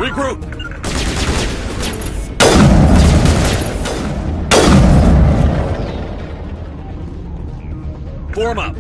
Regroup! Form up!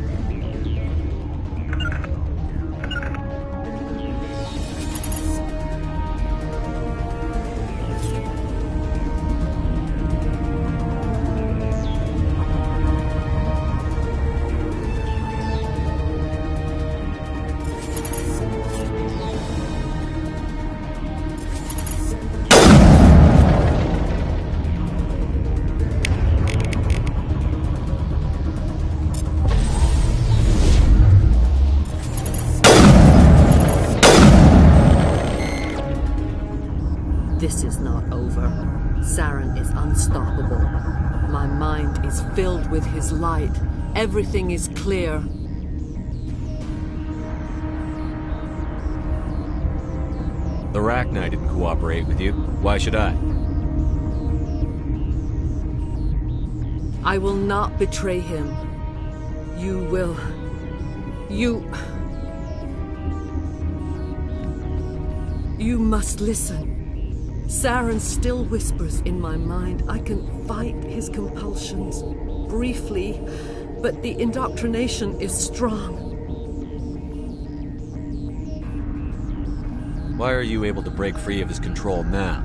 This is not over. Saren is unstoppable. My mind is filled with his light. Everything is clear. The Rachni didn't cooperate with you. Why should I? I will not betray him. You will... You must listen. Saren still whispers in my mind. I can fight his compulsions, briefly, but the indoctrination is strong. Why are you able to break free of his control now?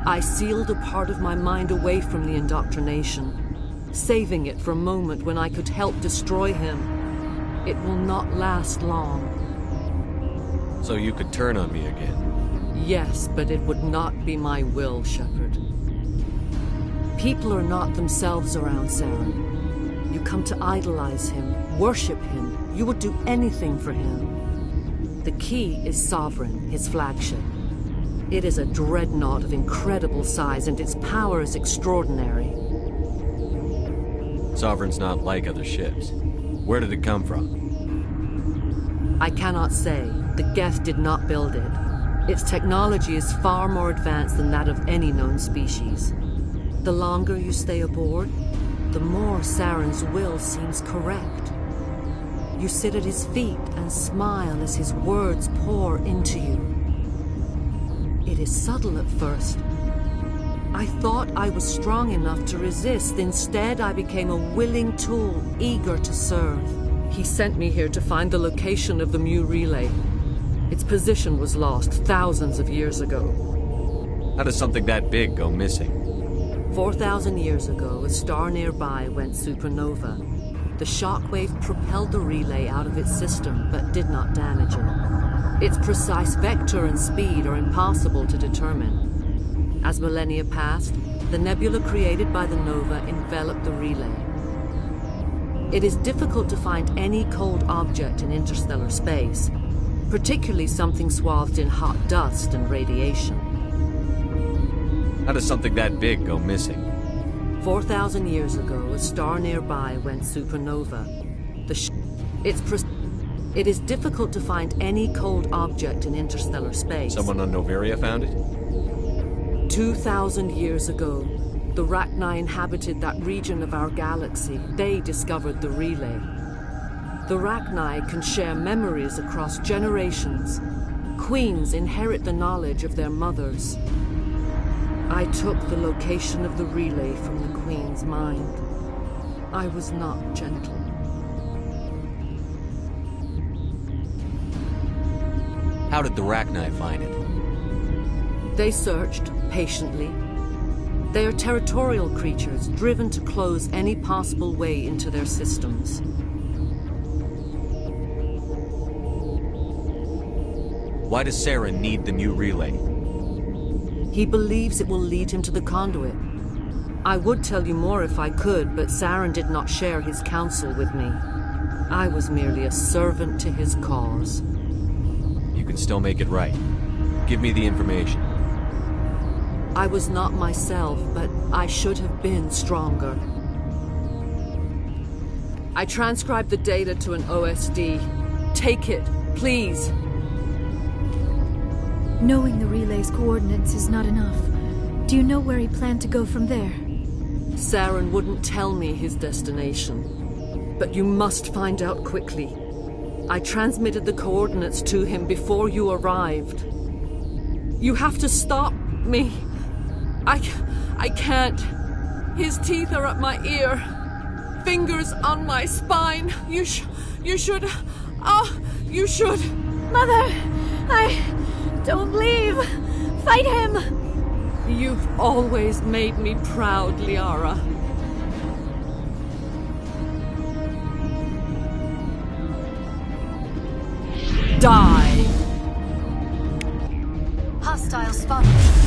I sealed a part of my mind away from the indoctrination, saving it for a moment when I could help destroy him. It will not last long. So you could turn on me again? Yes, but it would not be my will, Shepard. People are not themselves around Saren. You come to idolize him, worship him. You would do anything for him. The key is Sovereign, his flagship. It is a dreadnought of incredible size, and its power is extraordinary. Sovereign's not like other ships. Where did it come from? I cannot say. The Geth did not build it. Its technology is far more advanced than that of any known species. The longer you stay aboard, the more Saren's will seems correct. You sit at his feet and smile as his words pour into you. It is subtle at first. I thought I was strong enough to resist. Instead, I became a willing tool, eager to serve. He sent me here to find the location of the Mu relay. Its position was lost thousands of years ago. How does something that big go missing? 4,000 years ago, a star nearby went supernova. The shockwave propelled the relay out of its system, but did not damage it. Its precise vector and speed are impossible to determine. As millennia passed, the nebula created by the nova enveloped the relay. It is difficult to find any cold object in interstellar space, particularly something swathed in hot dust and radiation. How does something that big go missing? 4,000 years ago, a star nearby went supernova. It is difficult to find any cold object in interstellar space. Someone on Noveria found it? 2,000 years ago, the Rachni inhabited that region of our galaxy. They discovered the relay. The Rachni can share memories across generations. Queens inherit the knowledge of their mothers. I took the location of the relay from the Queen's mind. I was not gentle. How did the Rachni find it? They searched patiently. They are territorial creatures, driven to close any possible way into their systems. Why does Saren need the Mu relay? He believes it will lead him to the conduit. I would tell you more if I could, but Saren did not share his counsel with me. I was merely a servant to his cause. You can still make it right. Give me the information. I was not myself, but I should have been stronger. I transcribed the data to an OSD. Take it, please. Knowing the relay's coordinates is not enough. Do you know where he planned to go from there? Saren wouldn't tell me his destination. But you must find out quickly. I transmitted the coordinates to him before you arrived. You have to stop me. I can't. His teeth are at my ear. Fingers on my spine. You should... you should... Mother! Don't leave! Fight him! You've always made me proud, Liara. Die! Hostile spotted.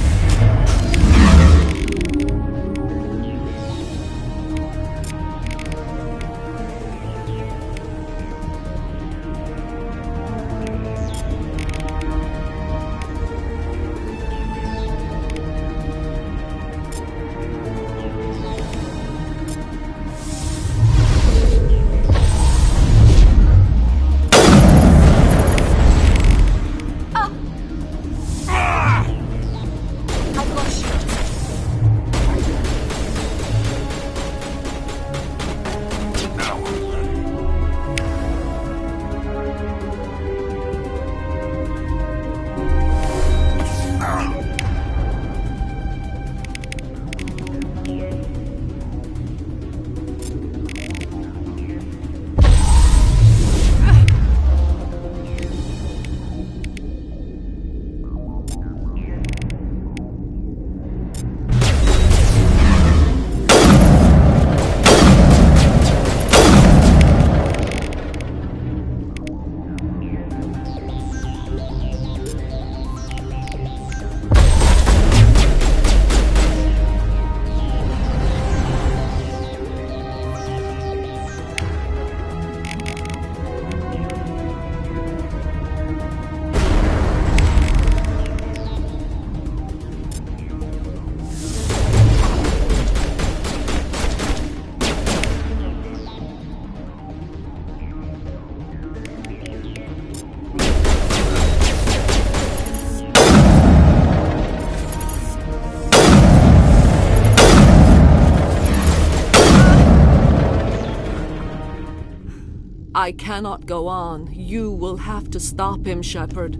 I cannot go on. You will have to stop him, Shepard.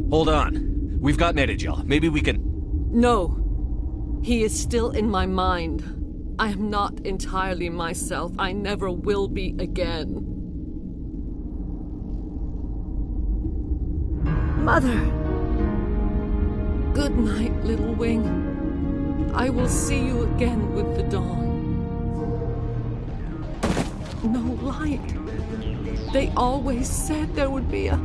Hold on. We've got Netagel. Maybe we can... No. He is still in my mind. I am not entirely myself. I never will be again. Mother! Good night, little wing. I will see you again with the dawn. No light. They always said there would be a...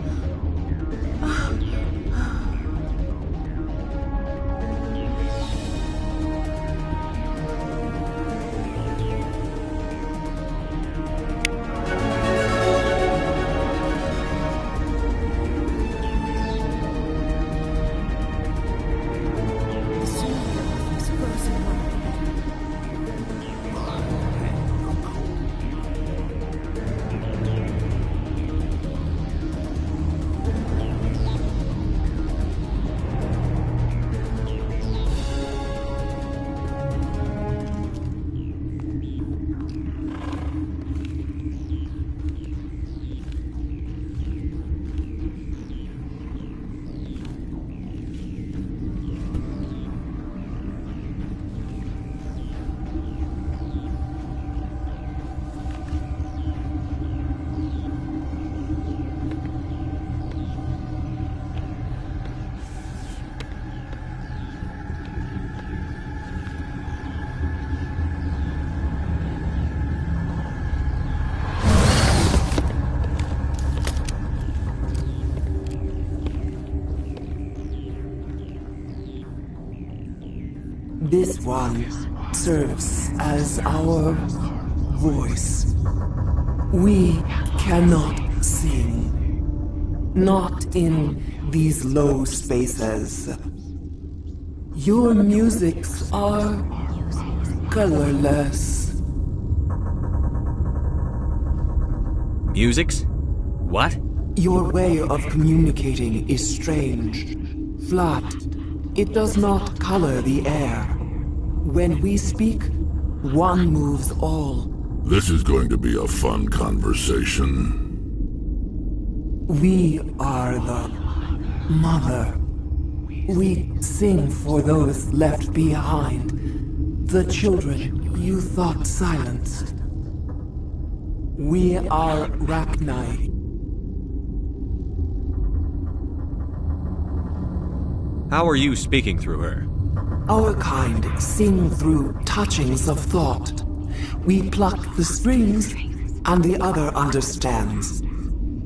This one serves as our voice. We cannot sing. Not in these low spaces. Your musics are colorless. Musics? What? Your way of communicating is strange. Flat. It does not color the air. When we speak, one moves all. This is going to be a fun conversation. We are the mother. We sing for those left behind, the children you thought silenced. We are Rachni. How are you speaking through her? Our kind sing through touchings of thought. We pluck the strings, and the other understands.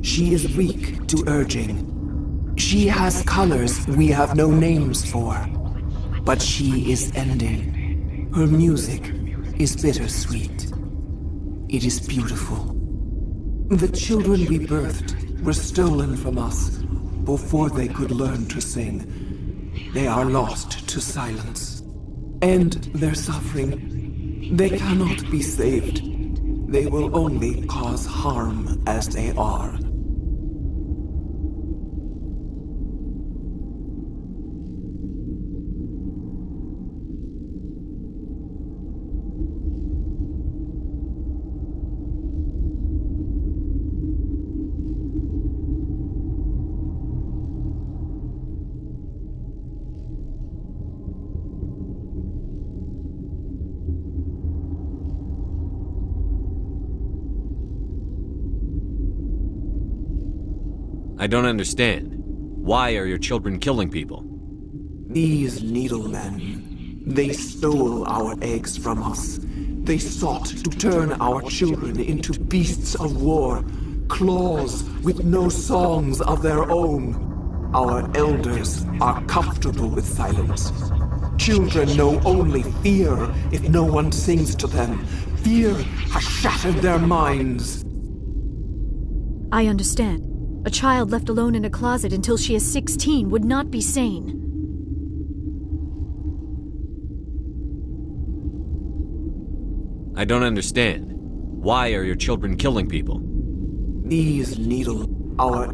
She is weak to urging. She has colors we have no names for. But she is ending. Her music is bittersweet. It is beautiful. The children we birthed were stolen from us before they could learn to sing. They are lost to silence. And their suffering, they cannot be saved. They will only cause harm as they are. I don't understand. Why are your children killing people? These needlemen, they stole our eggs from us. They sought to turn our children into beasts of war, claws with no songs of their own. Our elders are comfortable with silence. Children know only fear if no one sings to them. Fear has shattered their minds. I understand. A child left alone in a closet until she is 16 would not be sane. I don't understand. Why are your children killing people? These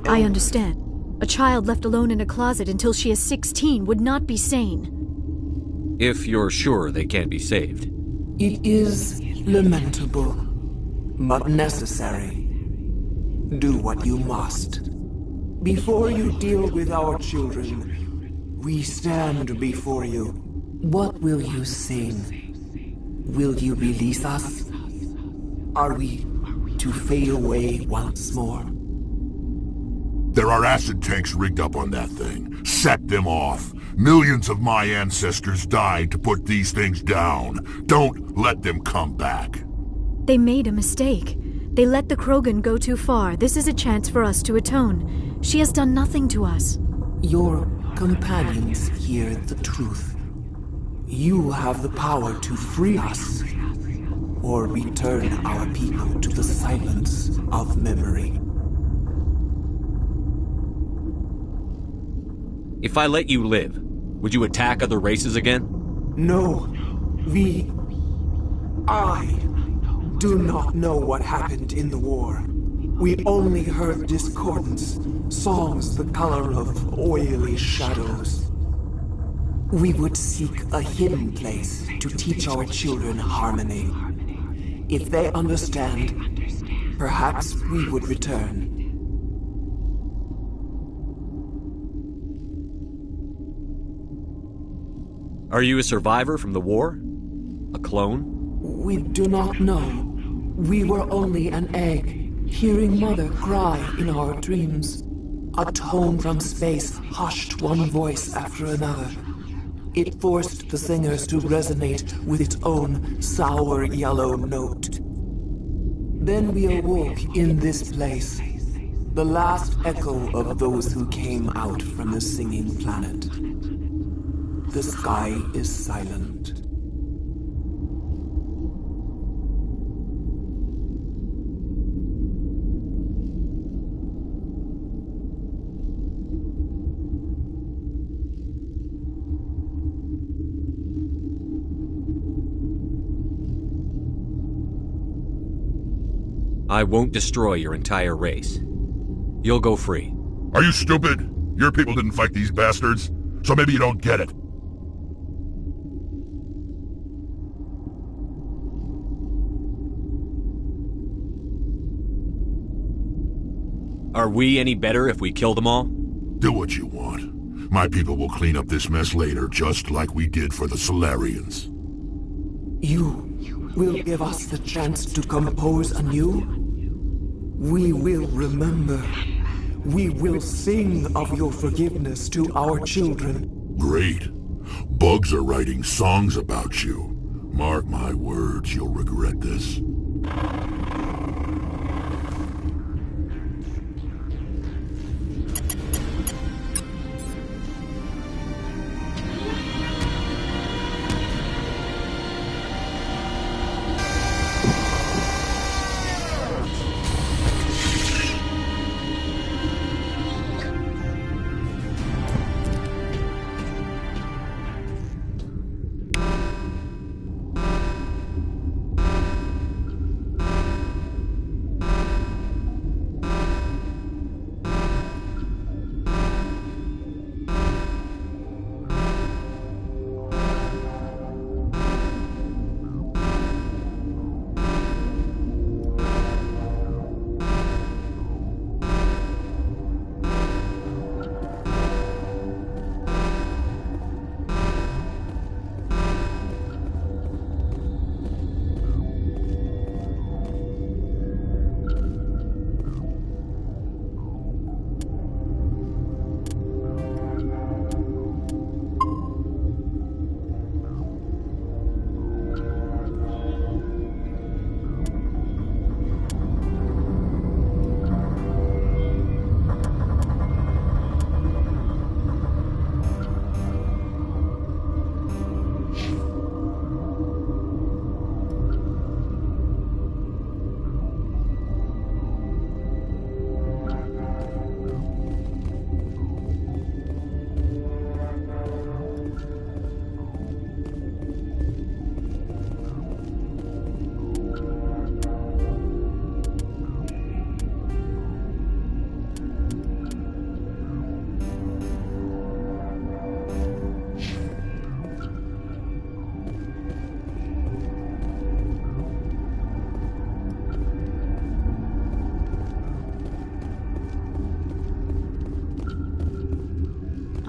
I understand. A child left alone in a closet until she is 16 would not be sane. If you're sure they can't be saved. It is lamentable, but necessary. Do what you must. Before you deal with our children, we stand before you. What will you sing? Will you release us? Are we to fade away once more? There are acid tanks rigged up on that thing. Set them off. Millions of my ancestors died to put these things down. Don't let them come back. They made a mistake. They let the Krogan go too far. This is a chance for us to atone. She has done nothing to us. Your companions hear the truth. You have the power to free us, or return our people to the silence of memory. If I let you live, would you attack other races again? No, I do not know what happened in the war. We only heard discordance, songs the color of oily shadows. We would seek a hidden place to teach our children harmony. If they understand, perhaps we would return. Are you a survivor from the war? A clone? We do not know. We were only an egg, hearing Mother cry in our dreams. A tone from space hushed one voice after another. It forced the singers to resonate with its own sour yellow note. Then we awoke in this place, the last echo of those who came out from the singing planet. The sky is silent. I won't destroy your entire race. You'll go free. Are you stupid? Your people didn't fight these bastards, so maybe you don't get it. Are we any better if we kill them all? Do what you want. My people will clean up this mess later, just like we did for the Solarians. You will give us the chance to compose anew? We will remember. We will sing of your forgiveness to our children. Great. Bugs are writing songs about you. Mark my words, you'll regret this.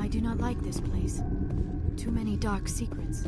I do not like this place. Too many dark secrets.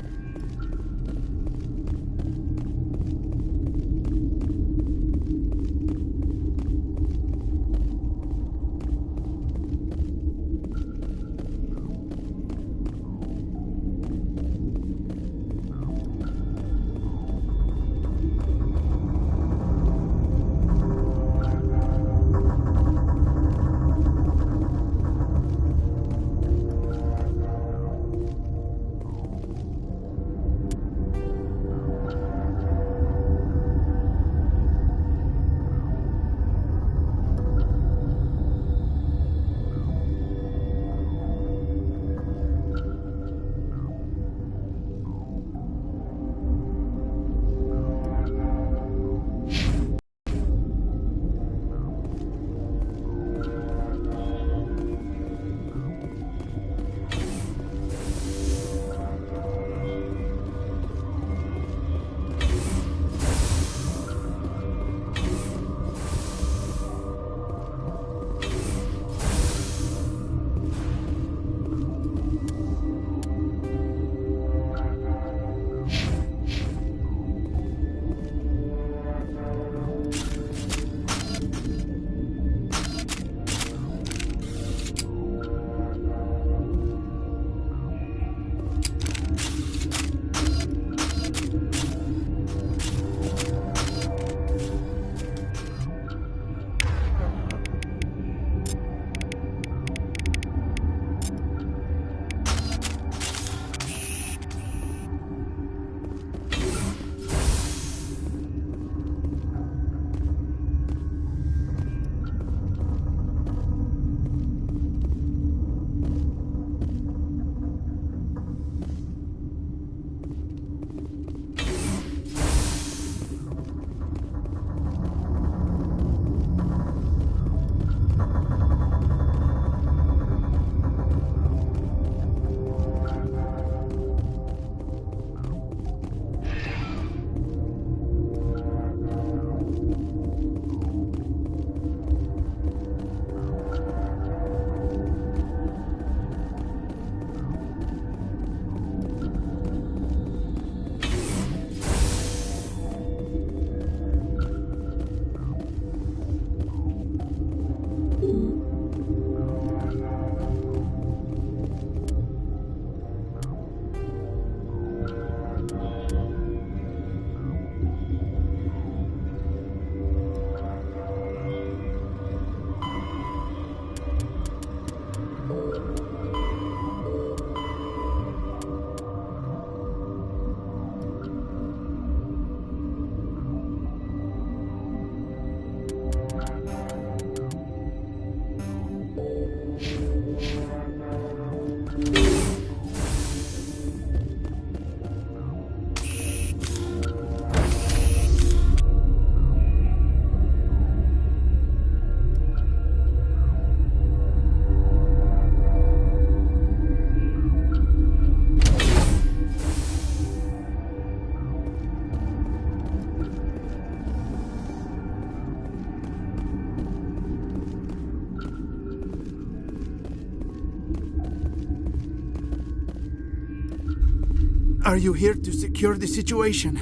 Are you here to secure the situation?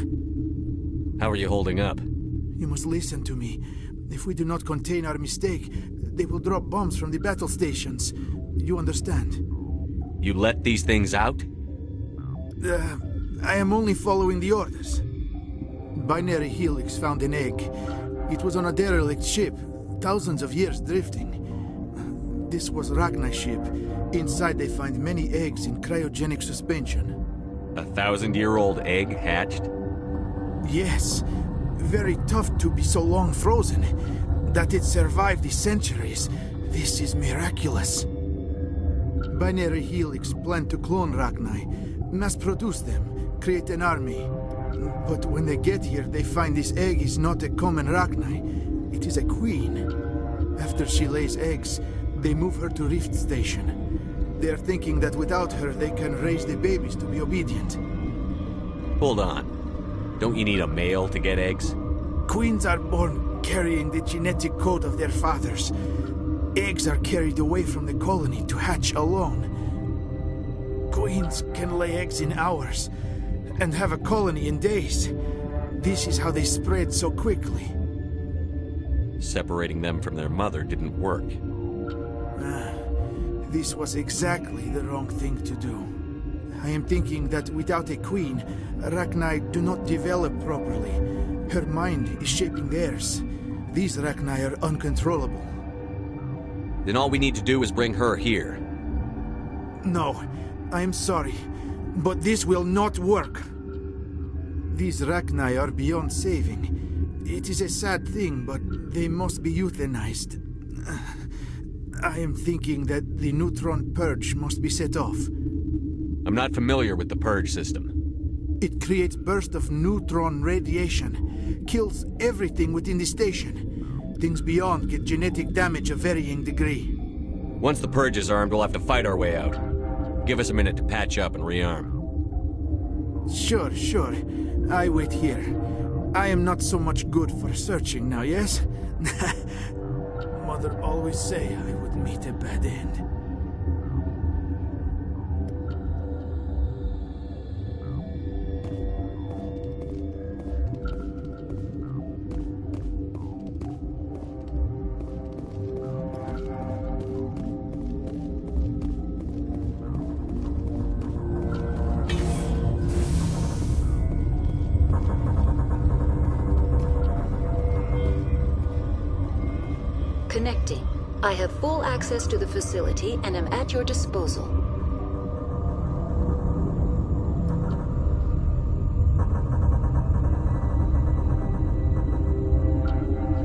How are you holding up? You must listen to me. If we do not contain our mistake, they will drop bombs from the battle stations. You understand? You let these things out? I am only following the orders. Binary Helix found an egg. It was on a derelict ship, thousands of years drifting. This was Ragna's ship. Inside they find many eggs in cryogenic suspension. A 1,000-year-old egg hatched? Yes. Very tough to be so long frozen. That it survived the centuries. This is miraculous. Binary Helix planned to clone Ragnar, mass-produce them, create an army. But when they get here, they find this egg is not a common Ragnar. It is a queen. After she lays eggs, they move her to Rift Station. They are thinking that without her, they can raise the babies to be obedient. Hold on. Don't you need a male to get eggs? Queens are born carrying the genetic code of their fathers. Eggs are carried away from the colony to hatch alone. Queens can lay eggs in hours and have a colony in days. This is how they spread so quickly. Separating them from their mother didn't work. This was exactly the wrong thing to do. I am thinking that without a queen, Ragnar do not develop properly. Her mind is shaping theirs. These Ragnar are uncontrollable. Then all we need to do is bring her here. No, I am sorry, but this will not work. These Ragnar are beyond saving. It is a sad thing, but they must be euthanized. I am thinking that the neutron purge must be set off. I'm not familiar with the purge system. It creates bursts of neutron radiation, kills everything within the station. Things beyond get genetic damage of varying degree. Once the purge is armed, we'll have to fight our way out. Give us a minute to patch up and rearm. Sure. I wait here. I am not so much good for searching now, yes? Mother always say I would meet a bad end. Connecting. I have full access to the facility and am at your disposal.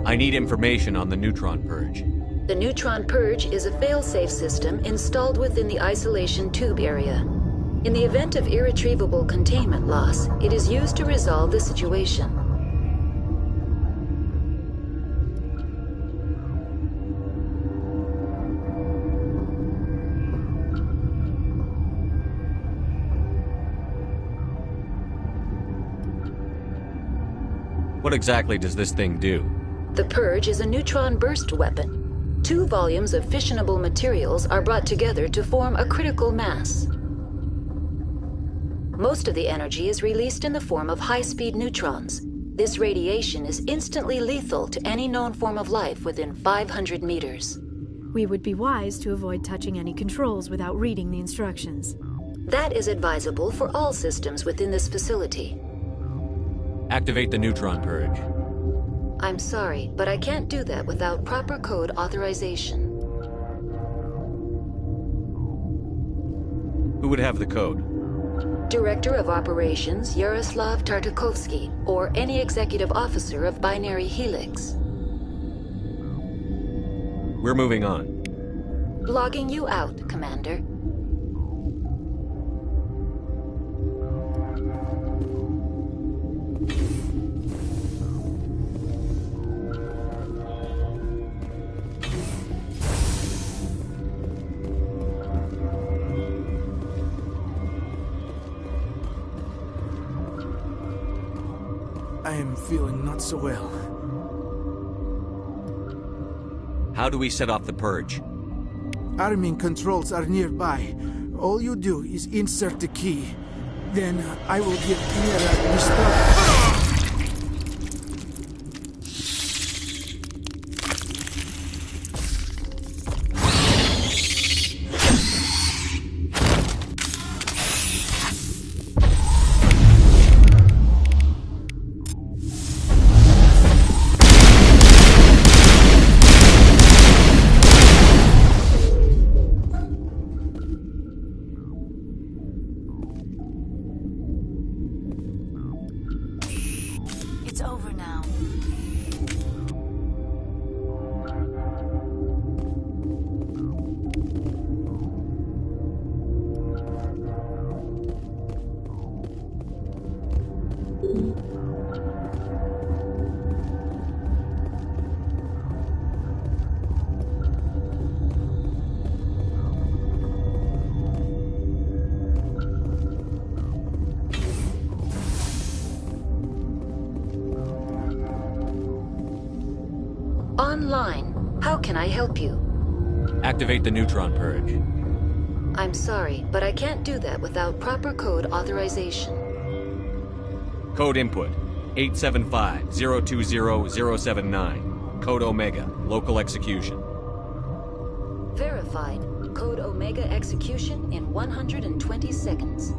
I need information on the neutron purge. The neutron purge is a fail-safe system installed within the isolation tube area. In the event of irretrievable containment loss, it is used to resolve the situation. What exactly does this thing do? The purge is a neutron burst weapon. 2 volumes of fissionable materials are brought together to form a critical mass. Most of the energy is released in the form of high-speed neutrons. This radiation is instantly lethal to any known form of life within 500 meters. We would be wise to avoid touching any controls without reading the instructions. That is advisable for all systems within this facility. Activate the neutron purge. I'm sorry, but I can't do that without proper code authorization. Who would have the code? Director of Operations Yaroslav Tartakovsky, or any executive officer of Binary Helix. We're moving on. Logging you out, Commander. I am feeling not so well. How do we set off the purge? Arming controls are nearby. All you do is insert the key. Then I will give Mira restart. It's over now. Online. How can I help you? Activate the neutron purge. I'm sorry, but I can't do that without proper code authorization. Code input 875-020-079. Code Omega. Local execution. Verified. Code Omega execution in 120 seconds.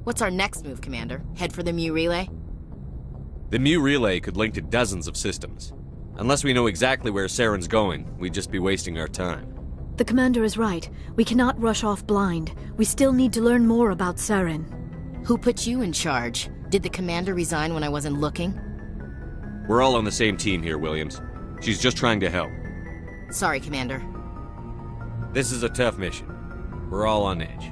What's our next move, Commander? Head for the Mu relay? The Mu relay could link to dozens of systems. Unless we know exactly where Saren's going, we'd just be wasting our time. The commander is right. We cannot rush off blind. We still need to learn more about Saren. Who put you in charge? Did the commander resign when I wasn't looking? We're all on the same team here, Williams. She's just trying to help. Sorry, Commander. This is a tough mission. We're all on edge.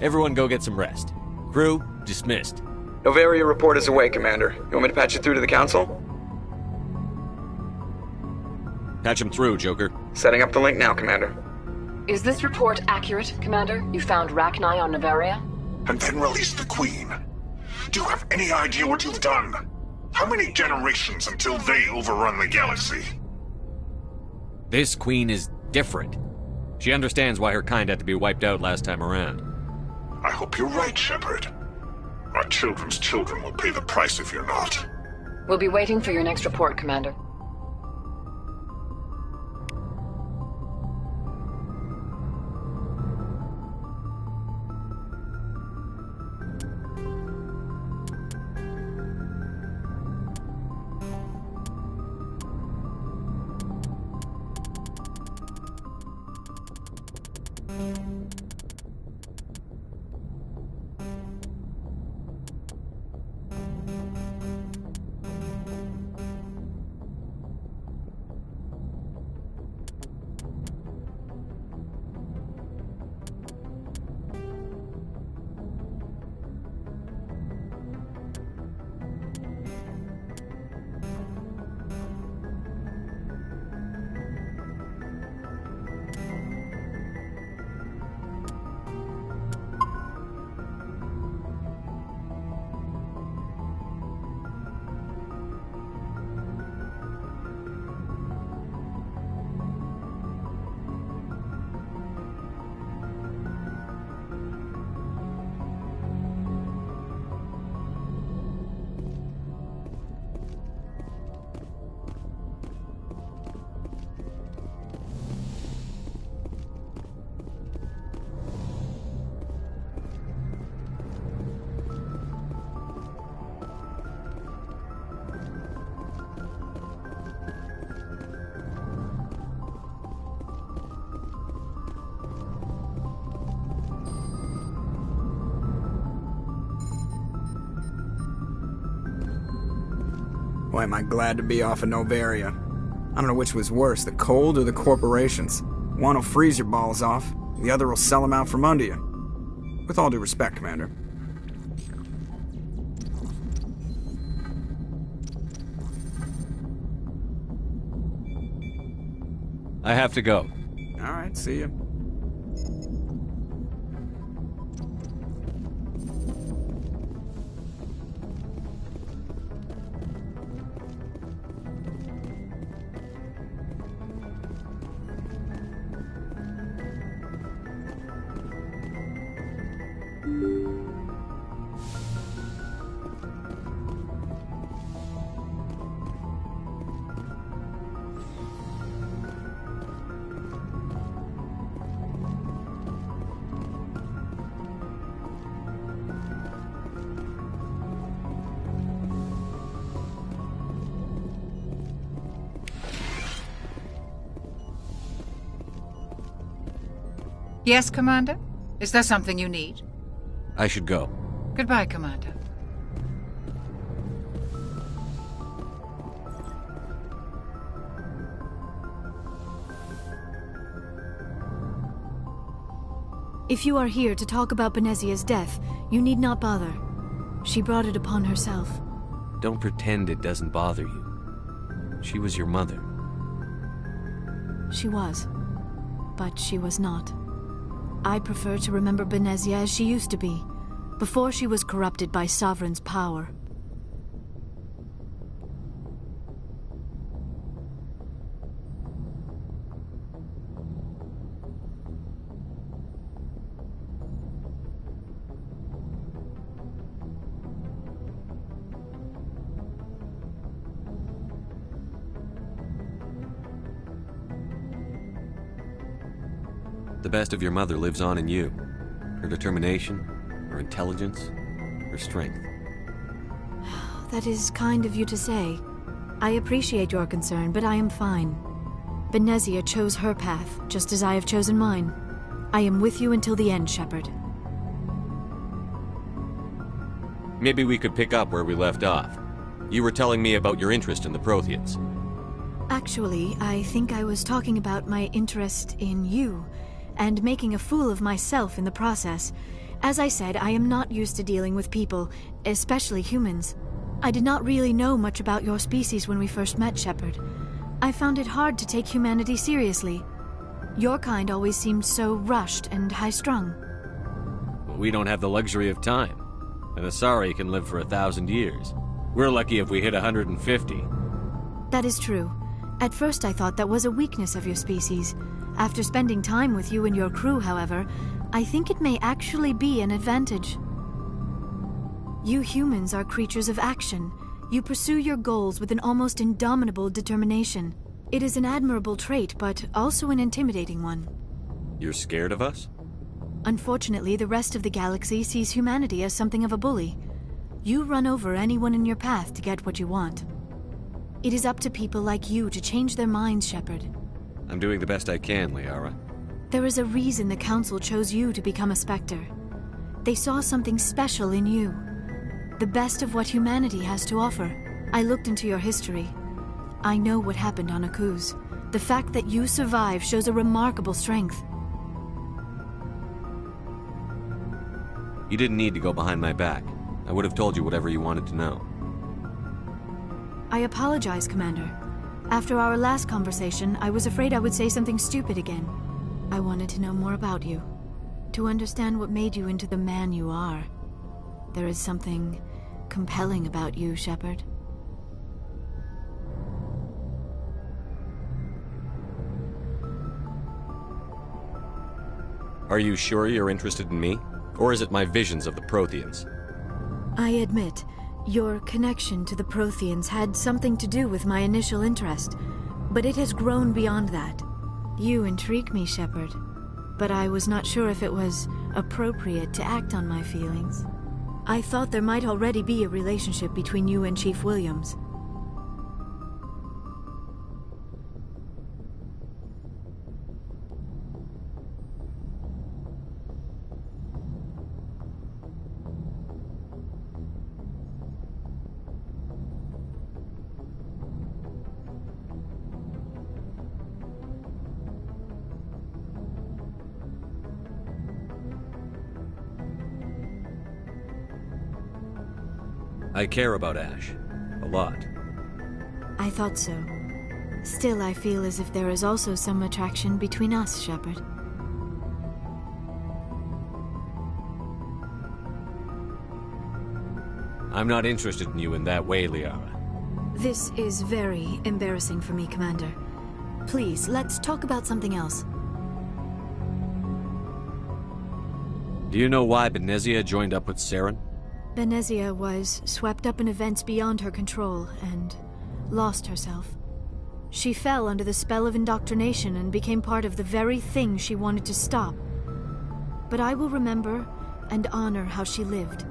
Everyone go get some rest. Crew, dismissed. Novaria report is away, Commander. You want me to patch it through to the Council? Patch him through, Joker. Setting up the link now, Commander. Is this report accurate, Commander? You found Rachni on Novaria? And then released the Queen. Do you have any idea what you've done? How many generations until they overrun the galaxy? This Queen is different. She understands why her kind had to be wiped out last time around. I hope you're right, Shepard. Our children's children will pay the price if you're not. We'll be waiting for your next report, Commander. Boy, am I glad to be off of Novaria. I don't know which was worse, the cold or the corporations. One will freeze your balls off, the other will sell them out from under you. With all due respect, Commander. I have to go. All right, see you. Yes, Commander? Is there something you need? I should go. Goodbye, Commander. If you are here to talk about Benezia's death, you need not bother. She brought it upon herself. Don't pretend it doesn't bother you. She was your mother. She was. But she was not. I prefer to remember Benezia as she used to be, before she was corrupted by Sovereign's power. The best of your mother lives on in you. Her determination, her intelligence, her strength. That is kind of you to say. I appreciate your concern, but I am fine. Benezia chose her path, just as I have chosen mine. I am with you until the end, Shepard. Maybe we could pick up where we left off. You were telling me about your interest in the Protheans. Actually, I think I was talking about my interest in you, and making a fool of myself in the process. As I said, I am not used to dealing with people, especially humans. I did not really know much about your species when we first met, Shepard. I found it hard to take humanity seriously. Your kind always seemed so rushed and high-strung. We don't have the luxury of time. An Asari can live for 1,000 years. We're lucky if we hit 150. That is true. At first I thought that was a weakness of your species. After spending time with you and your crew, however, I think it may actually be an advantage. You humans are creatures of action. You pursue your goals with an almost indomitable determination. It is an admirable trait, but also an intimidating one. You're scared of us? Unfortunately, the rest of the galaxy sees humanity as something of a bully. You run over anyone in your path to get what you want. It is up to people like you to change their minds, Shepard. I'm doing the best I can, Liara. There is a reason the Council chose you to become a Spectre. They saw something special in you. The best of what humanity has to offer. I looked into your history. I know what happened on Akuz. The fact that you survived shows a remarkable strength. You didn't need to go behind my back. I would have told you whatever you wanted to know. I apologize, Commander. After our last conversation, I was afraid I would say something stupid again. I wanted to know more about you. To understand what made you into the man you are. There is something compelling about you, Shepard. Are you sure you're interested in me? Or is it my visions of the Protheans? I admit, your connection to the Protheans had something to do with my initial interest, but it has grown beyond that. You intrigue me, Shepard, but I was not sure if it was appropriate to act on my feelings. I thought there might already be a relationship between you and Chief Williams. I care about Ash. A lot. I thought so. Still, I feel as if there is also some attraction between us, Shepard. I'm not interested in you in that way, Liara. This is very embarrassing for me, Commander. Please, let's talk about something else. Do you know why Benezia joined up with Saren? Benezia was swept up in events beyond her control and lost herself. She fell under the spell of indoctrination and became part of the very thing she wanted to stop. But I will remember and honor how she lived,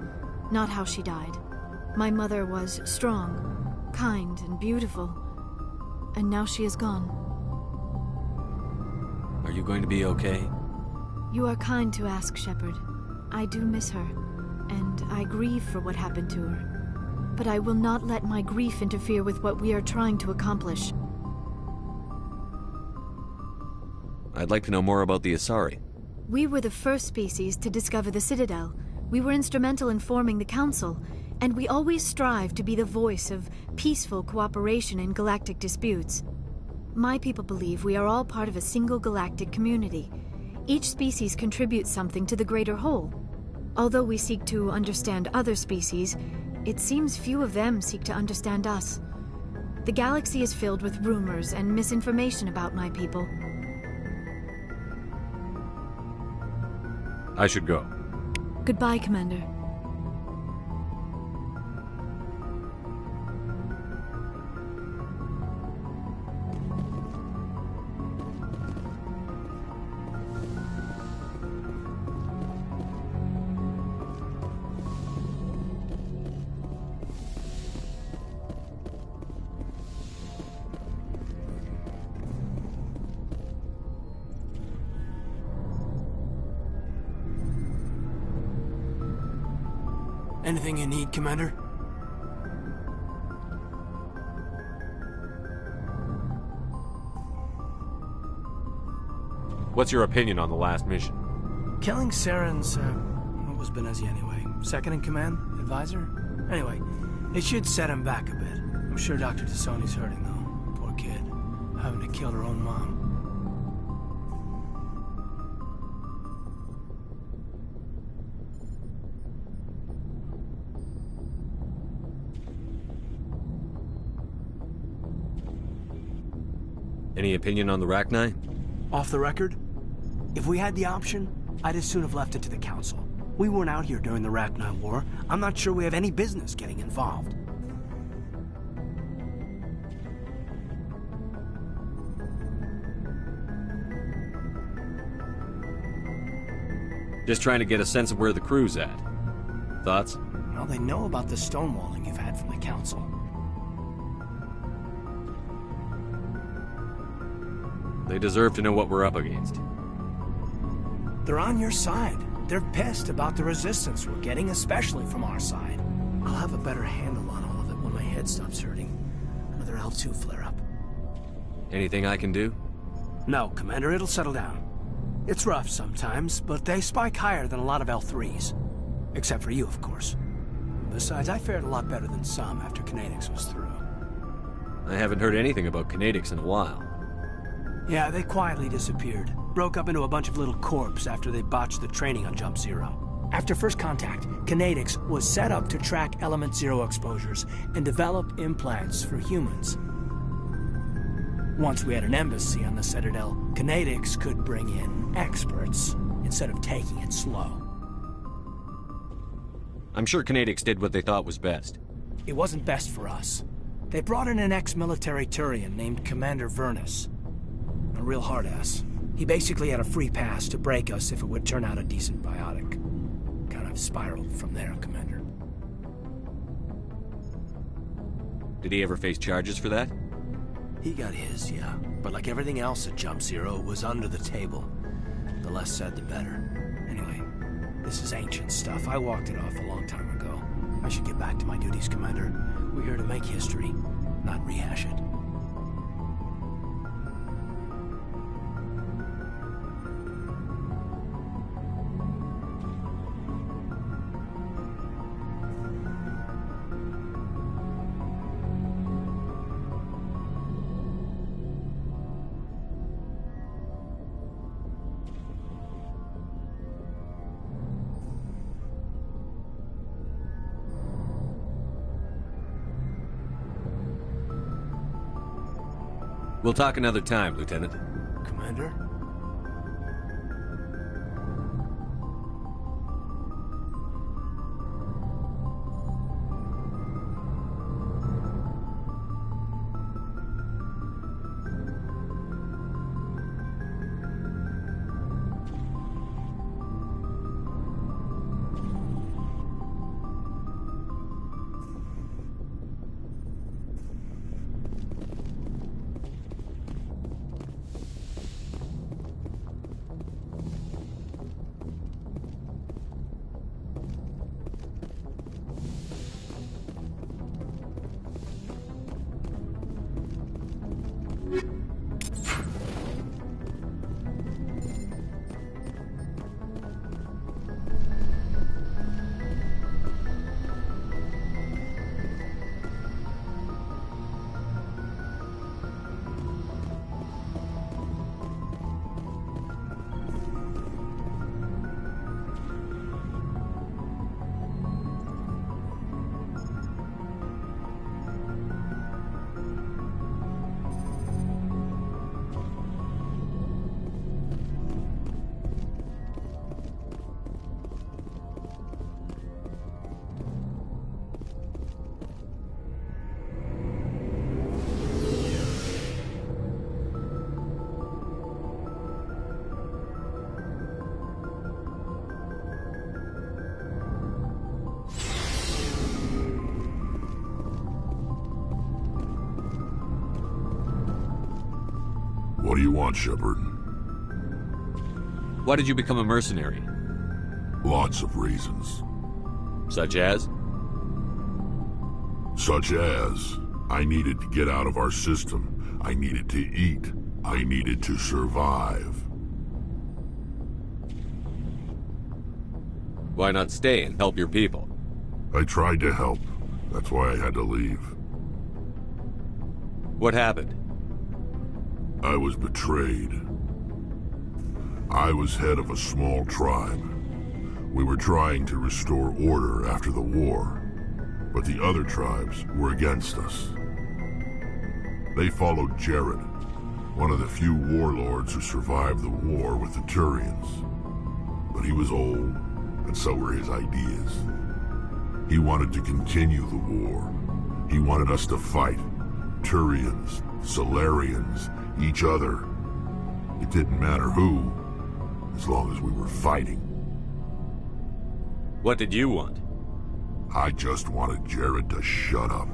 not how she died. My mother was strong, kind, and beautiful, and now she is gone. Are you going to be okay? You are kind to ask, Shepard. I do miss her, and I grieve for what happened to her. But I will not let my grief interfere with what we are trying to accomplish. I'd like to know more about the Asari. We were the first species to discover the Citadel. We were instrumental in forming the Council, and we always strive to be the voice of peaceful cooperation in galactic disputes. My people believe we are all part of a single galactic community. Each species contributes something to the greater whole. Although we seek to understand other species, it seems few of them seek to understand us. The galaxy is filled with rumors and misinformation about my people. I should go. Goodbye, Commander. Anything you need, Commander? What's your opinion on the last mission? Killing Saren's, what was Benezi anyway? Second in command? Advisor? Anyway, it should set him back a bit. I'm sure Dr. Tassoni's hurting, though. Poor kid. Having to kill her own mom. Any opinion on the Rachni? Off the record, if we had the option, I'd as soon have left it to the Council. We weren't out here during the Rachni War. I'm not sure we have any business getting involved. Just trying to get a sense of where the crew's at. Thoughts? Well, they know about the stonewalling you've had from the Council. They deserve to know what we're up against. They're on your side. They're pissed about the resistance we're getting, especially from our side. I'll have a better handle on all of it when my head stops hurting. Another L2 flare-up. Anything I can do? No, Commander, it'll settle down. It's rough sometimes, but they spike higher than a lot of L3s. Except for you, of course. Besides, I fared a lot better than some after Kinetics was through. I haven't heard anything about Kinetics in a while. Yeah, they quietly disappeared. Broke up into a bunch of little corps after they botched the training on Jump Zero. After first contact, Kinetics was set up to track Element Zero exposures and develop implants for humans. Once we had an embassy on the Citadel, Kinetics could bring in experts instead of taking it slow. I'm sure Kinetics did what they thought was best. It wasn't best for us. They brought in an ex-military Turian named Commander Vernus. A real hard-ass. He basically had a free pass to break us if it would turn out a decent biotic. Kind of spiraled from there, Commander. Did he ever face charges for that? He got his, yeah. But like everything else at Jump Zero, it was under the table. The less said, the better. Anyway, this is ancient stuff. I walked it off a long time ago. I should get back to my duties, Commander. We're here to make history, not rehash it. We'll talk another time, Lieutenant. Commander? What do you want, Shepard? Why did you become a mercenary? Lots of reasons. Such as? Such as, I needed to get out of our system, I needed to eat, I needed to survive. Why not stay and help your people? I tried to help. That's why I had to leave. What happened? I was betrayed. I was head of a small tribe. We were trying to restore order after the war, but the other tribes were against us. They followed Jared, one of the few warlords who survived the war with the Turians. But he was old, and so were his ideas. He wanted to continue the war. He wanted us to fight. Turians, Solarians, each other. It didn't matter who, as long as we were fighting. What did you want? I just wanted Jared to shut up,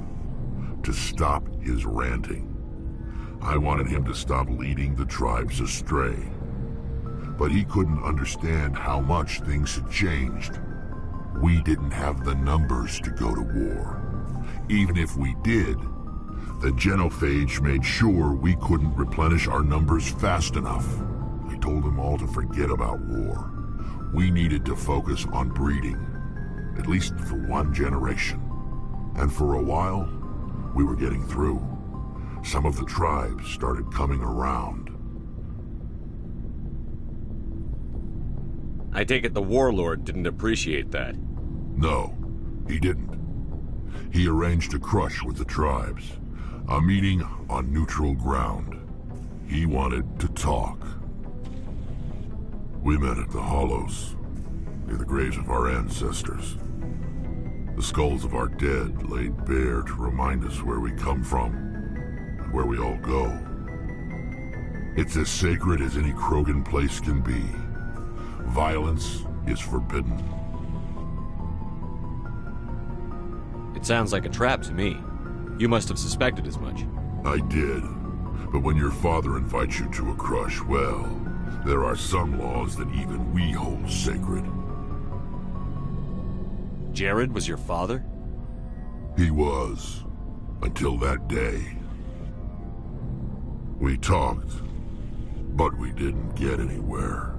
to stop his ranting. I wanted him to stop leading the tribes astray. But he couldn't understand how much things had changed. We didn't have the numbers to go to war. Even if we did, the genophage made sure we couldn't replenish our numbers fast enough. I told them all to forget about war. We needed to focus on breeding, at least for one generation. And for a while, we were getting through. Some of the tribes started coming around. I take it the warlord didn't appreciate that. No, he didn't. He arranged a crush with the tribes. A meeting on neutral ground. He wanted to talk. We met at the Hollows, near the graves of our ancestors. The skulls of our dead laid bare to remind us where we come from, and where we all go. It's as sacred as any Krogan place can be. Violence is forbidden. It sounds like a trap to me. You must have suspected as much. I did. But when your father invites you to a crush, well, there are some laws that even we hold sacred. Jared was your father? He was. Until that day. We talked, but we didn't get anywhere.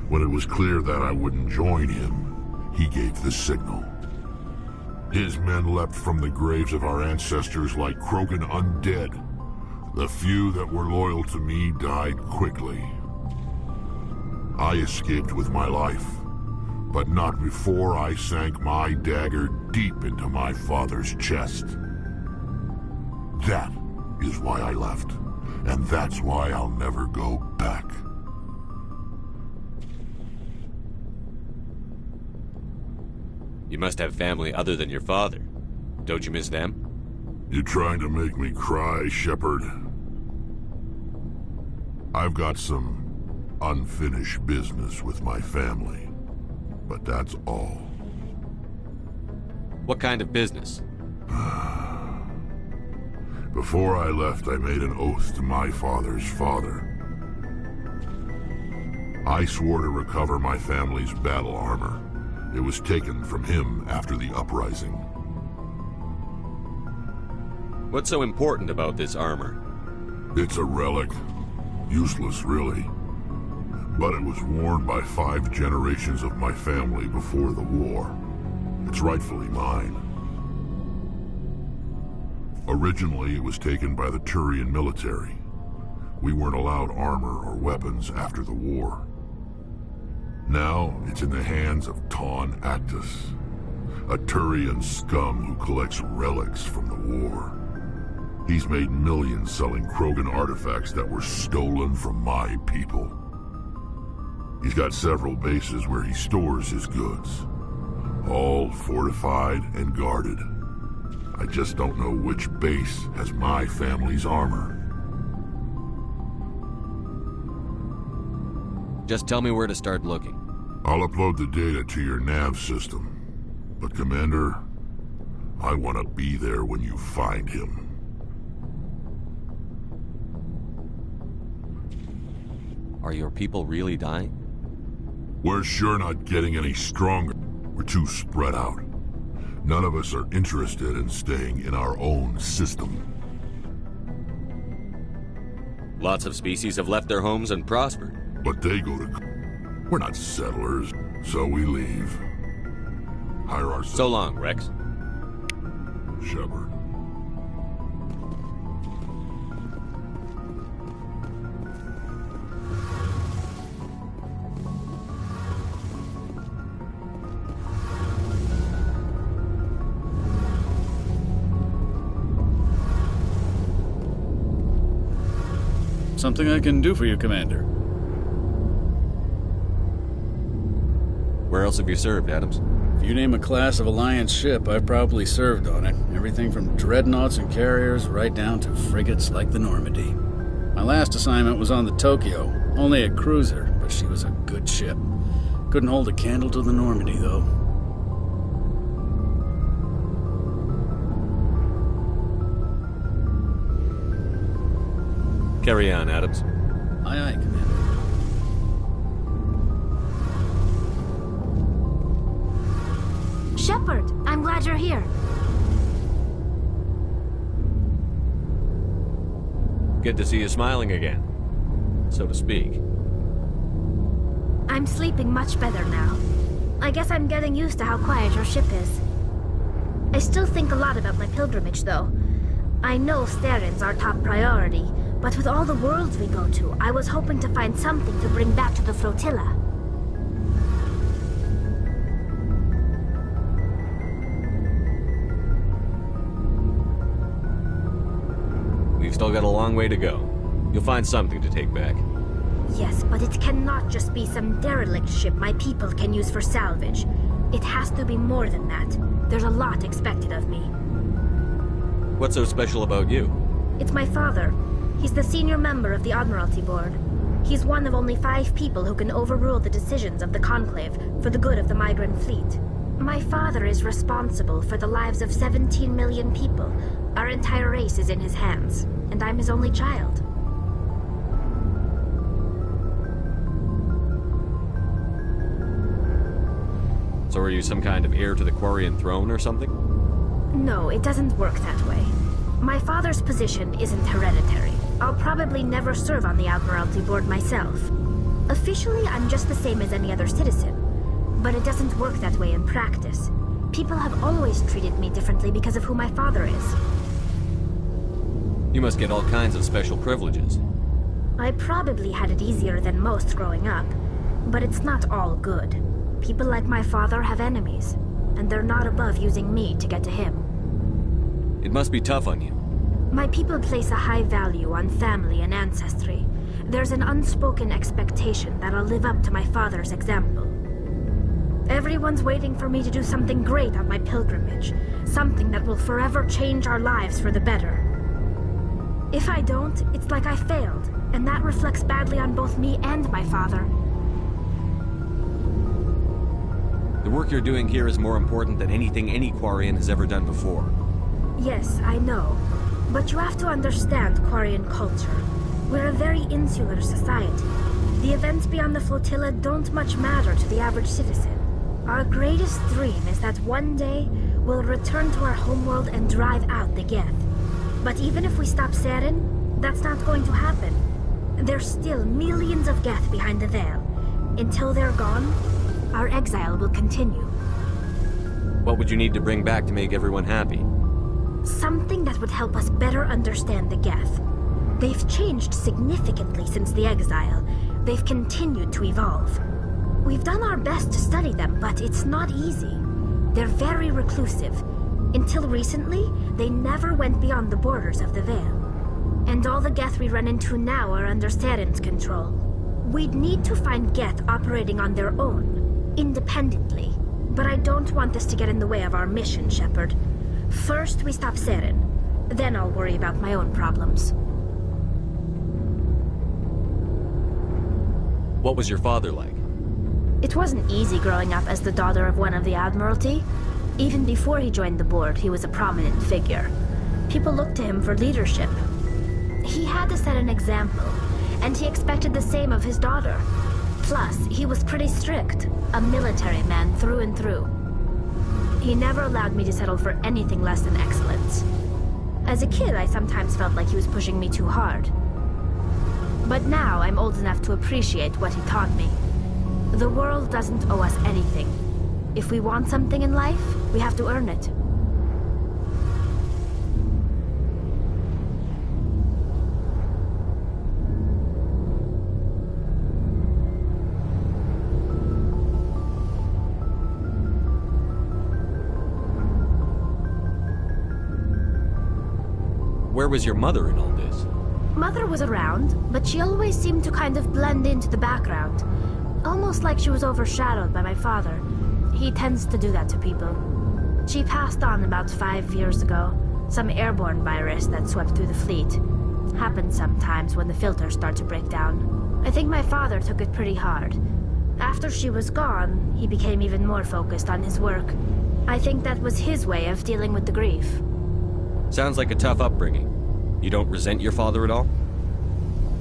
When it was clear that I wouldn't join him, he gave the signal. His men leapt from the graves of our ancestors like Krogan undead. The few that were loyal to me died quickly. I escaped with my life, but not before I sank my dagger deep into my father's chest. That is why I left, and that's why I'll never go back. You must have family other than your father. Don't you miss them? You trying to make me cry, Shepard? I've got some unfinished business with my family, but that's all. What kind of business? Before I left, I made an oath to my father's father. I swore to recover my family's battle armor. It was taken from him after the uprising. What's so important about this armor? It's a relic. Useless, really. But it was worn by 5 generations of my family before the war. It's rightfully mine. Originally, it was taken by the Turian military. We weren't allowed armor or weapons after the war. Now, it's in the hands of Taun Actus, a Turian scum who collects relics from the war. He's made millions selling Krogan artifacts that were stolen from my people. He's got several bases where he stores his goods, all fortified and guarded. I just don't know which base has my family's armor. Just tell me where to start looking. I'll upload the data to your nav system. But Commander, I want to be there when you find him. Are your people really dying? We're sure not getting any stronger. We're too spread out. None of us are interested in staying in our own system. Lots of species have left their homes and prospered. But they go to... We're not settlers, so we leave. Hire ourselves... So long, Rex. Shepard. Something I can do for you, Commander. Where else have you served, Adams? If you name a class of Alliance ship, I've probably served on it. Everything from dreadnoughts and carriers right down to frigates like the Normandy. My last assignment was on the Tokyo, only a cruiser, but she was a good ship. Couldn't hold a candle to the Normandy, though. Carry on, Adams. Aye, aye, Commander. Shepard, I'm glad you're here. Good to see you smiling again, so to speak. I'm sleeping much better now. I guess I'm getting used to how quiet your ship is. I still think a lot about my pilgrimage, though. I know Starin's our top priority, but with all the worlds we go to, I was hoping to find something to bring back to the flotilla. We've still got a long way to go. You'll find something to take back. Yes, but it cannot just be some derelict ship my people can use for salvage. It has to be more than that. There's a lot expected of me. What's so special about you? It's my father. He's the senior member of the Admiralty Board. He's one of only 5 people who can overrule the decisions of the Conclave for the good of the migrant fleet. My father is responsible for the lives of 17 million people. Our entire race is in his hands, and I'm his only child. So are you some kind of heir to the Quarian throne or something? No, it doesn't work that way. My father's position isn't hereditary. I'll probably never serve on the Admiralty Board myself. Officially, I'm just the same as any other citizen. But it doesn't work that way in practice. People have always treated me differently because of who my father is. You must get all kinds of special privileges. I probably had it easier than most growing up, but it's not all good. People like my father have enemies, and they're not above using me to get to him. It must be tough on you. My people place a high value on family and ancestry. There's an unspoken expectation that I'll live up to my father's example. Everyone's waiting for me to do something great on my pilgrimage, something that will forever change our lives for the better. If I don't, it's like I failed, and that reflects badly on both me and my father. The work you're doing here is more important than anything any Quarian has ever done before. Yes, I know. But you have to understand Quarian culture. We're a very insular society. The events beyond the flotilla don't much matter to the average citizen. Our greatest dream is that one day we'll return to our homeworld and drive out the Geth. But even if we stop Saren, that's not going to happen. There's still millions of Geth behind the veil. Until they're gone, our exile will continue. What would you need to bring back to make everyone happy? Something that would help us better understand the Geth. They've changed significantly since the exile. They've continued to evolve. We've done our best to study them, but it's not easy. They're very reclusive. Until recently, they never went beyond the borders of the Veil. And all the Geth we run into now are under Saren's control. We'd need to find Geth operating on their own, independently. But I don't want this to get in the way of our mission, Shepard. First, we stop Saren. Then I'll worry about my own problems. What was your father like? It wasn't easy growing up as the daughter of one of the Admiralty. Even before he joined the board, he was a prominent figure. People looked to him for leadership. He had to set an example, and he expected the same of his daughter. Plus, he was pretty strict, a military man through and through. He never allowed me to settle for anything less than excellence. As a kid, I sometimes felt like he was pushing me too hard. But now I'm old enough to appreciate what he taught me. The world doesn't owe us anything. If we want something in life, we have to earn it. Where was your mother in all this? Mother was around, but she always seemed to kind of blend into the background. Almost like she was overshadowed by my father. He tends to do that to people. She passed on about 5 years ago. Some airborne virus that swept through the fleet. Happens sometimes when the filters start to break down. I think my father took it pretty hard. After she was gone, he became even more focused on his work. I think that was his way of dealing with the grief. Sounds like a tough upbringing. You don't resent your father at all?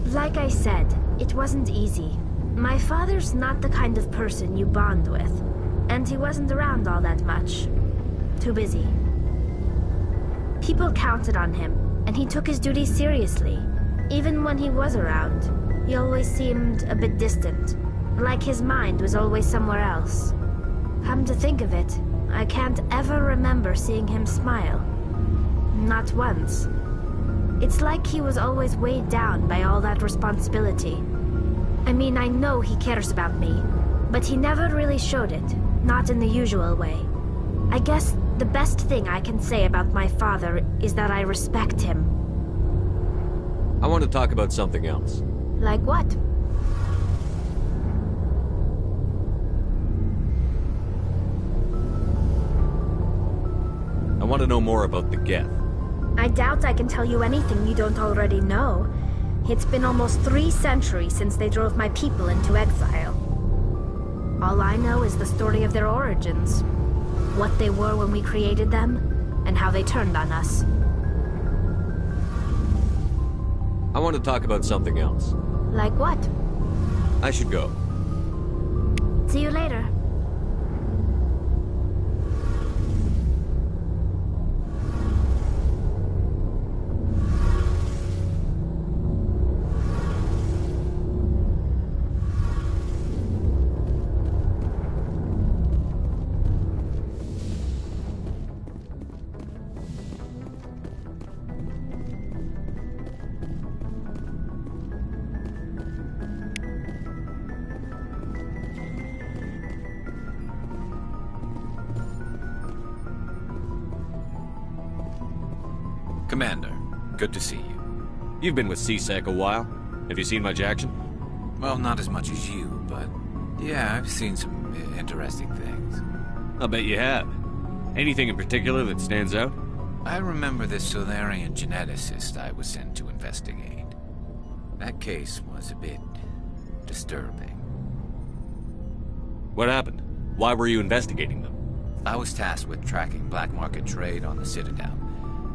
Like I said, it wasn't easy. My father's not the kind of person you bond with. And he wasn't around all that much. Too busy. People counted on him, and he took his duties seriously. Even when he was around, he always seemed a bit distant. Like his mind was always somewhere else. Come to think of it, I can't ever remember seeing him smile. Not once. It's like he was always weighed down by all that responsibility. I mean, I know he cares about me, but he never really showed it, not in the usual way. I guess the best thing I can say about my father is that I respect him. I want to talk about something else. Like what? I want to know more about the Geth. I doubt I can tell you anything you don't already know. It's been almost 3 centuries since they drove my people into exile. All I know is the story of their origins. What they were when we created them, and how they turned on us. I want to talk about something else. Like what? I should go. See you later. Commander, good to see you. You've been with CSEC a while. Have you seen much action? Well, not as much as you, but yeah, I've seen some interesting things. I'll bet you have. Anything in particular that stands out? I remember this Solarian geneticist I was sent to investigate. That case was a bit disturbing. What happened? Why were you investigating them? I was tasked with tracking black market trade on the Citadel.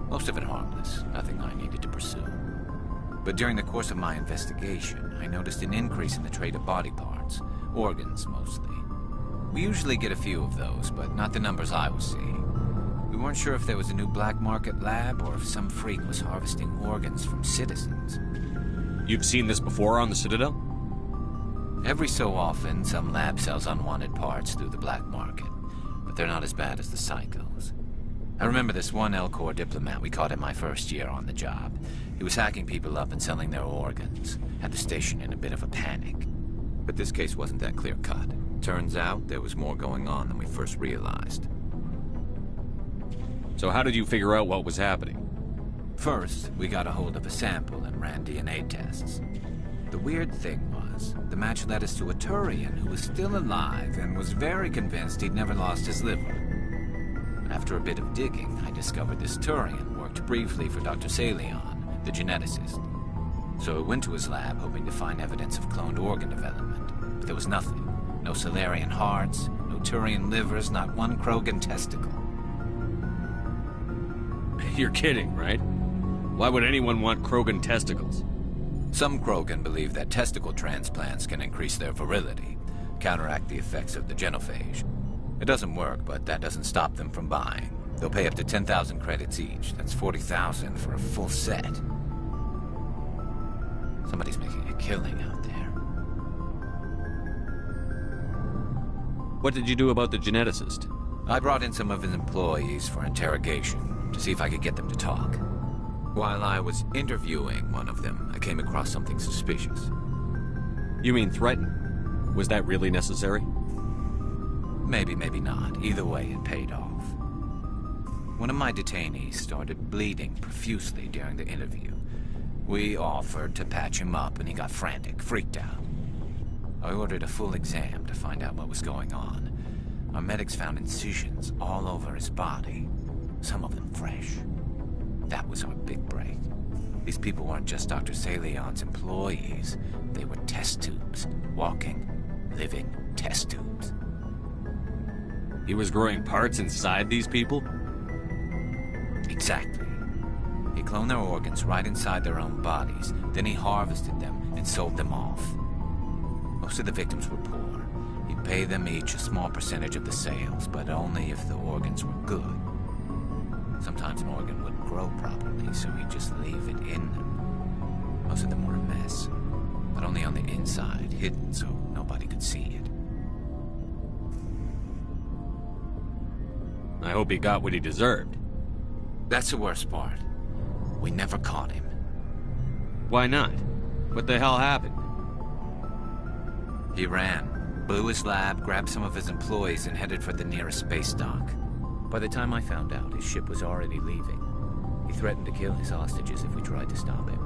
Most of it harmless, nothing I needed to pursue. But during the course of my investigation, I noticed an increase in the trade of body parts, organs mostly. We usually get a few of those, but not the numbers I was seeing. We weren't sure if there was a new black market lab or if some freak was harvesting organs from citizens. You've seen this before on the Citadel? Every so often, some lab sells unwanted parts through the black market, but they're not as bad as the psychos. I remember this one L-Corps diplomat we caught in my first year on the job. He was hacking people up and selling their organs. Had the station in a bit of a panic. But this case wasn't that clear-cut. Turns out there was more going on than we first realized. So how did you figure out what was happening? First, we got a hold of a sample and ran DNA tests. The weird thing was, the match led us to a Turian who was still alive and was very convinced he'd never lost his liver. After a bit of digging, I discovered this Turian worked briefly for Dr. Salion, the geneticist. So I went to his lab hoping to find evidence of cloned organ development. But there was nothing. No Solarian hearts, no Turian livers, not one Krogan testicle. You're kidding, right? Why would anyone want Krogan testicles? Some Krogan believe that testicle transplants can increase their virility, counteract the effects of the genophage. It doesn't work, but that doesn't stop them from buying. They'll pay up to 10,000 credits each. That's 40,000 for a full set. Somebody's making a killing out there. What did you do about the geneticist? I brought in some of his employees for interrogation, to see if I could get them to talk. While I was interviewing one of them, I came across something suspicious. You mean threaten? Was that really necessary? Maybe, maybe not. Either way, it paid off. One of my detainees started bleeding profusely during the interview. We offered to patch him up, and he got frantic, freaked out. I ordered a full exam to find out what was going on. Our medics found incisions all over his body, some of them fresh. That was our big break. These people weren't just Dr. Salion's employees. They were test tubes. Walking, living test tubes. He was growing parts inside these people? Exactly. He cloned their organs right inside their own bodies. Then he harvested them and sold them off. Most of the victims were poor. He'd pay them each a small percentage of the sales, but only if the organs were good. Sometimes an organ wouldn't grow properly, so he'd just leave it in them. Most of them were a mess, but only on the inside, hidden so nobody could see it. I hope he got what he deserved. That's the worst part. We never caught him. Why not? What the hell happened? He ran, blew his lab, grabbed some of his employees, and headed for the nearest space dock. By the time I found out, his ship was already leaving. He threatened to kill his hostages if we tried to stop him.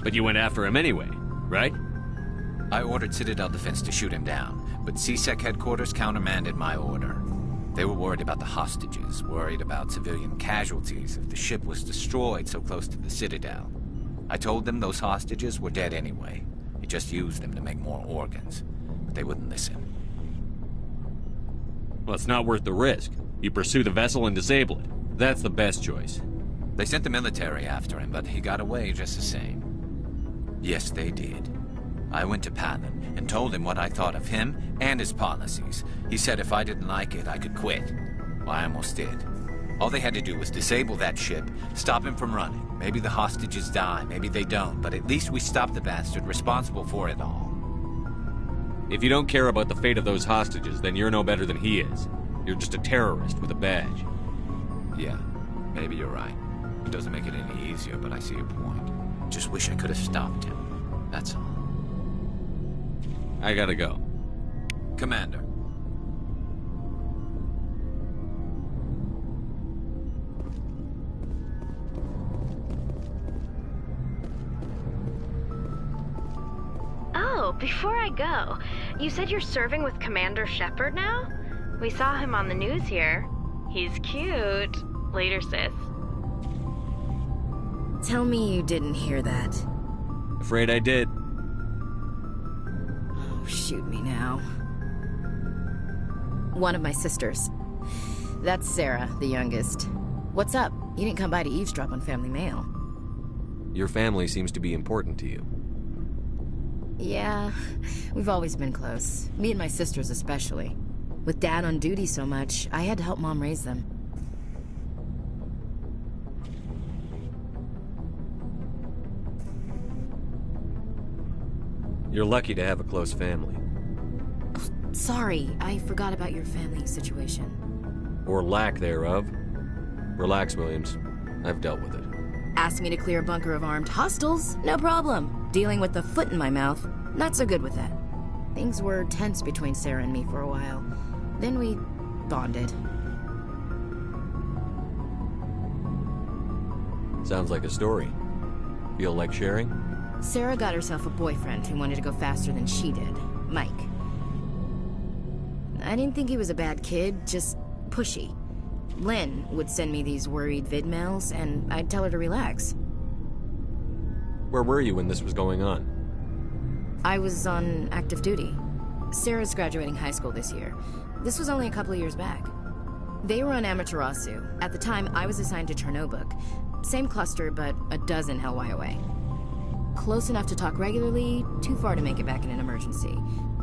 But you went after him anyway, right? I ordered Citadel Defense to shoot him down, but CSEC headquarters countermanded my order. They were worried about the hostages, worried about civilian casualties if the ship was destroyed so close to the Citadel. I told them those hostages were dead anyway. He just used them to make more organs, but they wouldn't listen. Well, it's not worth the risk. You pursue the vessel and disable it. That's the best choice. They sent the military after him, but he got away just the same. Yes, they did. I went to Palin and told him what I thought of him and his policies. He said if I didn't like it, I could quit. Well, I almost did. All they had to do was disable that ship, stop him from running. Maybe the hostages die, maybe they don't, but at least we stopped the bastard responsible for it all. If you don't care about the fate of those hostages, then you're no better than he is. You're just a terrorist with a badge. Yeah, maybe you're right. It doesn't make it any easier, but I see your point. Just wish I could have stopped him. That's all. I gotta go. Commander. Oh, before I go, you said you're serving with Commander Shepard now? We saw him on the news here. He's cute. Later, sis. Tell me you didn't hear that. Afraid I did. Oh, shoot me now. One of my sisters. That's Sarah, the youngest. What's up? You didn't come by to eavesdrop on family mail. Your family seems to be important to you. Yeah, we've always been close. Me and my sisters especially. With Dad on duty so much, I had to help Mom raise them. You're lucky to have a close family. Sorry, I forgot about your family situation. Or lack thereof. Relax, Williams. I've dealt with it. Asked me to clear a bunker of armed hostiles? No problem. Dealing with the foot in my mouth? Not so good with that. Things were tense between Sarah and me for a while. Then we bonded. Sounds like a story. Feel like sharing? Sarah got herself a boyfriend who wanted to go faster than she did. Mike. I didn't think he was a bad kid, just pushy. Lynn would send me these worried vidmails, and I'd tell her to relax. Where were you when this was going on? I was on active duty. Sarah's graduating high school this year. This was only a couple of years back. They were on Amaterasu. At the time, I was assigned to Chernobog. Same cluster, but a dozen Hellwire away. Close enough to talk regularly, too far to make it back in an emergency.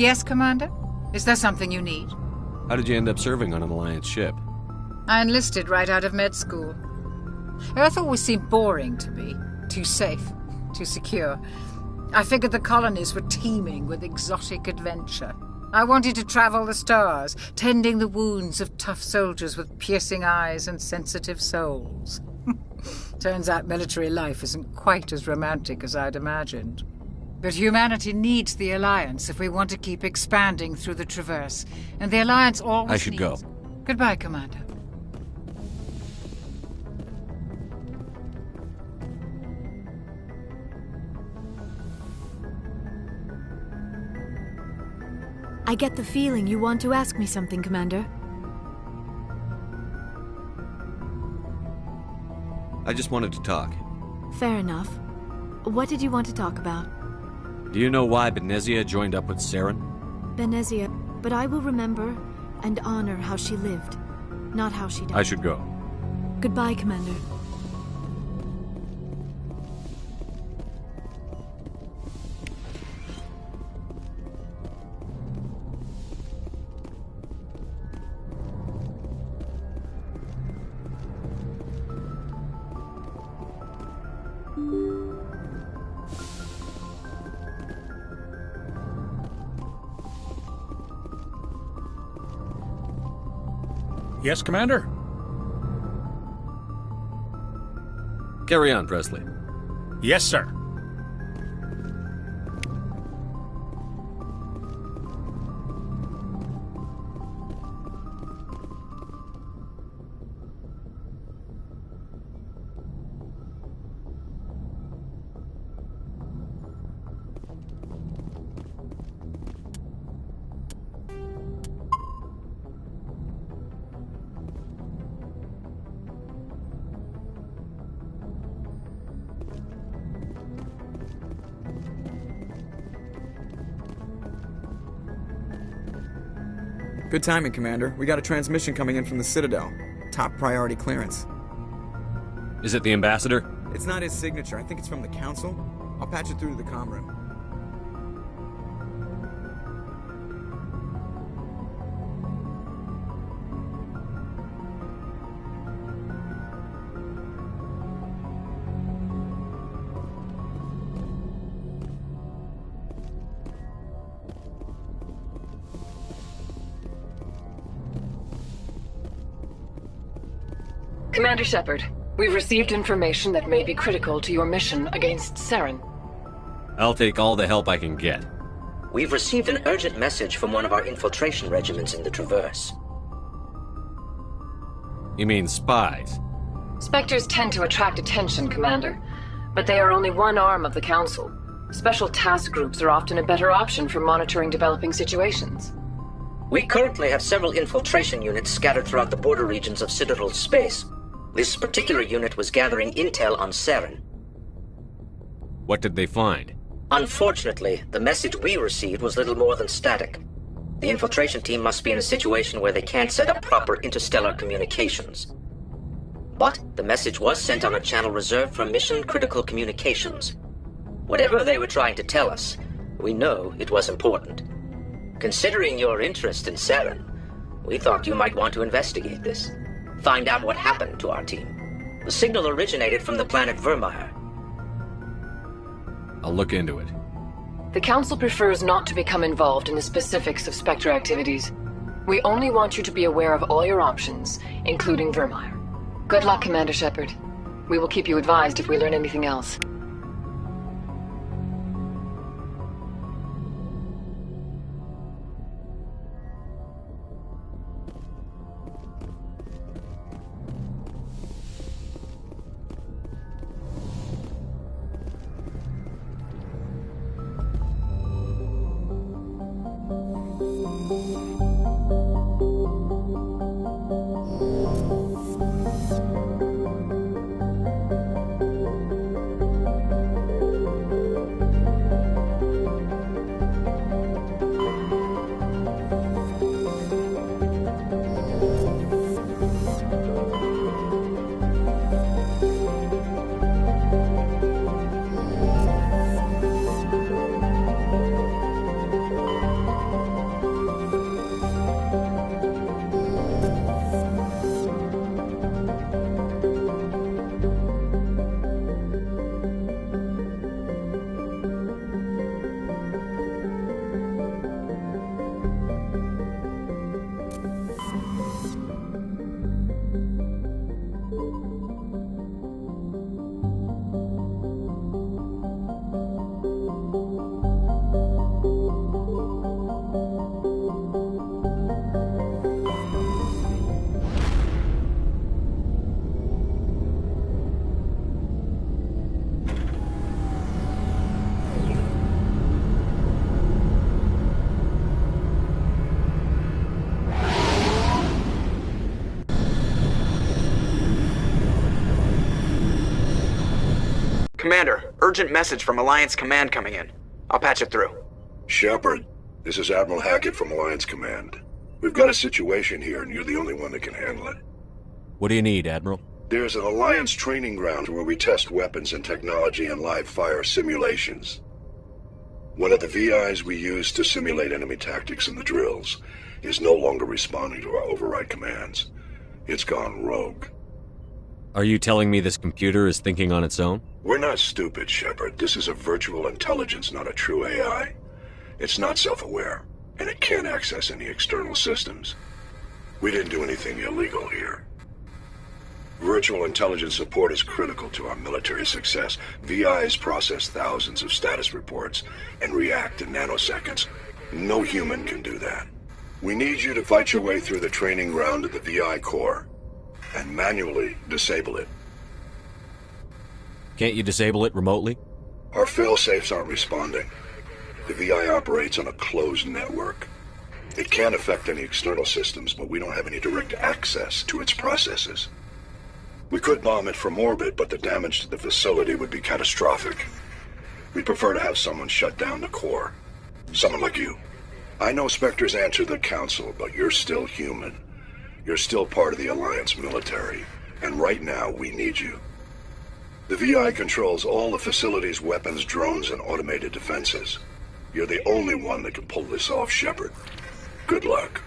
Yes, Commander? Is there something you need? How did you end up serving on an Alliance ship? I enlisted right out of med school. Earth always seemed boring to me. Too safe, too secure. I figured the colonies were teeming with exotic adventure. I wanted to travel the stars, tending the wounds of tough soldiers with piercing eyes and sensitive souls. Turns out military life isn't quite as romantic as I'd imagined. But humanity needs the Alliance if we want to keep expanding through the Traverse. And the Alliance always I should go. Goodbye, Commander. I get the feeling you want to ask me something, Commander. I just wanted to talk. Fair enough. What did you want to talk about? Do you know why Benezia joined up with Saren? Benezia, but I will remember and honor how she lived, not how she died. I should go. Goodbye, Commander. Yes, Commander? Carry on, Presley. Yes, sir. Good timing, Commander. We got a transmission coming in from the Citadel. Top priority clearance. Is it the Ambassador? It's not his signature. I think it's from the Council. I'll patch it through to the comm room. Commander Shepard, we've received information that may be critical to your mission against Saren. I'll take all the help I can get. We've received an urgent message from one of our infiltration regiments in the Traverse. You mean spies? Spectres tend to attract attention, Commander, but they are only one arm of the Council. Special task groups are often a better option for monitoring developing situations. We currently have several infiltration units scattered throughout the border regions of Citadel's space. This particular unit was gathering intel on Saren. What did they find? Unfortunately, the message we received was little more than static. The infiltration team must be in a situation where they can't set up proper interstellar communications. But the message was sent on a channel reserved for mission-critical communications. Whatever they were trying to tell us, we know it was important. Considering your interest in Saren, we thought you might want to investigate this. Find out what happened to our team. The signal originated from the planet Vermeer. I'll look into it. The Council prefers not to become involved in the specifics of Spectre activities. We only want you to be aware of all your options, including Vermeer. Good luck, Commander Shepard. We will keep you advised if we learn anything else. Commander, urgent message from Alliance Command coming in. I'll patch it through. Shepard, this is Admiral Hackett from Alliance Command. We've got a situation here, and you're the only one that can handle it. What do you need, Admiral? There's an Alliance training ground where we test weapons and technology in live fire simulations. One of the VIs we use to simulate enemy tactics in the drills is no longer responding to our override commands. It's gone rogue. Are you telling me this computer is thinking on its own? We're not stupid, Shepard. This is a virtual intelligence, not a true AI. It's not self-aware, and it can't access any external systems. We didn't do anything illegal here. Virtual intelligence support is critical to our military success. VIs process thousands of status reports and react in nanoseconds. No human can do that. We need you to fight your way through the training ground of the VI core and manually disable it. Can't you disable it remotely? Our fail-safes aren't responding. The VI operates on a closed network. It can affect any external systems, but we don't have any direct access to its processes. We could bomb it from orbit, but the damage to the facility would be catastrophic. We'd prefer to have someone shut down the core. Someone like you. I know Spectres answer the Council, but you're still human. You're still part of the Alliance military, and right now we need you. The VI controls all the facility's weapons, drones, and automated defenses. You're the only one that can pull this off, Shepard. Good luck.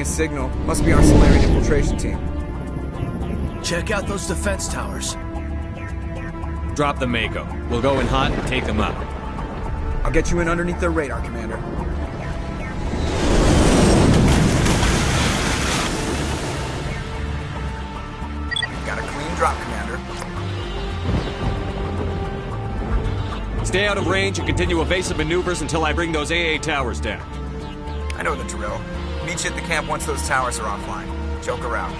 a signal. Must be our Solarian infiltration team. Check out those defense towers. Drop the Mako. We'll go in hot and take them out. I'll get you in underneath their radar, Commander. Got a clean drop, Commander. Stay out of range and continue evasive maneuvers until I bring those AA towers down. I know the drill. Meet you at the camp once those towers are offline. Joke around.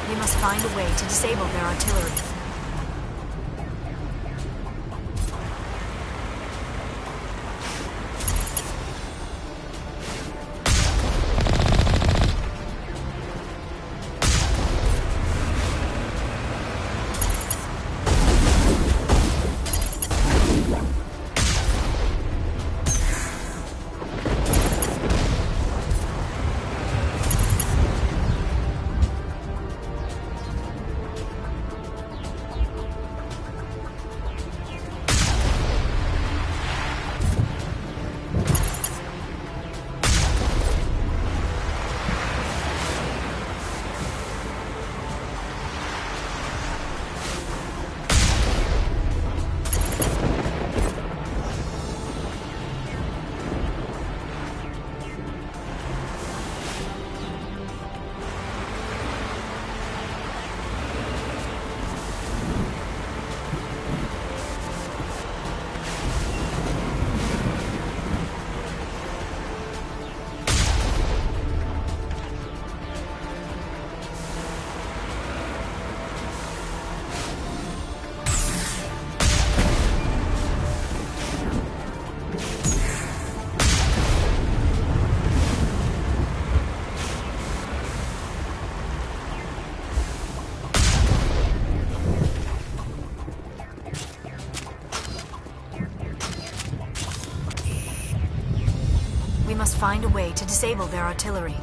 We must find a way to disable their artillery. We must find a way to disable their artillery.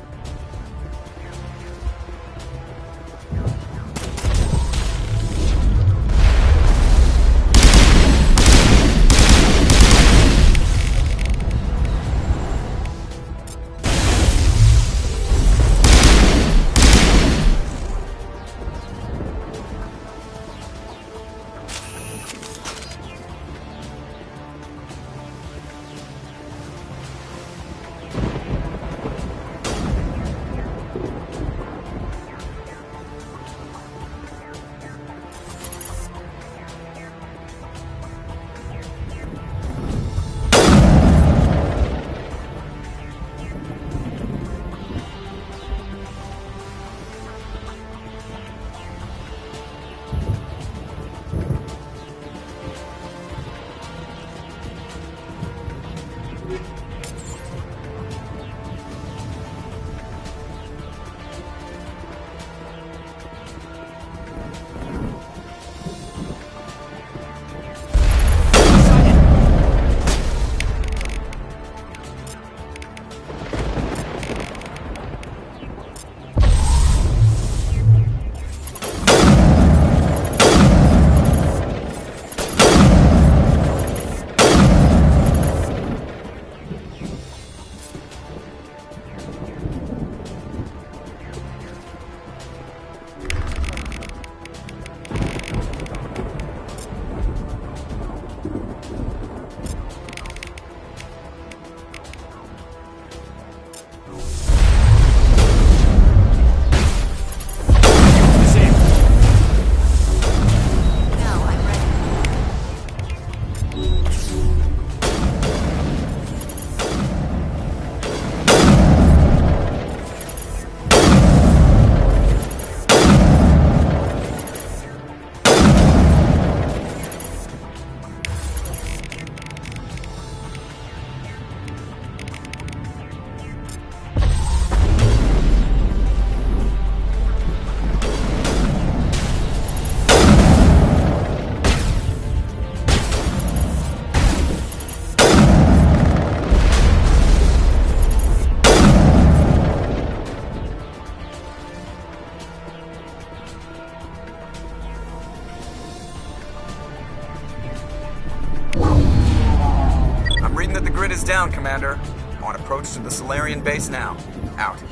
Is down, Commander. On approach to the Solarian base now. Out.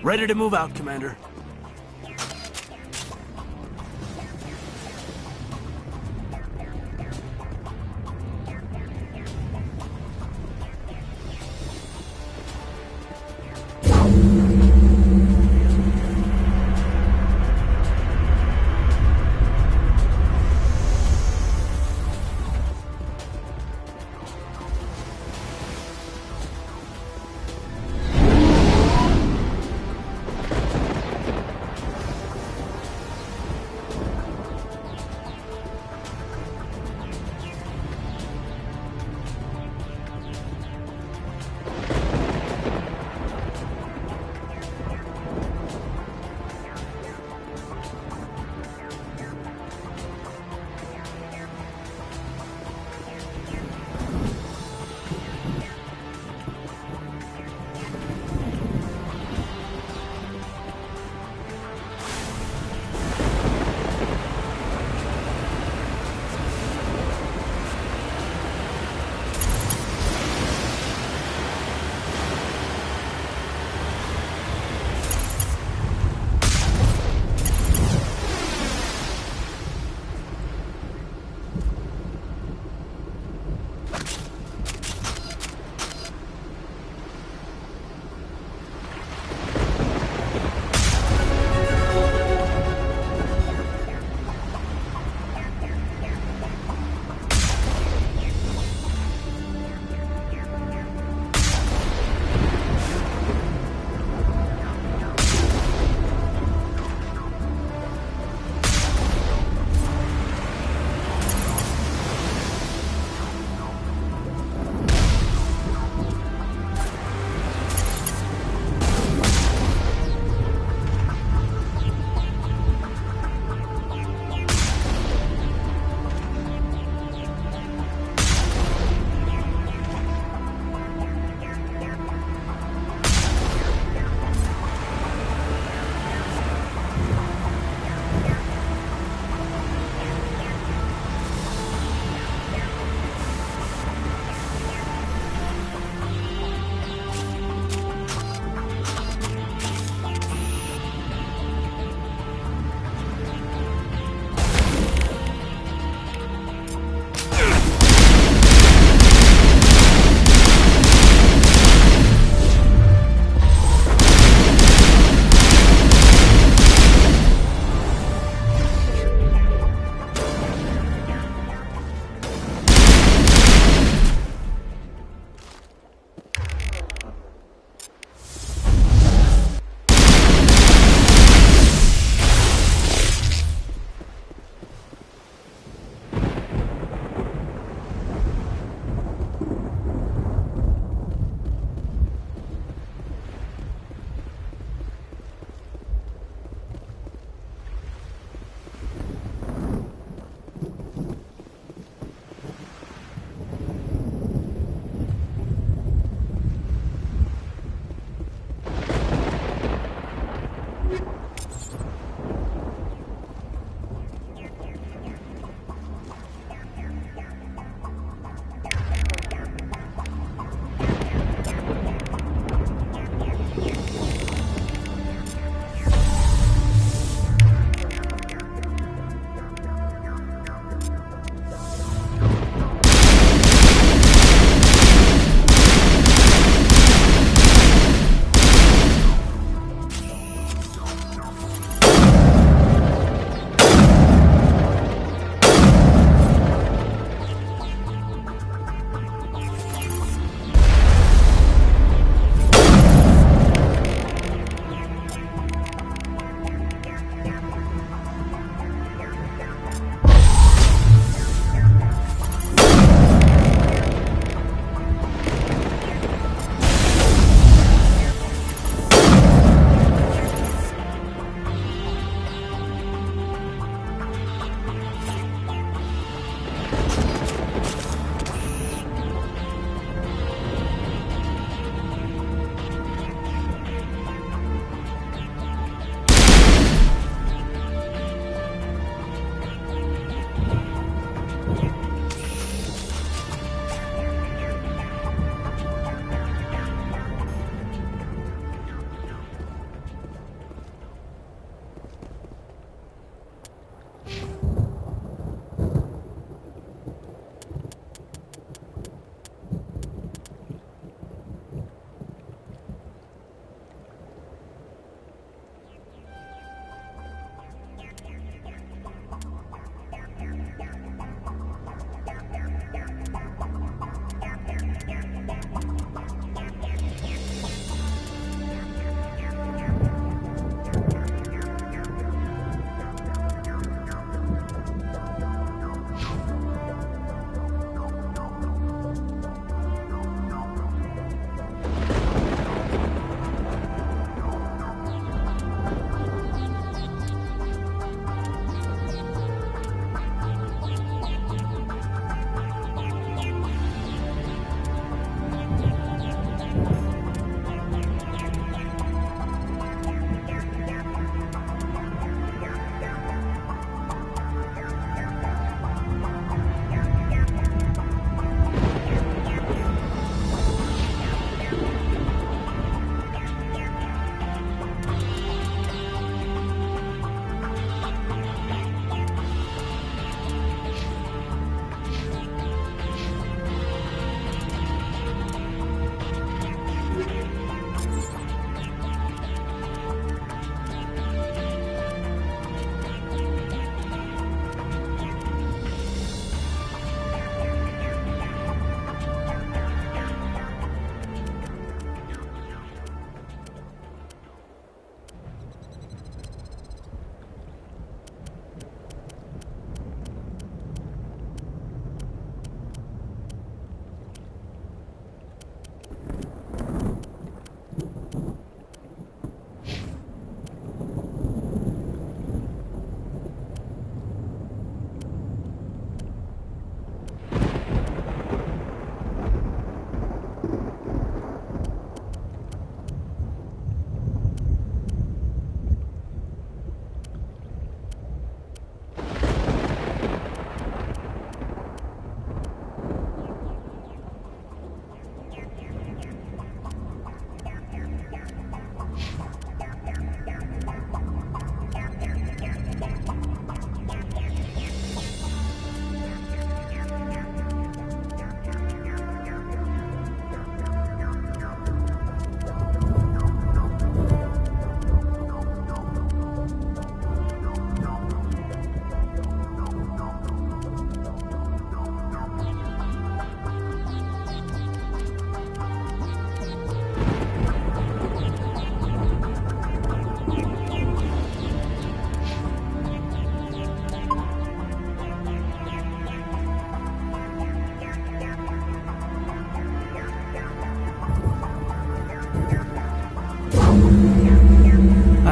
Ready to move out, Commander.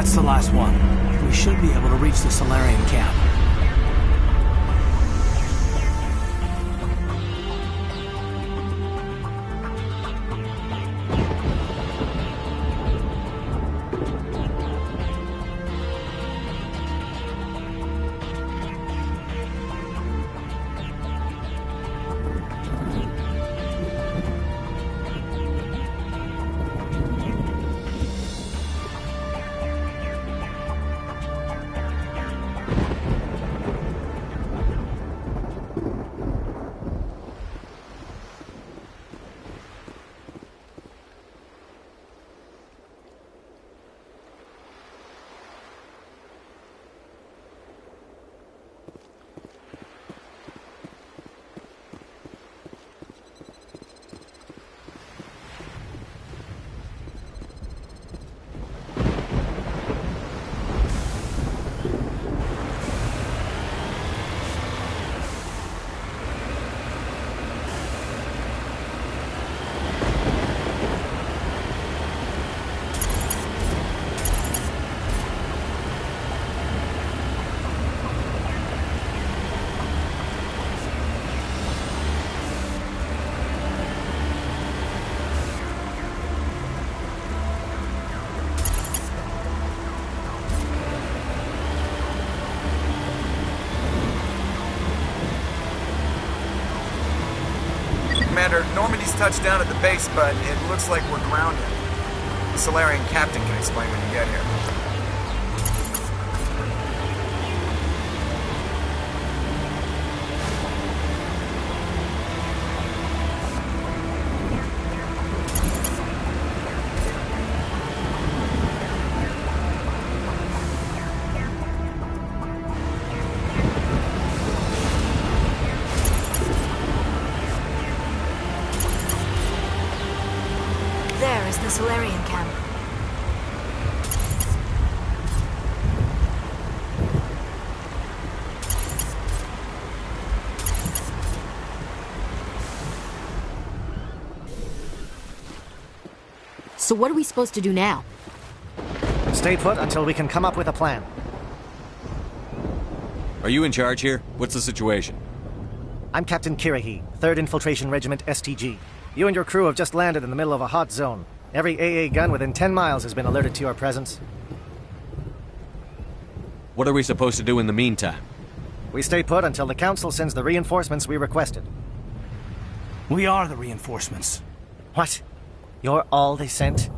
That's the last one. We should be able to reach the Solarian camp. Commander, Normandy's touched down at the base, but it looks like we're grounded. The Solarian captain can explain when you get here. There is the Solarian camp. So what are we supposed to do now? Stay put until we can come up with a plan. Are you in charge here? What's the situation? I'm Captain Kirahi, 3rd Infiltration Regiment STG. You and your crew have just landed in the middle of a hot zone. Every AA gun within 10 miles has been alerted to your presence. What are we supposed to do in the meantime? We stay put until the Council sends the reinforcements we requested. We are the reinforcements. What? You're all they sent?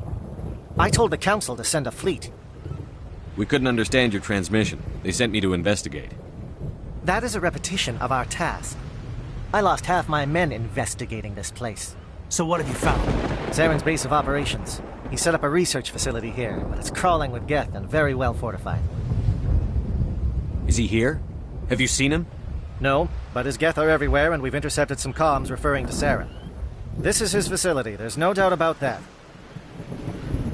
I told the Council to send a fleet. We couldn't understand your transmission. They sent me to investigate. That is a repetition of our task. I lost half my men investigating this place. So what have you found? Saren's base of operations. He set up a research facility here, but it's crawling with Geth and very well fortified. Is he here? Have you seen him? No, but his Geth are everywhere and we've intercepted some comms referring to Saren. This is his facility, there's no doubt about that.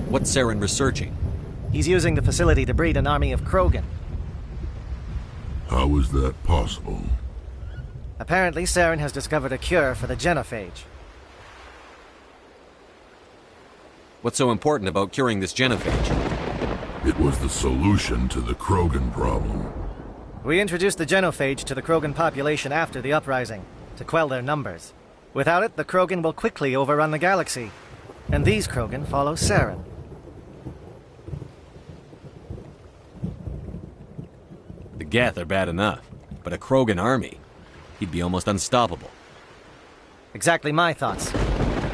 What's Saren researching? He's using the facility to breed an army of Krogan. How is that possible? Apparently, Saren has discovered a cure for the genophage. What's so important about curing this genophage? It was the solution to the Krogan problem. We introduced the genophage to the Krogan population after the uprising, to quell their numbers. Without it, the Krogan will quickly overrun the galaxy. And these Krogan follow Saren. The Geth are bad enough, but a Krogan army? He'd be almost unstoppable. Exactly my thoughts.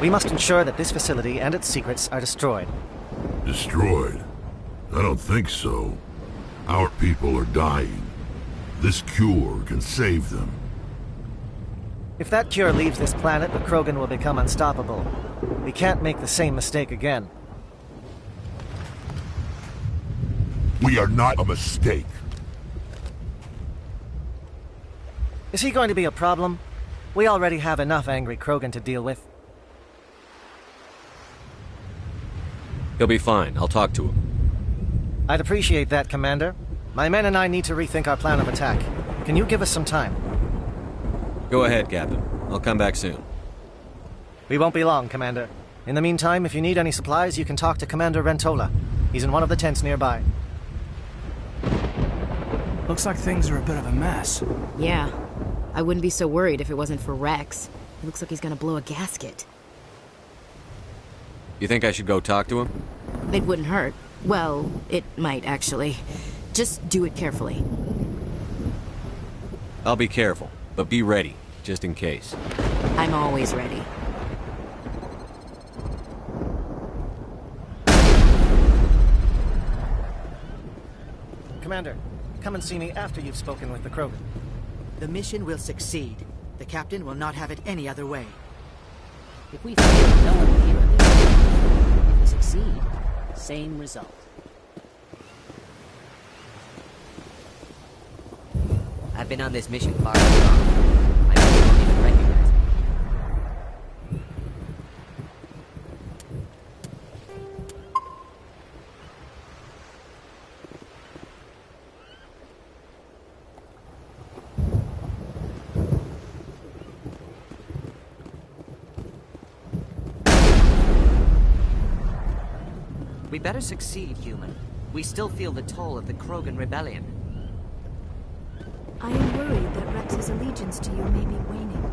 We must ensure that this facility and its secrets are destroyed. Destroyed? I don't think so. Our people are dying. This cure can save them. If that cure leaves this planet, the Krogan will become unstoppable. We can't make the same mistake again. We are not a mistake. Is he going to be a problem? We already have enough angry Krogan to deal with. He'll be fine. I'll talk to him. I'd appreciate that, Commander. My men and I need to rethink our plan of attack. Can you give us some time? Go ahead, Captain. I'll come back soon. We won't be long, Commander. In the meantime, if you need any supplies, you can talk to Commander Rentola. He's in one of the tents nearby. Looks like things are a bit of a mess. Yeah. I wouldn't be so worried if it wasn't for Rex. It looks like he's gonna blow a gasket. You think I should go talk to him? It wouldn't hurt. Well, it might, actually. Just do it carefully. I'll be careful, but be ready, just in case. I'm always ready. Commander, come and see me after you've spoken with the Krogan. The mission will succeed. The captain will not have it any other way. If we fail, no one will hear of it. If we succeed, same result. I've been on this mission far too long. My people won't even recognize me. We better succeed, human. We still feel the toll of the Krogan rebellion. I am worried that Rex's allegiance to you may be waning.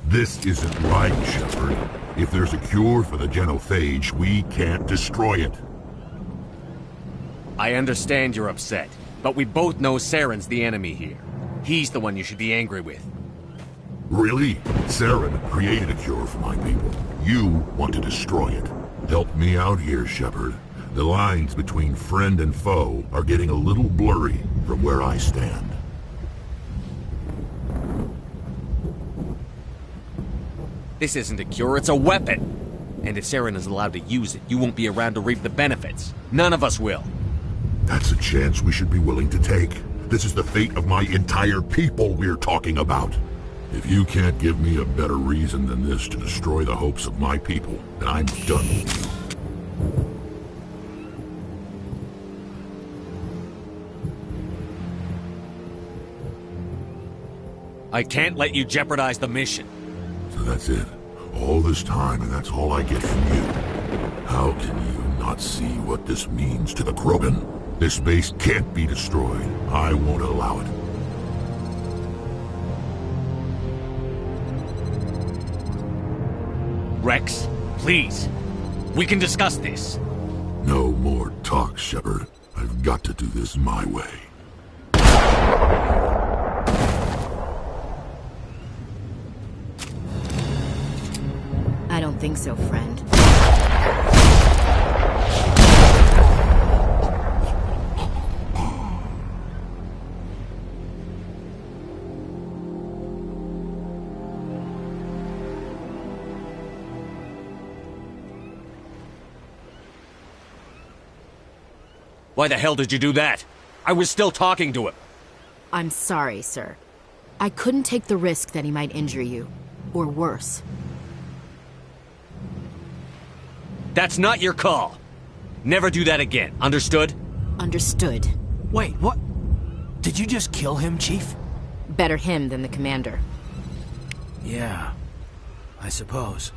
This isn't right, Shepard. If there's a cure for the genophage, we can't destroy it. I understand you're upset, but we both know Saren's the enemy here. He's the one you should be angry with. Really? Saren created a cure for my people. You want to destroy it. Help me out here, Shepard. The lines between friend and foe are getting a little blurry from where I stand. This isn't a cure, it's a weapon! And if Saren is allowed to use it, you won't be around to reap the benefits. None of us will. That's a chance we should be willing to take. This is the fate of my entire people we're talking about. If you can't give me a better reason than this to destroy the hopes of my people, then I'm done with you. I can't let you jeopardize the mission. So that's it. All this time, and that's all I get from you. How can you not see what this means to the Krogan? This base can't be destroyed. I won't allow it. Rex, please. We can discuss this. No more talk, Shepard. I've got to do this my way. I don't think so, friend. Why the hell did you do that? I was still talking to him. I'm sorry, sir. I couldn't take the risk that he might injure you. Or worse. That's not your call. Never do that again, understood? Understood. Wait, what? Did you just kill him, Chief? Better him than the commander. Yeah, I suppose.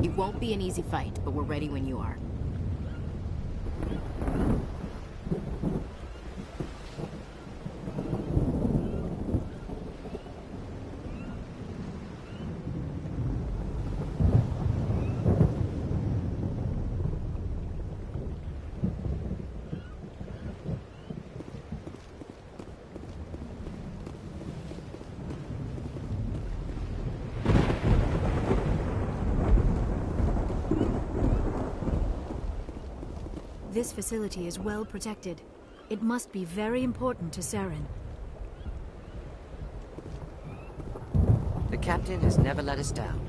It won't be an easy fight, but we're ready when you are. This facility is well protected. It must be very important to Saren. The captain has never let us down.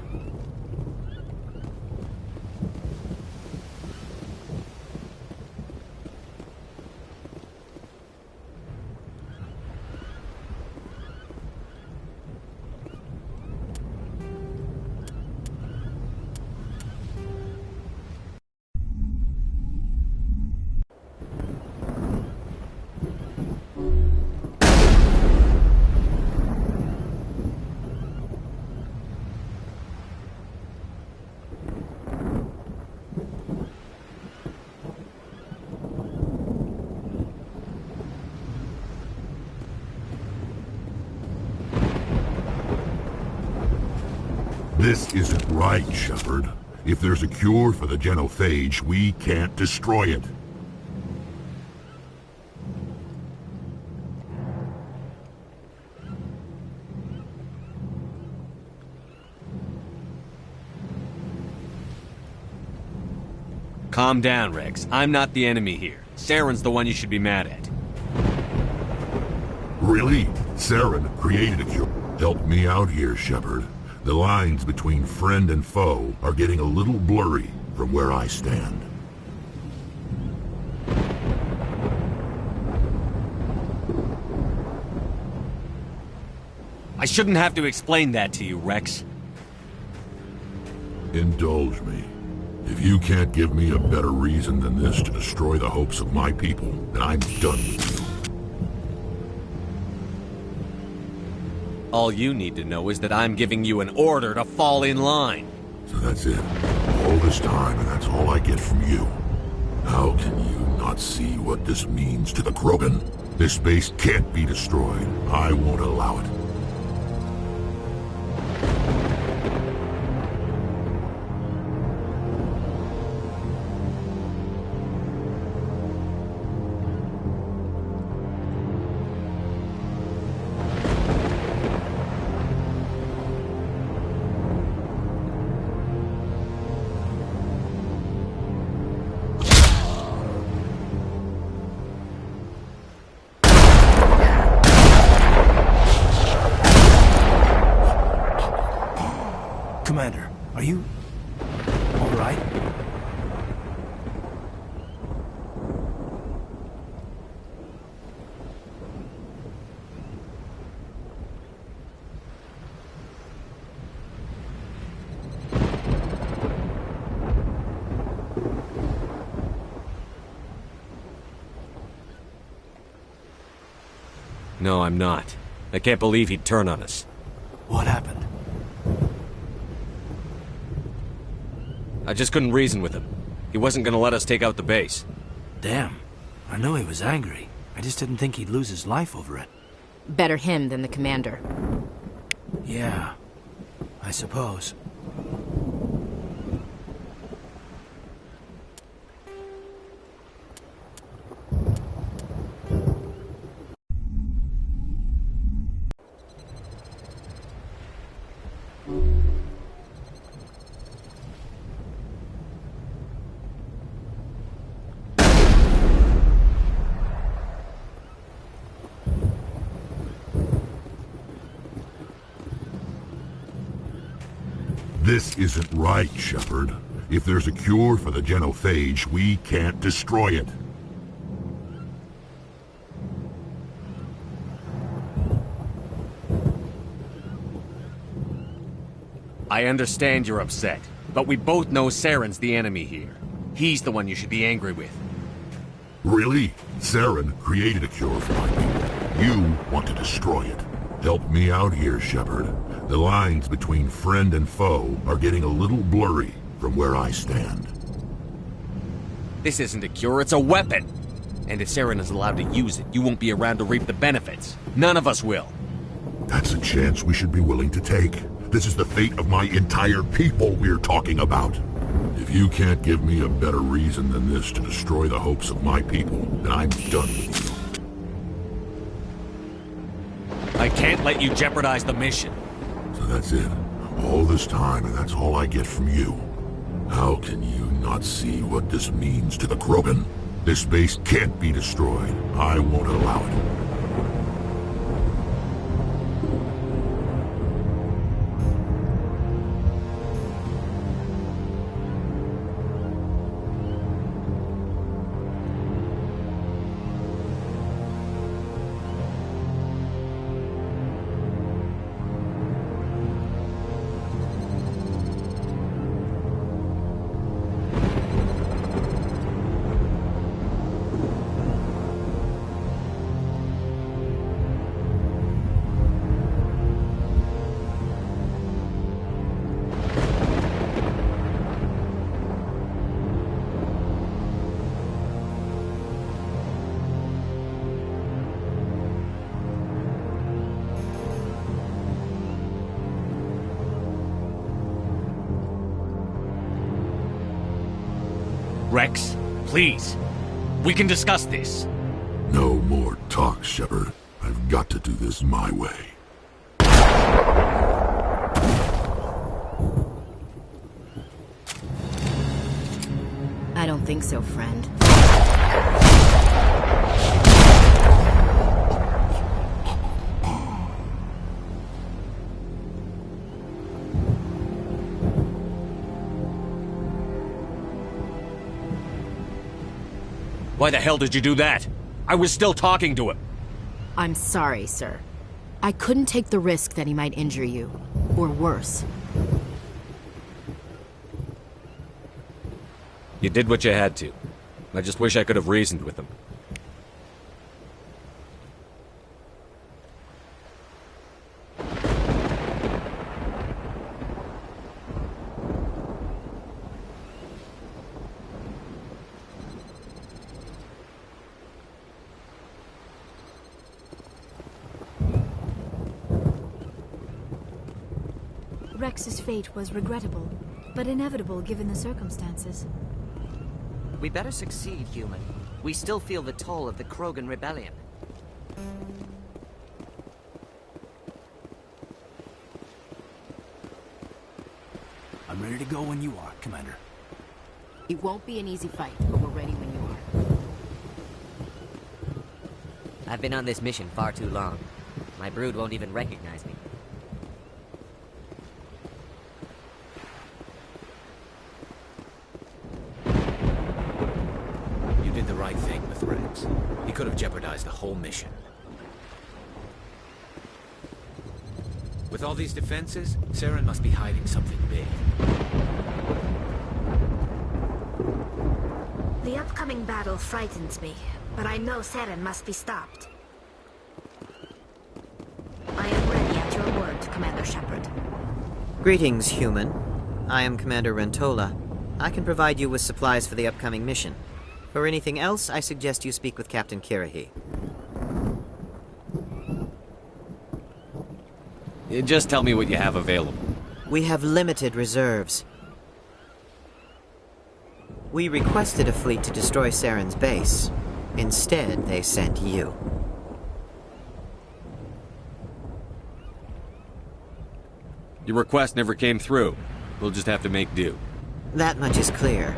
This isn't right, Shepard. If there's a cure for the genophage, we can't destroy it. Calm down, Rex. I'm not the enemy here. Saren's the one you should be mad at. Really? Saren created a cure. Help me out here, Shepard. The lines between friend and foe are getting a little blurry from where I stand. I shouldn't have to explain that to you, Rex. Indulge me. If you can't give me a better reason than this to destroy the hopes of my people, then I'm done with you. All you need to know is that I'm giving you an order to fall in line. So that's it. All this time, and that's all I get from you. How can you not see what this means to the Krogan? This base can't be destroyed. I won't allow it. Commander, are you... all right? No, I'm not. I can't believe he'd turn on us. What happened? I just couldn't reason with him. He wasn't gonna let us take out the base. Damn. I know he was angry. I just didn't think he'd lose his life over it. Better him than the commander. Yeah, I suppose. This isn't right, Shepard. If there's a cure for the genophage, we can't destroy it. I understand you're upset, but we both know Saren's the enemy here. He's the one you should be angry with. Really? Saren created a cure for my people. You want to destroy it. Help me out here, Shepard. The lines between friend and foe are getting a little blurry from where I stand. This isn't a cure, it's a weapon! And if Saren is allowed to use it, you won't be around to reap the benefits. None of us will. That's a chance we should be willing to take. This is the fate of my entire people we're talking about. If you can't give me a better reason than this to destroy the hopes of my people, then I'm done with you. I can't let you jeopardize the mission. So that's it. All this time, and that's all I get from you. How can you not see what this means to the Krogan? This base can't be destroyed. I won't allow it. Rex, please. We can discuss this. No more talk, Shepard. I've got to do this my way. I don't think so, friend. Why the hell did you do that? I was still talking to him. I'm sorry, sir. I couldn't take the risk that he might injure you. Or worse. You did what you had to. I just wish I could have reasoned with him. Rex's fate was regrettable, but inevitable given the circumstances. We better succeed, human. We still feel the toll of the Krogan rebellion. I'm ready to go when you are, Commander. It won't be an easy fight, but we're ready when you are. I've been on this mission far too long. My brood won't even recognize me. You did the right thing with Rex. He could have jeopardized the whole mission. With all these defenses, Saren must be hiding something big. The upcoming battle frightens me, but I know Saren must be stopped. I am ready at your word, Commander Shepard. Greetings, human. I am Commander Rentola. I can provide you with supplies for the upcoming mission. For anything else, I suggest you speak with Captain Kirahi. Just tell me what you have available. We have limited reserves. We requested a fleet to destroy Saren's base. Instead, they sent you. Your request never came through. We'll just have to make do. That much is clear.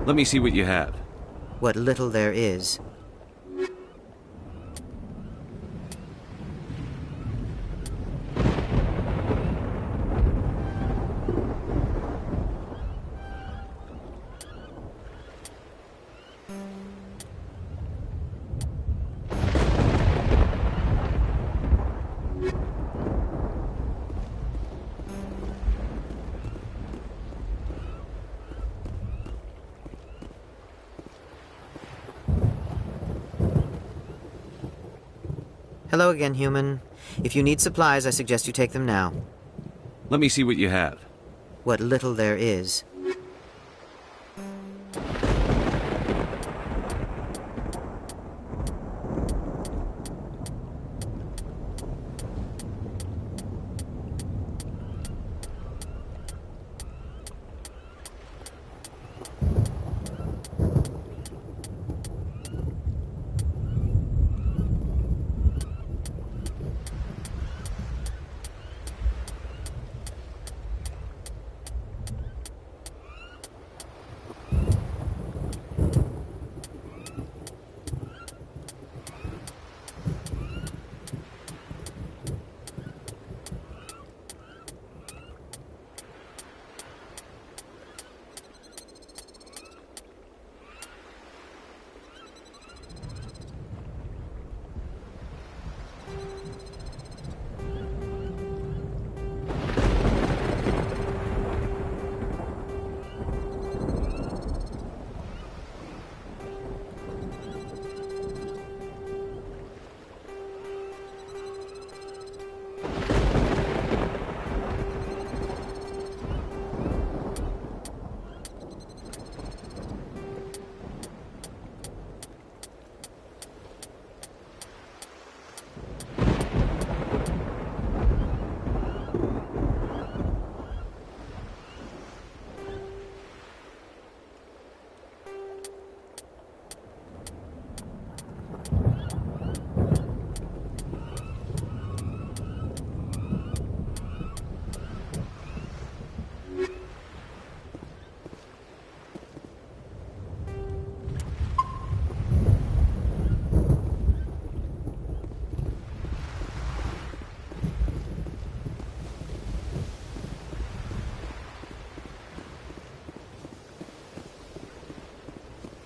Let me see what you have. What little there is. Hello again, human. If you need supplies, I suggest you take them now. Let me see what you have. What little there is.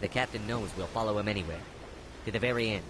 The captain knows we'll follow him anywhere. To the very end.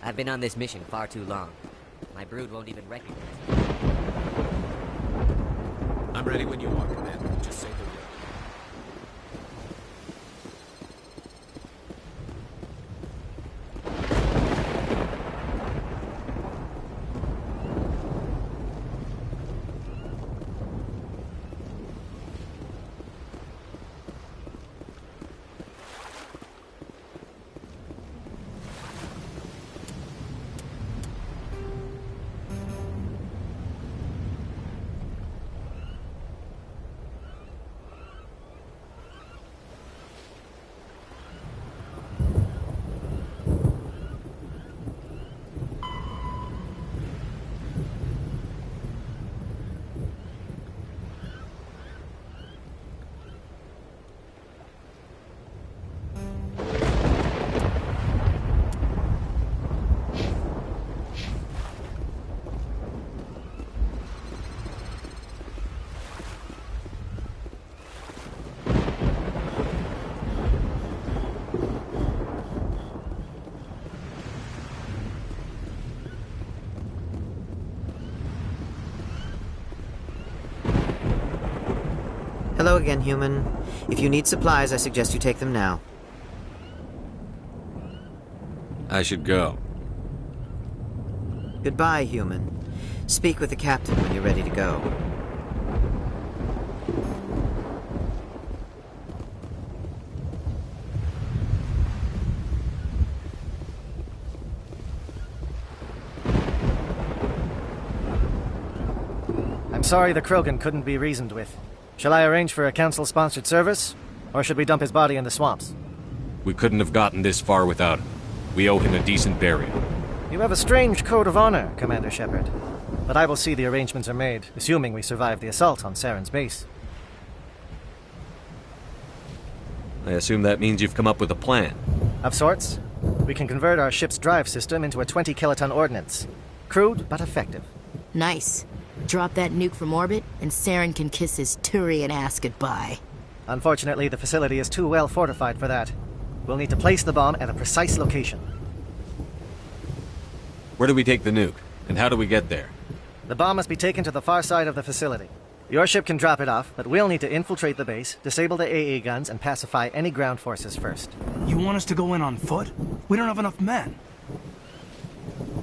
I've been on this mission far too long. My brood won't even recognize me. I'm ready when you are, Commander. Just say the word. Hello again, human. If you need supplies, I suggest you take them now. I should go. Goodbye, human. Speak with the captain when you're ready to go. I'm sorry the Krogan couldn't be reasoned with. Shall I arrange for a council-sponsored service, or should we dump his body in the swamps? We couldn't have gotten this far without him. We owe him a decent burial. You have a strange code of honor, Commander Shepard. But I will see the arrangements are made, assuming we survive the assault on Saren's base. I assume that means you've come up with a plan. Of sorts. We can convert our ship's drive system into a 20-kiloton ordnance. Crude, but effective. Nice. Drop that nuke from orbit, and Saren can kiss his Turian ass goodbye. Unfortunately, the facility is too well fortified for that. We'll need to place the bomb at a precise location. Where do we take the nuke? And how do we get there? The bomb must be taken to the far side of the facility. Your ship can drop it off, but we'll need to infiltrate the base, disable the AA guns, and pacify any ground forces first. You want us to go in on foot? We don't have enough men.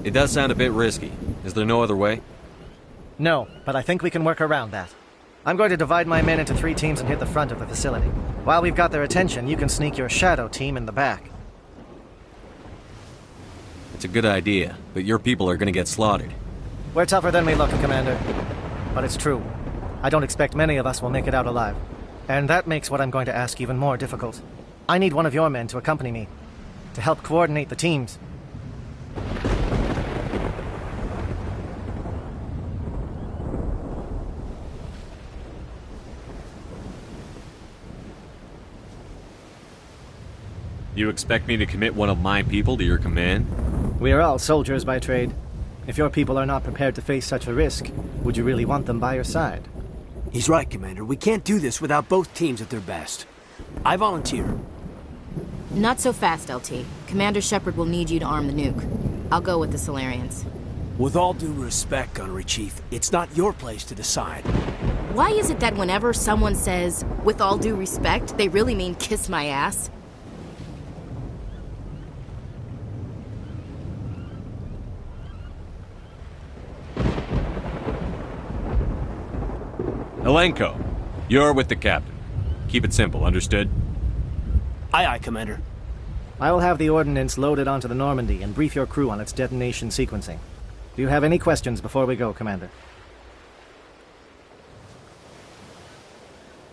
It does sound a bit risky. Is there no other way? No, but I think we can work around that. I'm going to divide my men into 3 teams and hit the front of the facility. While we've got their attention, you can sneak your shadow team in the back. It's a good idea, but your people are going to get slaughtered. We're tougher than we look, Commander. But it's true. I don't expect many of us will make it out alive. And that makes what I'm going to ask even more difficult. I need one of your men to accompany me, to help coordinate the teams. You expect me to commit one of my people to your command? We are all soldiers by trade. If your people are not prepared to face such a risk, would you really want them by your side? He's right, Commander. We can't do this without both teams at their best. I volunteer. Not so fast, LT. Commander Shepard will need you to arm the nuke. I'll go with the Solarians. With all due respect, Gunnery Chief, it's not your place to decide. Why is it that whenever someone says, with all due respect, they really mean kiss my ass? Elenko, you're with the captain. Keep it simple, understood? Aye, aye, Commander. I will have the ordnance loaded onto the Normandy and brief your crew on its detonation sequencing. Do you have any questions before we go, Commander?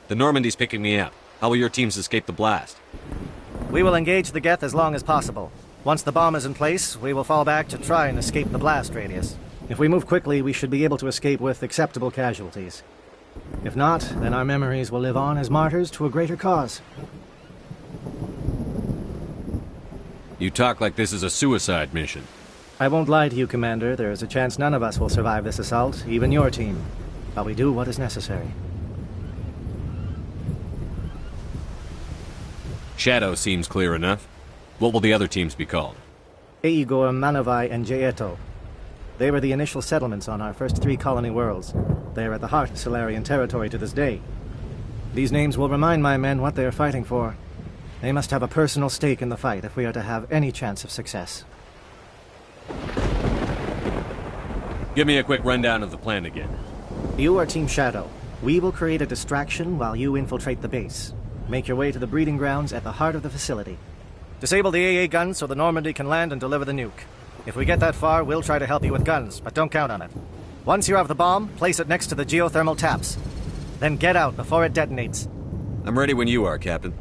The Normandy's picking me up. How will your teams escape the blast? We will engage the Geth as long as possible. Once the bomb is in place, we will fall back to try and escape the blast radius. If we move quickly, we should be able to escape with acceptable casualties. If not, then our memories will live on as martyrs to a greater cause. You talk like this is a suicide mission. I won't lie to you, Commander. There is a chance none of us will survive this assault, even your team. But we do what is necessary. Shadow seems clear enough. What will the other teams be called? Igor, Manovai, and Jaeto. They were the initial settlements on our first 3 colony worlds. They are at the heart of Solarian territory to this day. These names will remind my men what they are fighting for. They must have a personal stake in the fight if we are to have any chance of success. Give me a quick rundown of the plan again. You are Team Shadow. We will create a distraction while you infiltrate the base. Make your way to the breeding grounds at the heart of the facility. Disable the AA guns so the Normandy can land and deliver the nuke. If we get that far, we'll try to help you with guns, but don't count on it. Once you have the bomb, place it next to the geothermal taps. Then get out before it detonates. I'm ready when you are, Captain.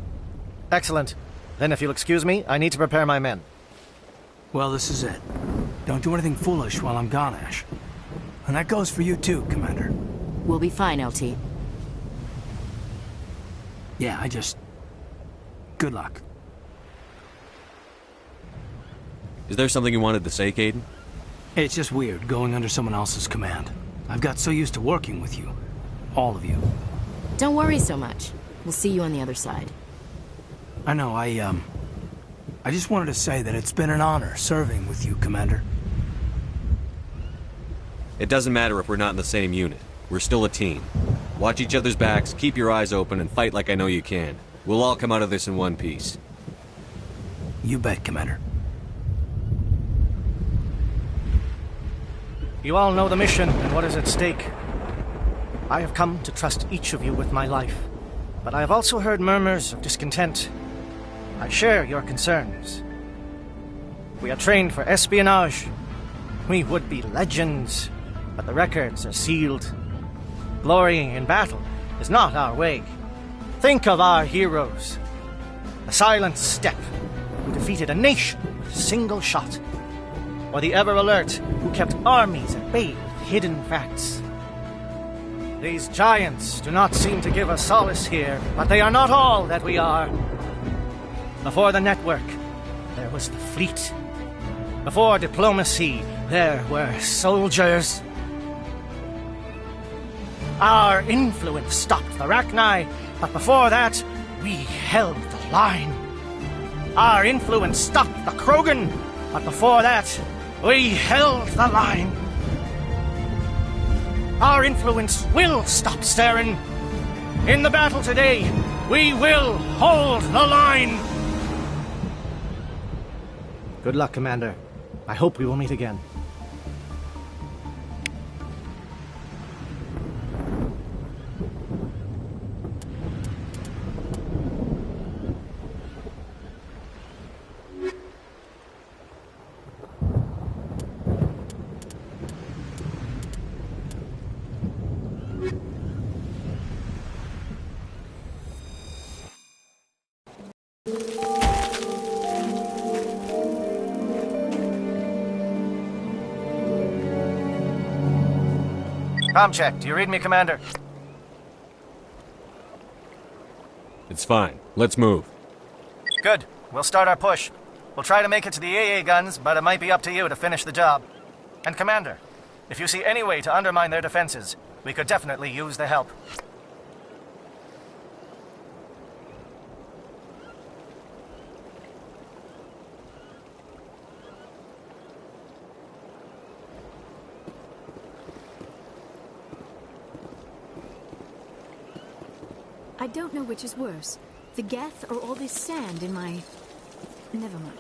Excellent. Then if you'll excuse me, I need to prepare my men. Well, this is it. Don't do anything foolish while I'm gone, Ash. And that goes for you too, Commander. We'll be fine, LT. Yeah, good luck. Is there something you wanted to say, Caden? It's just weird, going under someone else's command. I've got so used to working with you. All of you. Don't worry so much. We'll see you on the other side. I know, I just wanted to say that it's been an honor serving with you, Commander. It doesn't matter if we're not in the same unit. We're still a team. Watch each other's backs, keep your eyes open, and fight like I know you can. We'll all come out of this in one piece. You bet, Commander. You all know the mission and what is at stake. I have come to trust each of you with my life, but I have also heard murmurs of discontent. I share your concerns. We are trained for espionage. We would be legends, but the records are sealed. Glorying in battle is not our way. Think of our heroes. The Silent Step, who defeated a nation with a single shot. Or the Ever Alert, who kept armies at bay with hidden facts. These giants do not seem to give us solace here, but they are not all that we are. Before the network, there was the fleet. Before diplomacy, there were soldiers. Our influence stopped the Rachni, but before that, we held the line. Our influence stopped the Krogan, but before that, we held the line. Our influence will stop Saren. In the battle today, we will hold the line. Good luck, Commander. I hope we will meet again. Comm check. Do you read me, Commander? It's fine. Let's move. Good. We'll start our push. We'll try to make it to the AA guns, but it might be up to you to finish the job. And Commander, if you see any way to undermine their defenses, we could definitely use the help. I don't know which is worse, the Geth or all this sand in my... Never mind.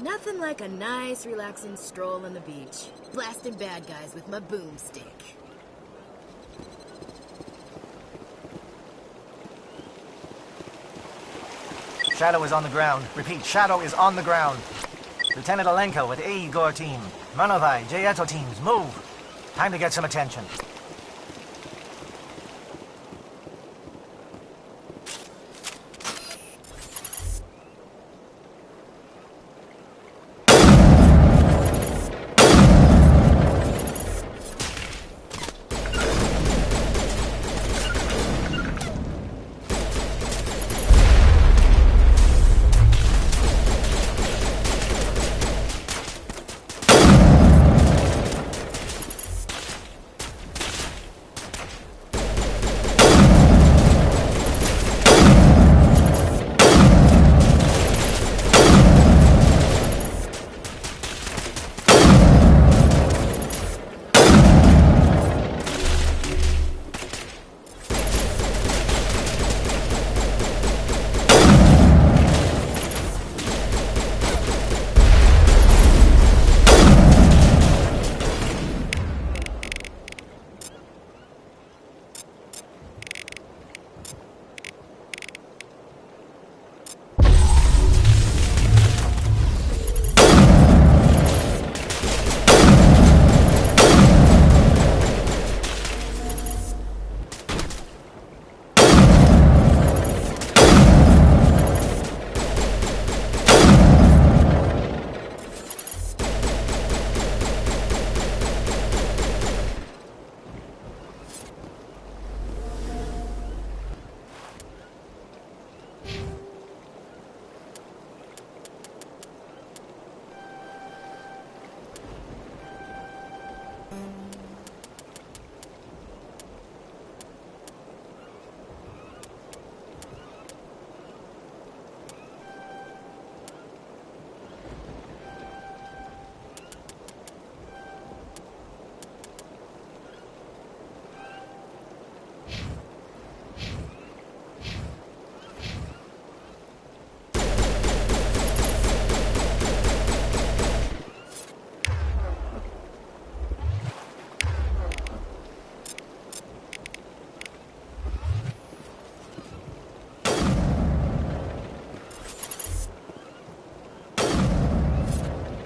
Nothing like a nice, relaxing stroll on the beach. Blasting bad guys with my boomstick. Shadow is on the ground. Repeat, Shadow is on the ground. Lieutenant Alenko with Igor team. Manovai, Jaeto teams, move. Time to get some attention.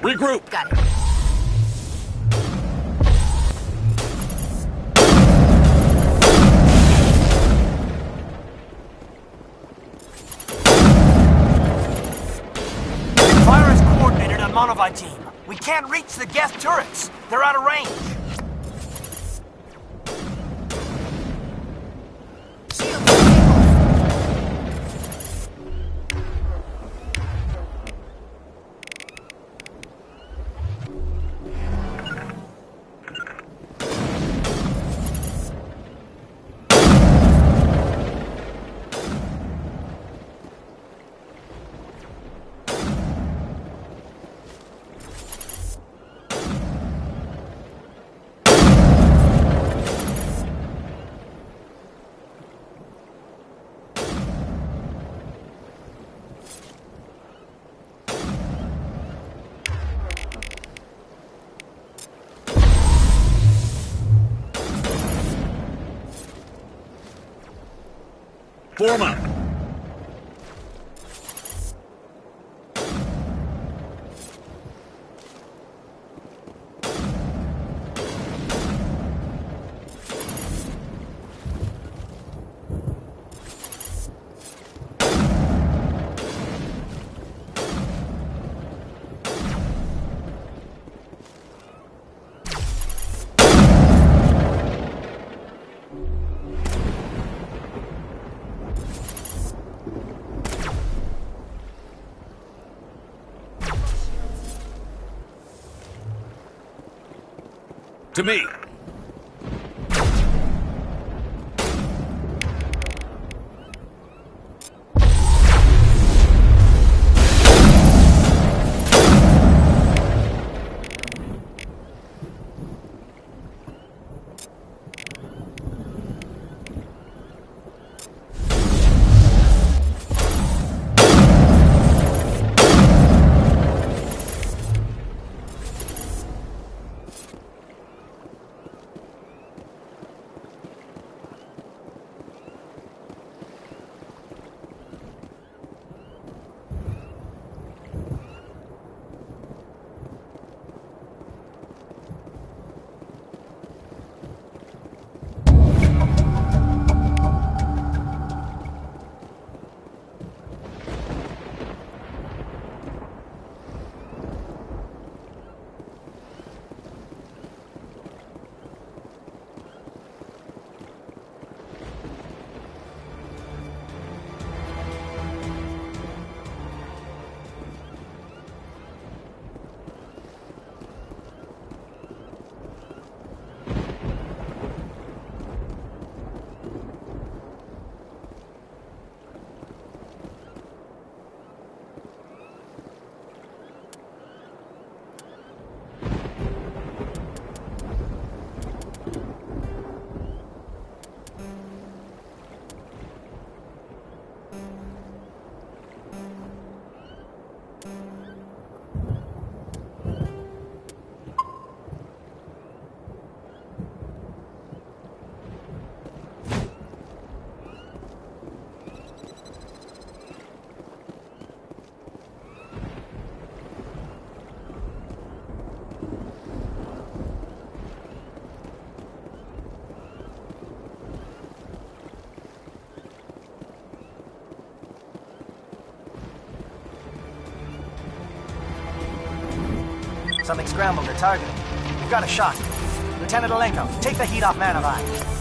Regroup! Got it. Fire is coordinated on Monovi team. We can't reach the Geth turrets. They're out of range. Form up. To me! Something scrambled their targeting. We've got a shot. Lieutenant Alenko, take the heat off Manovi.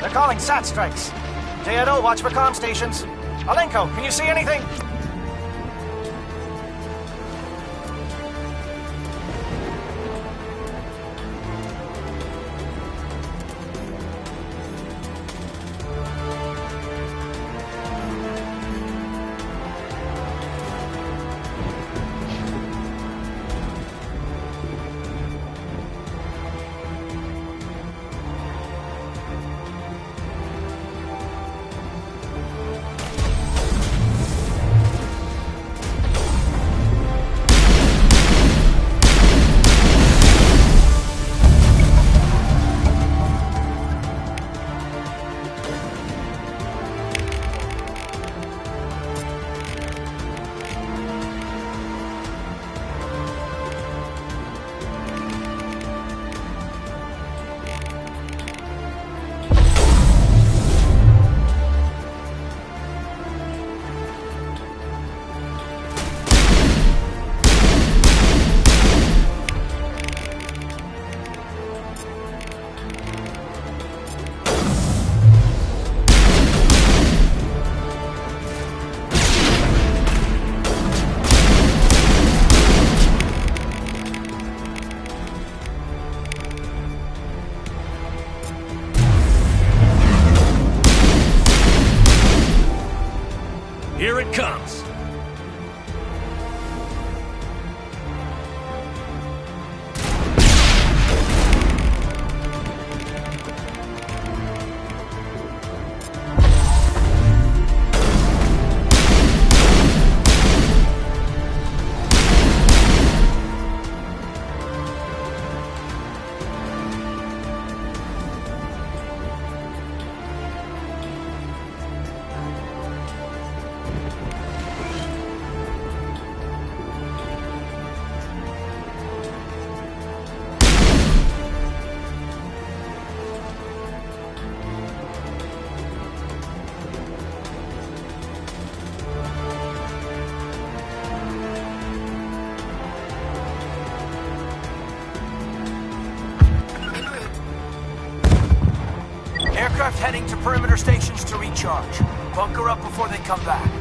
They're calling SAT strikes. JNO, watch for comm stations. Alenko, can you see anything? Here it comes. Aircraft heading to perimeter stations to recharge. Bunker up before they come back.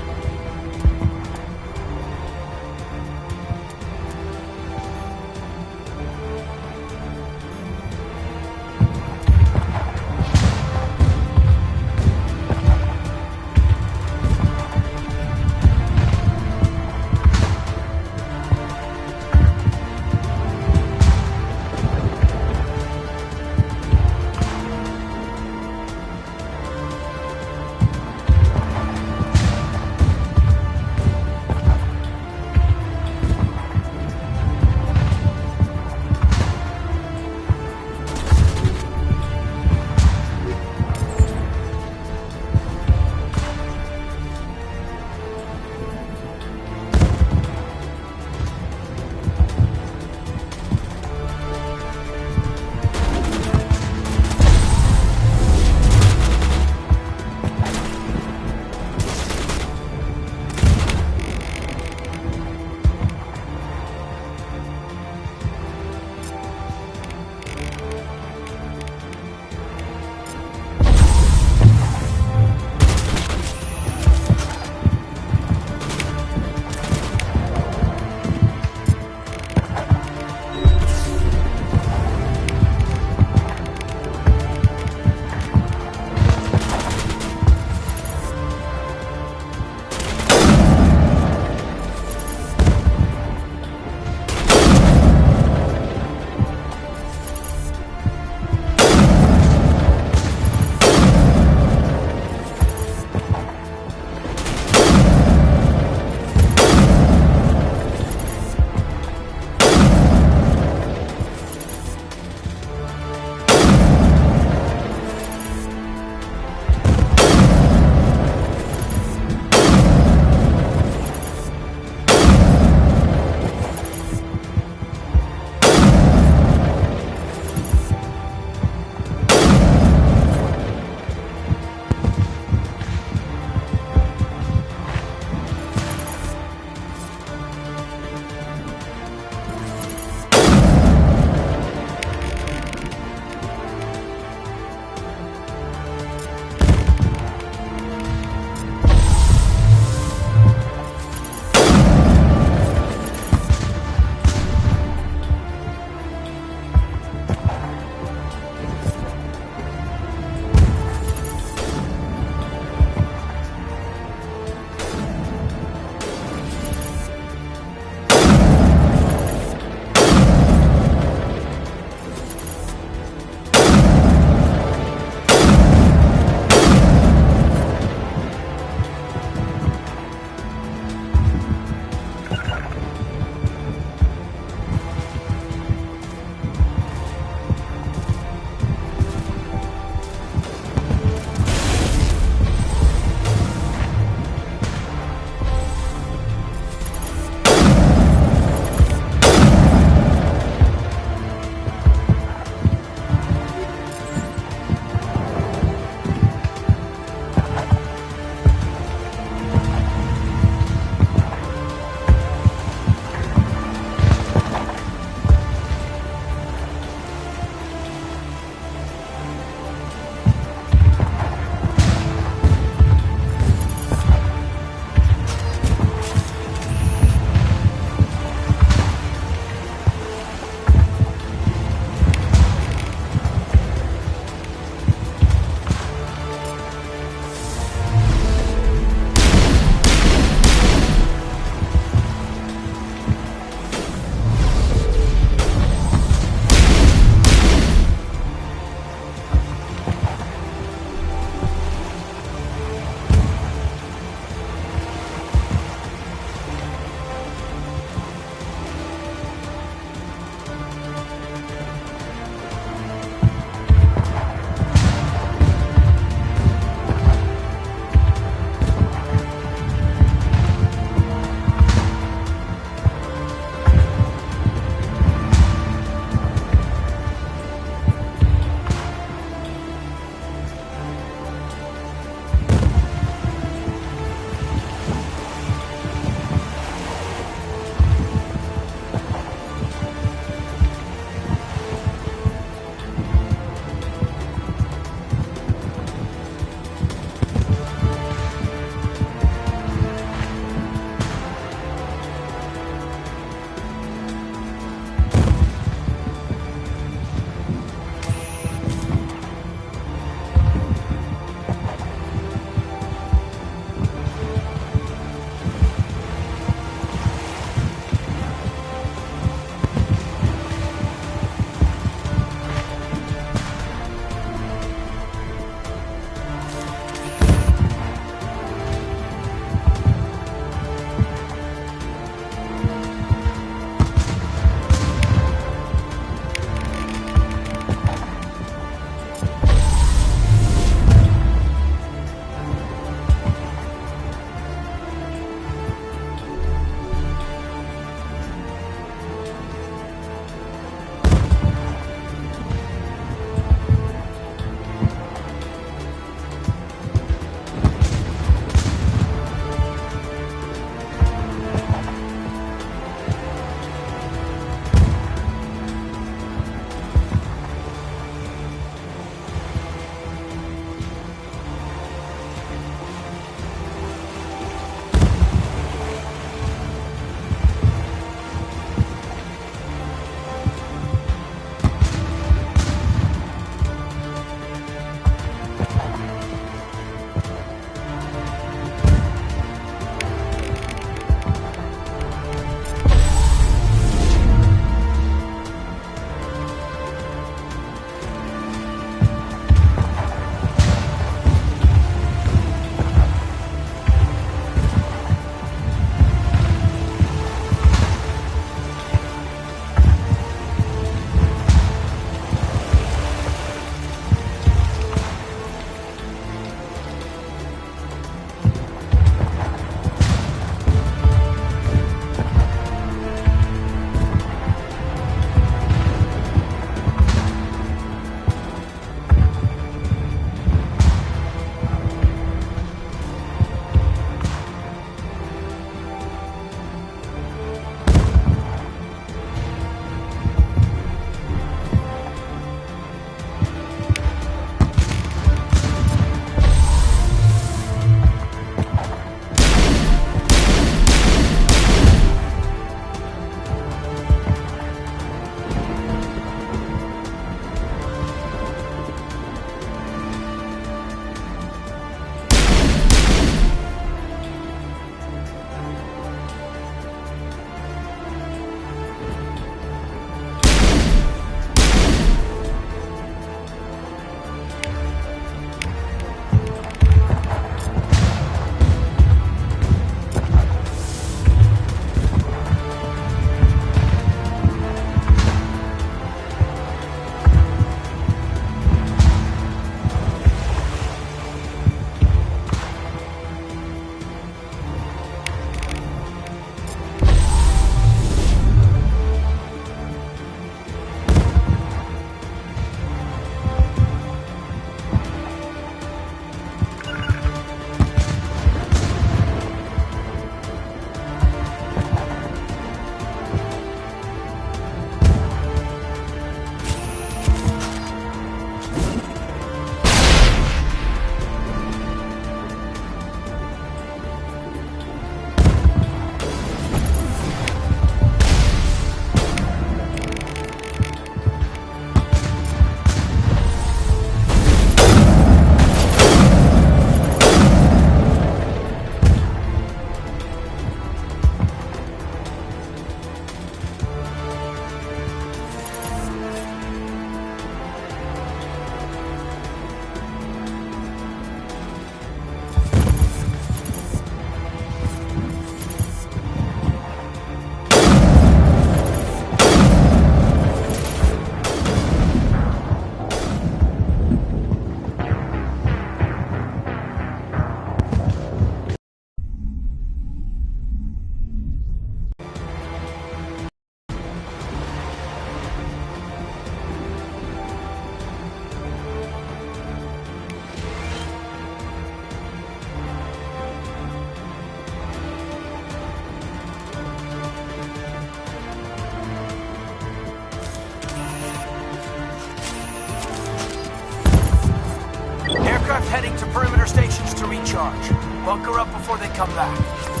heading to perimeter stations to recharge. Bunker up before they come back.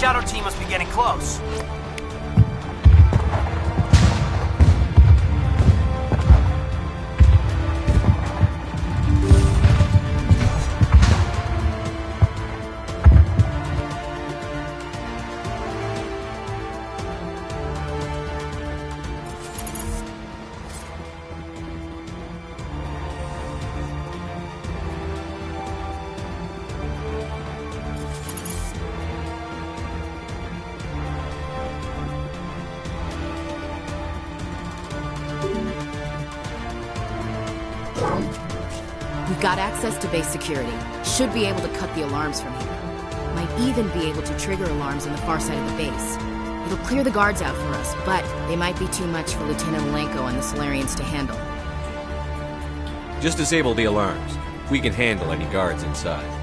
Shadow team must be getting close. We've got access to base security. Should be able to cut the alarms from here. Might even be able to trigger alarms on the far side of the base. It'll clear the guards out for us, but they might be too much for Lieutenant Malenko and the Solarians to handle. Just disable the alarms. We can handle any guards inside.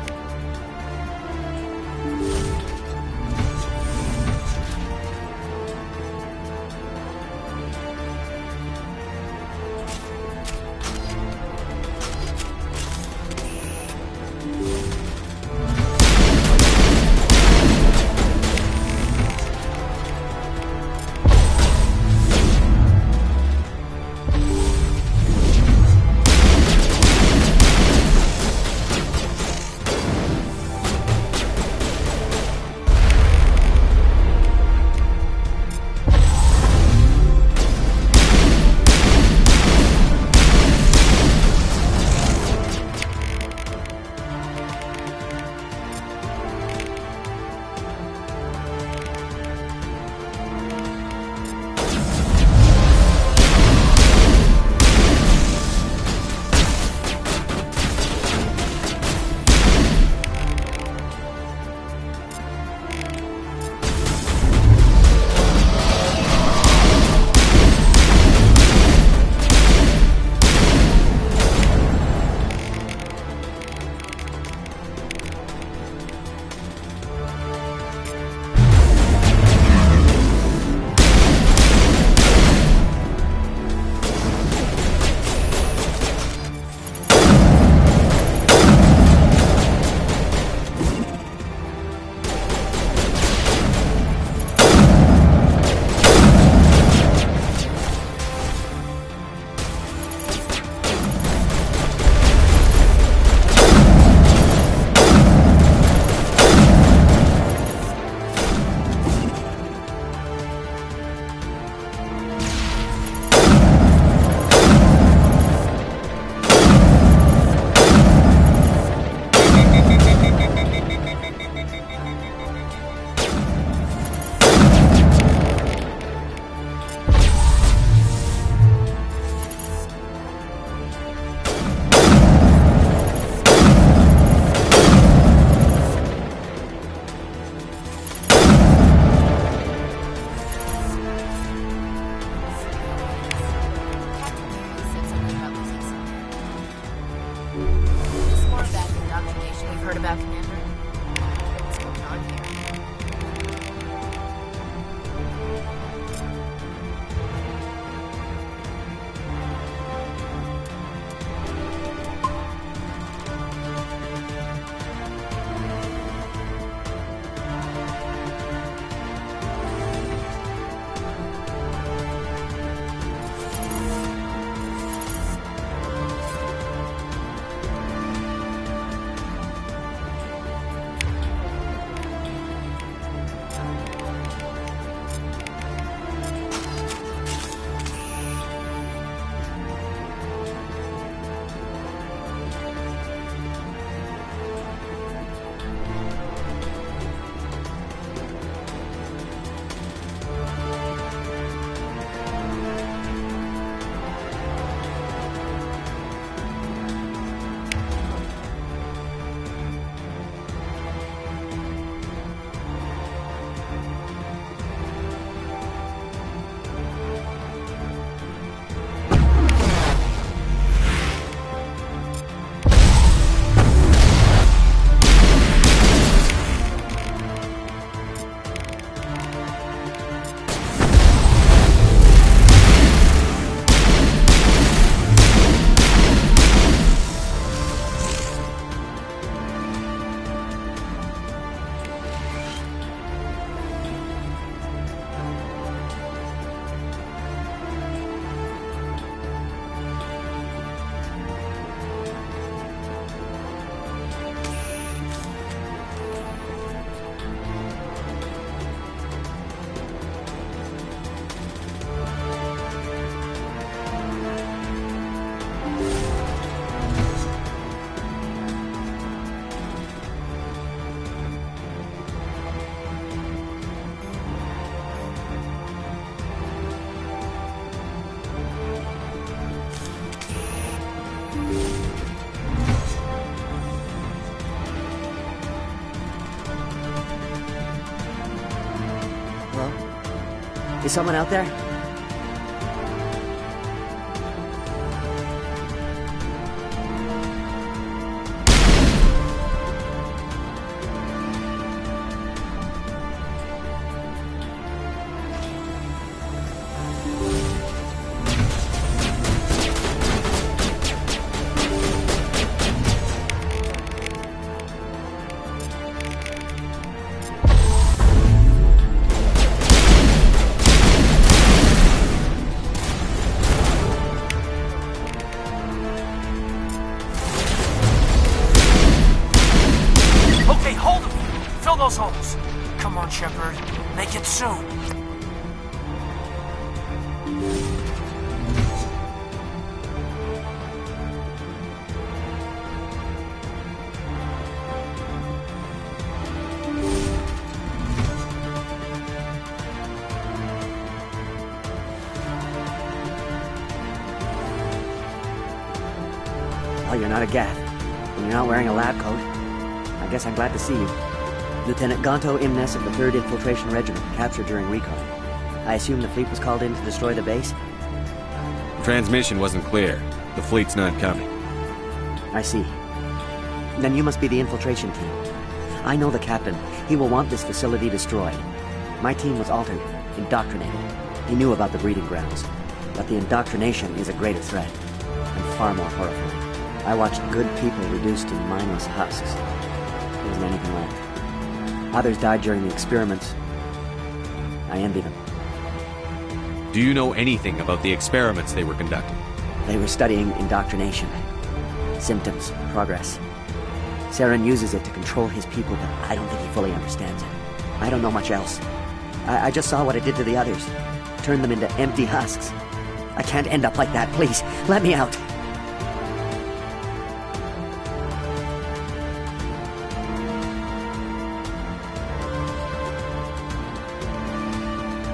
Is someone out there? Okay, hold them. Fill those holes. Come on, Shepard. Make it soon. Well, you're not a Geth, and you're not wearing a lab coat. I guess I'm glad to see you. Lieutenant Gonto Imnes of the 3rd Infiltration Regiment, captured during recon. I assume the fleet was called in to destroy the base? Transmission wasn't clear. The fleet's not coming. I see. Then you must be the infiltration team. I know the captain. He will want this facility destroyed. My team was altered, indoctrinated. He knew about the breeding grounds. But the indoctrination is a greater threat, and far more horrifying. I watched good people reduced to mindless husks. There wasn't anything left. Others died during the experiments. I envy them. Do you know anything about the experiments they were conducting? They were studying indoctrination. Symptoms, progress. Saren uses it to control his people, but I don't think he fully understands it. I don't know much else. I just saw what it did to the others. Turned them into empty husks. I can't end up like that, please. Let me out.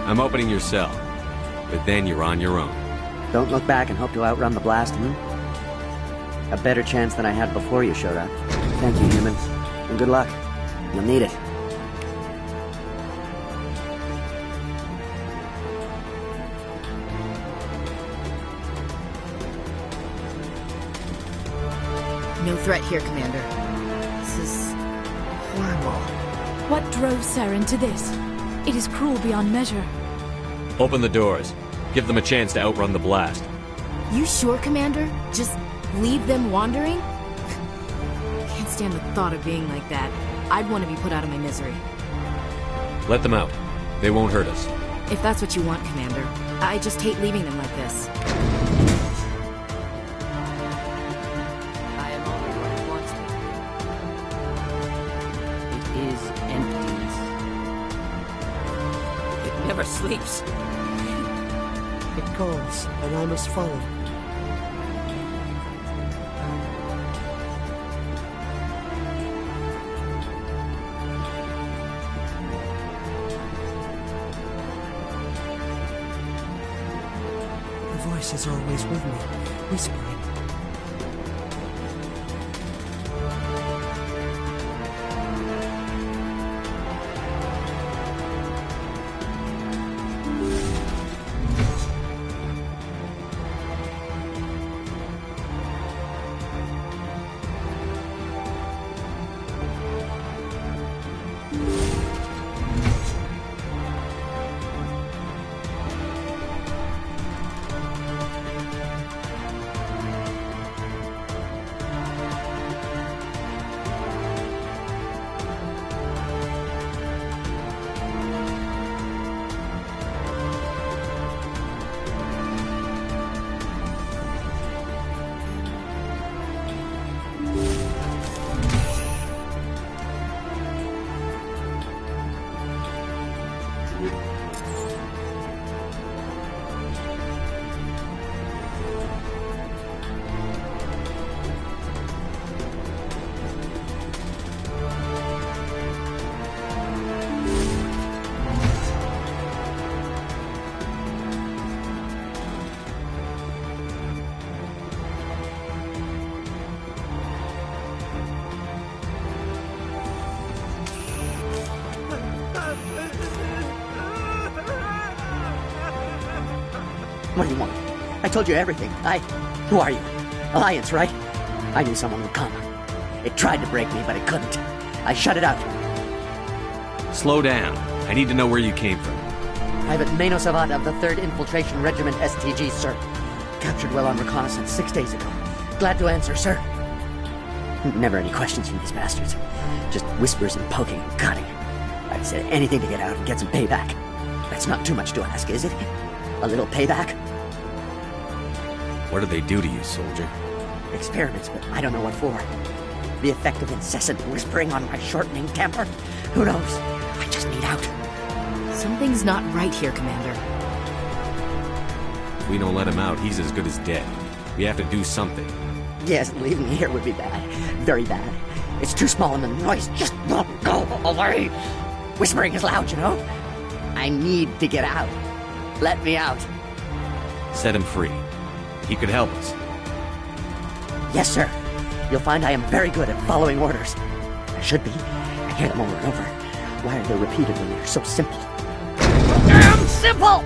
I'm opening your cell, but then you're on your own. Don't look back and hope to outrun the blast, A better chance than I had before you showed up. Thank you, human. And good luck. You'll need it. No threat here, Commander. This is horrible. What drove Saren to this? It is cruel beyond measure. Open the doors. Give them a chance to outrun the blast. You sure, Commander? Just leave them wandering? Can't stand the thought of being like that. I'd want to be put out of my misery. Let them out. They won't hurt us. If that's what you want, Commander. I just hate leaving them like this. I am only what it wants me to be. It is emptiness. It never sleeps. It calls, and I must follow. The voice is always with me, whispering. What do you want? I told you everything. Who are you? Alliance, right? I knew someone would come. It tried to break me, but it couldn't. I shut it out. Slow down. I need to know where you came from. Private Mano Savat of the 3rd Infiltration Regiment STG, sir. Captured well on reconnaissance 6 days ago. Glad to answer, sir. Never any questions from these bastards. Just whispers and poking and cutting. I'd say anything to get out and get some payback. That's not too much to ask, is it? A little payback? What do they do to you, soldier? Experiments, but I don't know what for. The effect of incessant whispering on my shortening temper? Who knows? I just need out. Something's not right here, Commander. If we don't let him out, he's as good as dead. We have to do something. Yes, leaving here would be bad. Very bad. It's too small and the noise just won't go away. Whispering is loud, you know? I need to get out. Let me out. Set him free. He could help us. Yes, sir. You'll find I am very good at following orders. I should be. I hear them over and over. Why are they repeated when they're so simple? Damn simple!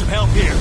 Help here.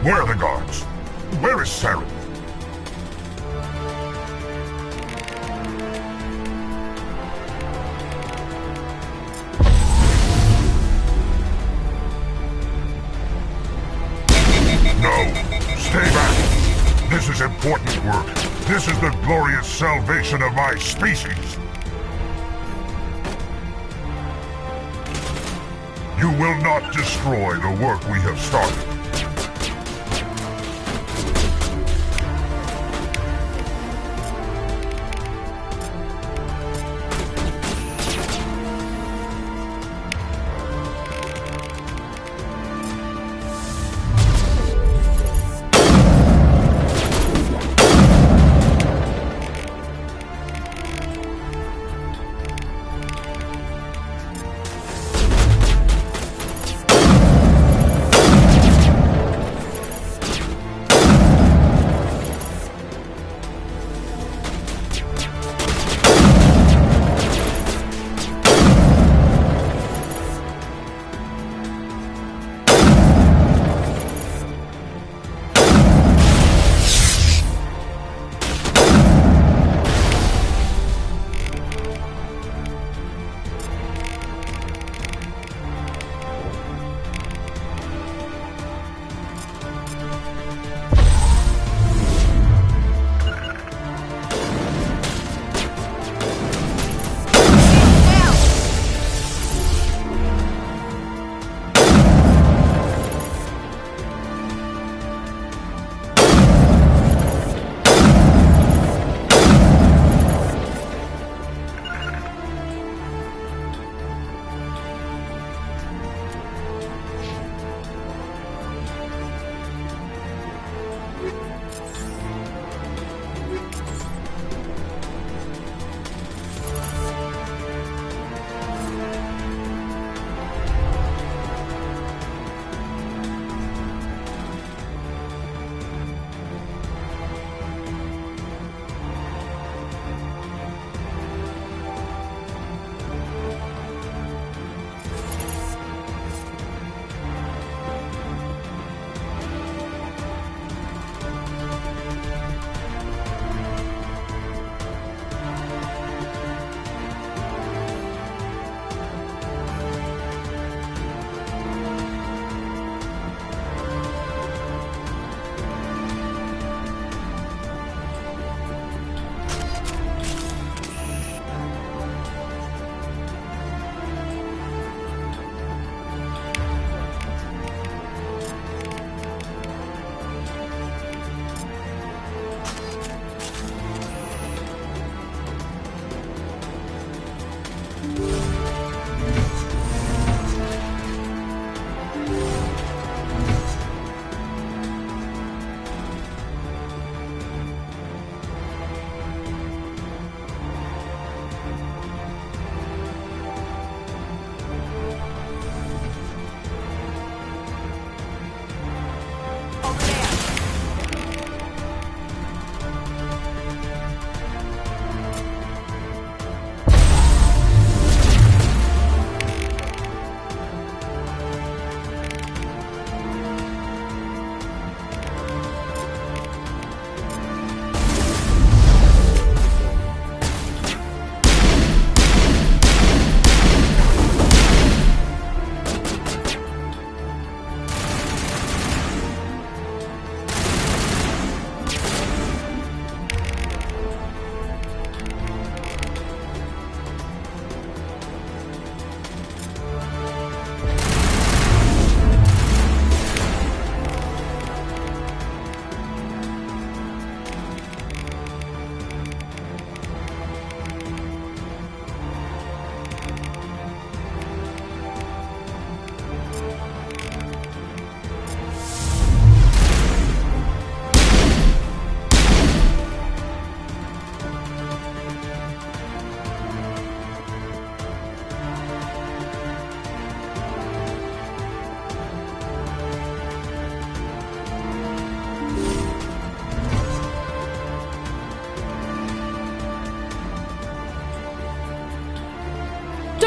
Where are the guards? Where is Saren? No! Stay back! This is important work. This is the glorious salvation of my species. You will not destroy the work we have started.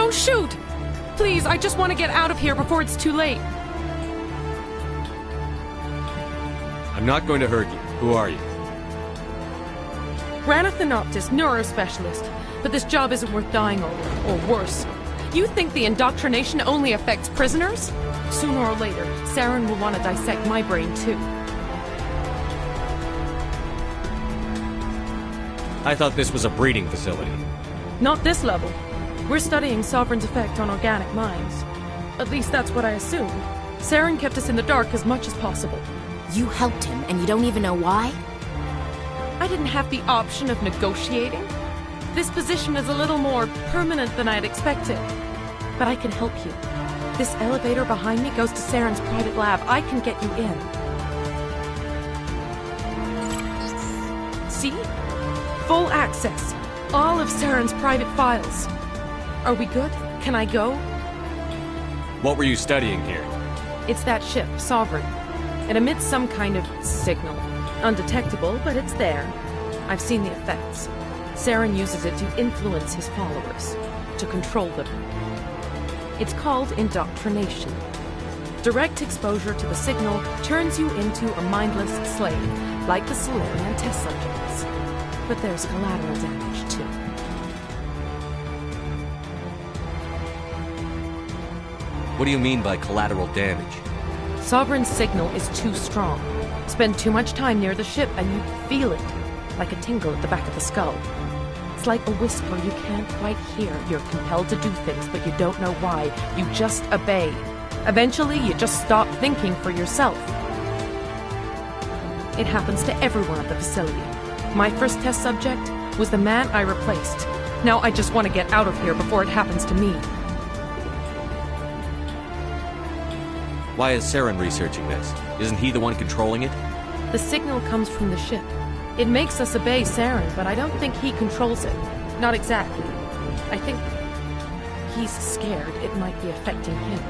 Don't shoot! Please, I just want to get out of here before it's too late. I'm not going to hurt you. Who are you? Ranathanoptis, neurospecialist. But this job isn't worth dying over, or worse. You think the indoctrination only affects prisoners? Sooner or later, Saren will want to dissect my brain too. I thought this was a breeding facility. Not this level. We're studying Sovereign's effect on organic minds. At least that's what I assumed. Saren kept us in the dark as much as possible. You helped him, and you don't even know why? I didn't have the option of negotiating. This position is a little more permanent than I had expected. But I can help you. This elevator behind me goes to Saren's private lab. I can get you in. See? Full access. All of Saren's private files. Are we good? Can I go? What were you studying here? It's that ship, Sovereign. It emits some kind of signal. Undetectable, but it's there. I've seen the effects. Saren uses it to influence his followers, to control them. It's called indoctrination. Direct exposure to the signal turns you into a mindless slave, like the Solarian test subjects. But there's collateral damage, too. What do you mean by collateral damage? Sovereign's signal is too strong. Spend too much time near the ship and you feel it, like a tingle at the back of the skull. It's like a whisper you can't quite hear. You're compelled to do things, but you don't know why. You just obey. Eventually, you just stop thinking for yourself. It happens to everyone at the facility. My first test subject was the man I replaced. Now I just want to get out of here before it happens to me. Why is Saren researching this? Isn't he the one controlling it? The signal comes from the ship. It makes us obey Saren, but I don't think he controls it. Not exactly. I think he's scared it might be affecting him.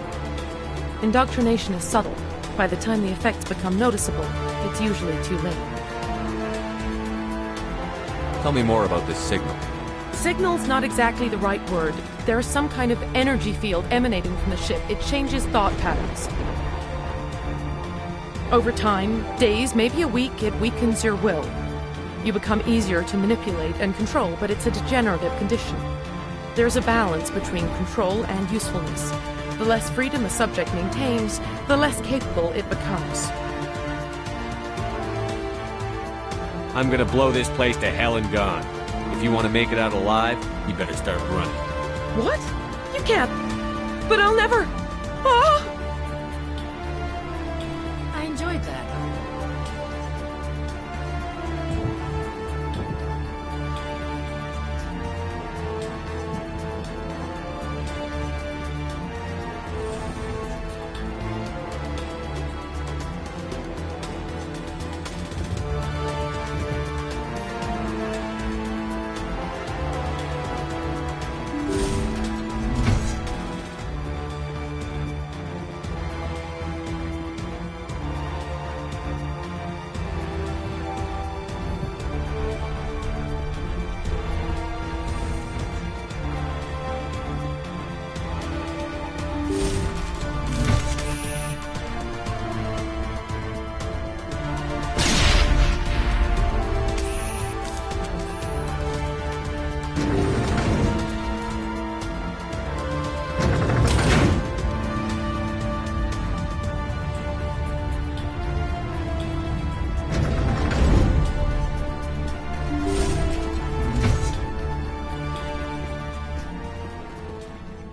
Indoctrination is subtle. By the time the effects become noticeable, it's usually too late. Tell me more about this signal. Signal's not exactly the right word. There is some kind of energy field emanating from the ship. It changes thought patterns. Over time, days, maybe a week, it weakens your will. You become easier to manipulate and control, but it's a degenerative condition. There's a balance between control and usefulness. The less freedom a subject maintains, the less capable it becomes. I'm gonna blow this place to hell and gone. If you want to make it out alive, you better start running. What? You can't. But I'll never. Ah! I enjoyed that.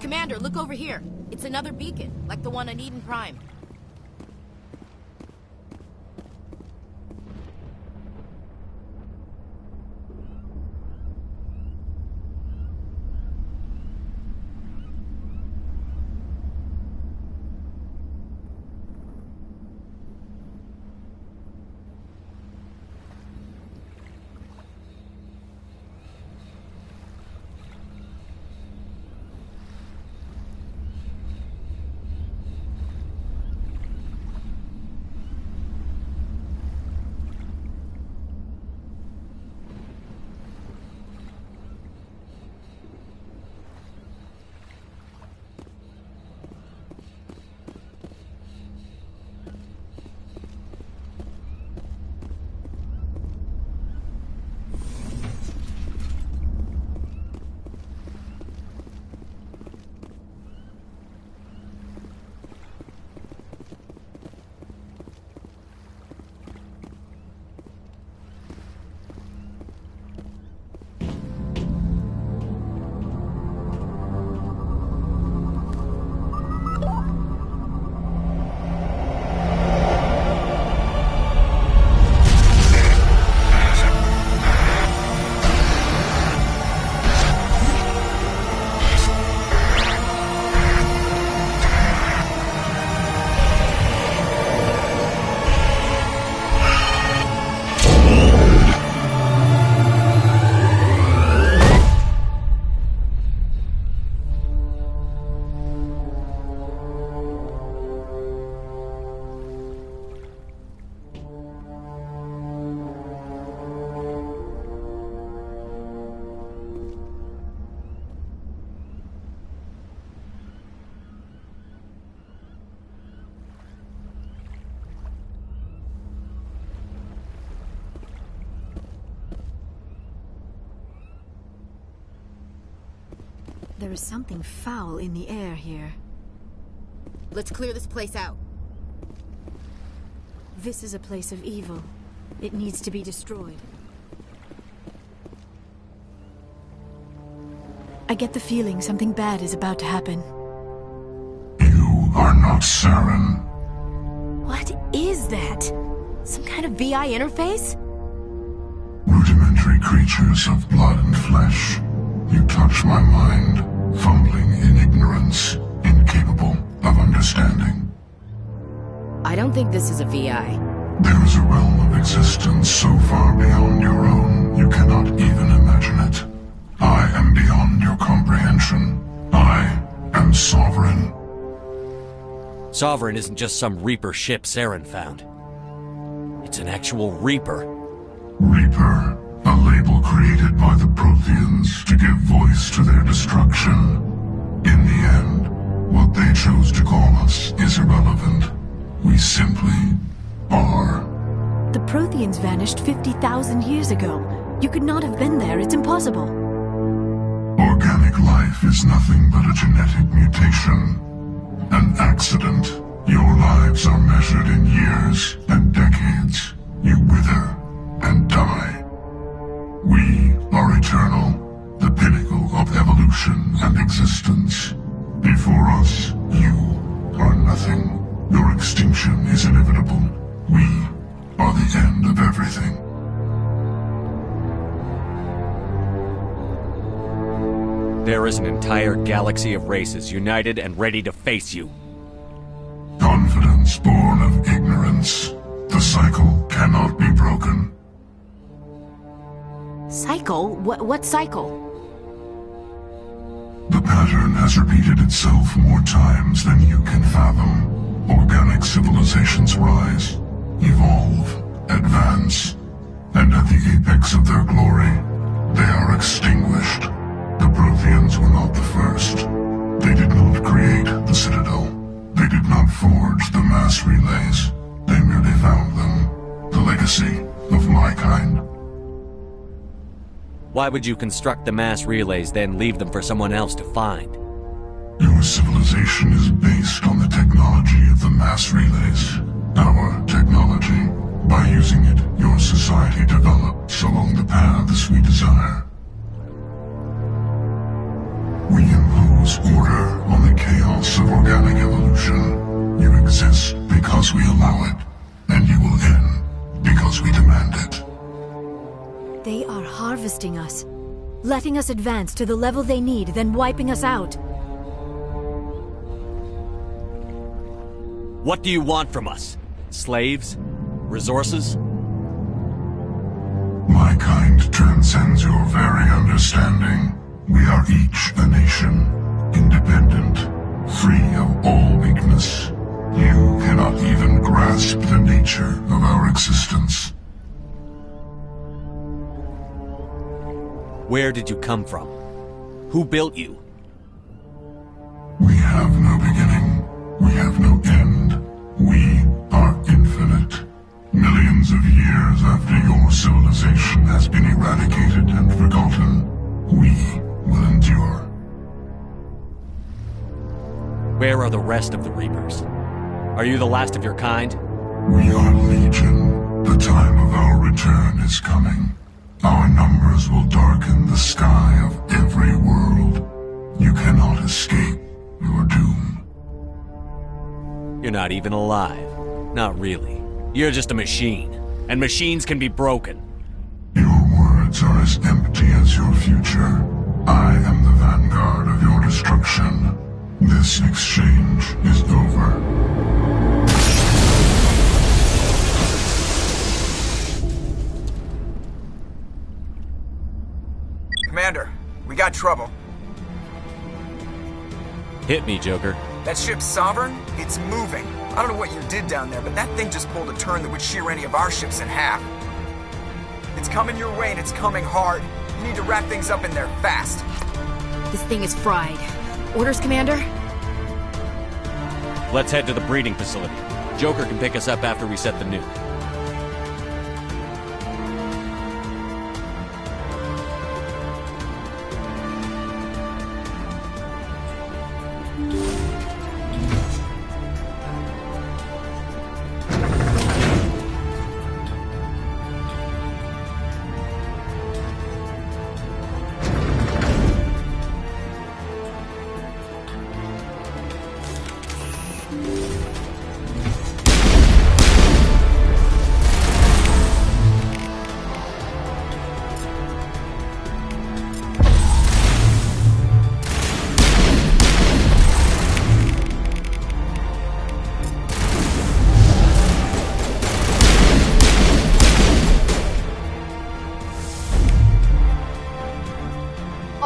Commander, look over here. It's another beacon, like the one on Eden Prime. There is something foul in the air here. Let's clear this place out. This is a place of evil. It needs to be destroyed. I get the feeling something bad is about to happen. You are not Saren. What is that? Some kind of VI interface? Rudimentary creatures of blood and flesh. You touch my mind, fumbling in ignorance, incapable of understanding. I don't think this is a VI. There is a realm of existence so far beyond your own, you cannot even imagine it. I am beyond your comprehension. I am Sovereign. Sovereign isn't just some Reaper ship Saren found. It's an actual Reaper. Reaper, a label created by the Protheans to give voice to their destruction. In the end, what they chose to call us is irrelevant. We simply are. The Protheans vanished 50,000 years ago. You could not have been there. It's impossible. Organic life is nothing but a genetic mutation. An accident. Your lives are measured in years and decades. You wither and die. We are eternal, the pinnacle of evolution and existence. Before us, you are nothing. Your extinction is inevitable. We are the end of everything. There is an entire galaxy of races united and ready to face you. Confidence born of ignorance. The cycle cannot be broken. Cycle? What cycle? The pattern has repeated itself more times than you can fathom. Organic civilizations rise, evolve, advance, and at the apex of their glory, they are extinguished. The Protheans were not the first. They did not create the Citadel. They did not forge the mass relays. They merely found them. The legacy of my kind. Why would you construct the mass relays, then leave them for someone else to find? Your civilization is based on the technology of the mass relays. Our technology. By using it, your society develops along the paths we desire. We impose order on the chaos of organic evolution. You exist because we allow it, and you will end because we demand it. They are harvesting us, letting us advance to the level they need, then wiping us out. What do you want from us? Slaves? Resources? My kind transcends your very understanding. We are each a nation, independent, free of all weakness. You cannot even grasp the nature of our existence. Where did you come from? Who built you? We have no beginning. We have no end. We are infinite. Millions of years after your civilization has been eradicated and forgotten, we will endure. Where are the rest of the Reapers? Are you the last of your kind? We are Legion. The time of our return is coming. Our numbers will darken the sky of every world. You cannot escape your doom. You're not even alive. Not really. You're just a machine. And machines can be broken. Your words are as empty as your future. I am the vanguard of your destruction. This exchange is over. Commander, we got trouble. Hit me, Joker. That ship's Sovereign? It's moving. I don't know what you did down there, but that thing just pulled a turn that would shear any of our ships in half. It's coming your way and it's coming hard. You need to wrap things up in there fast. This thing is fried. Orders, Commander? Let's head to the breeding facility. Joker can pick us up after we set the nuke.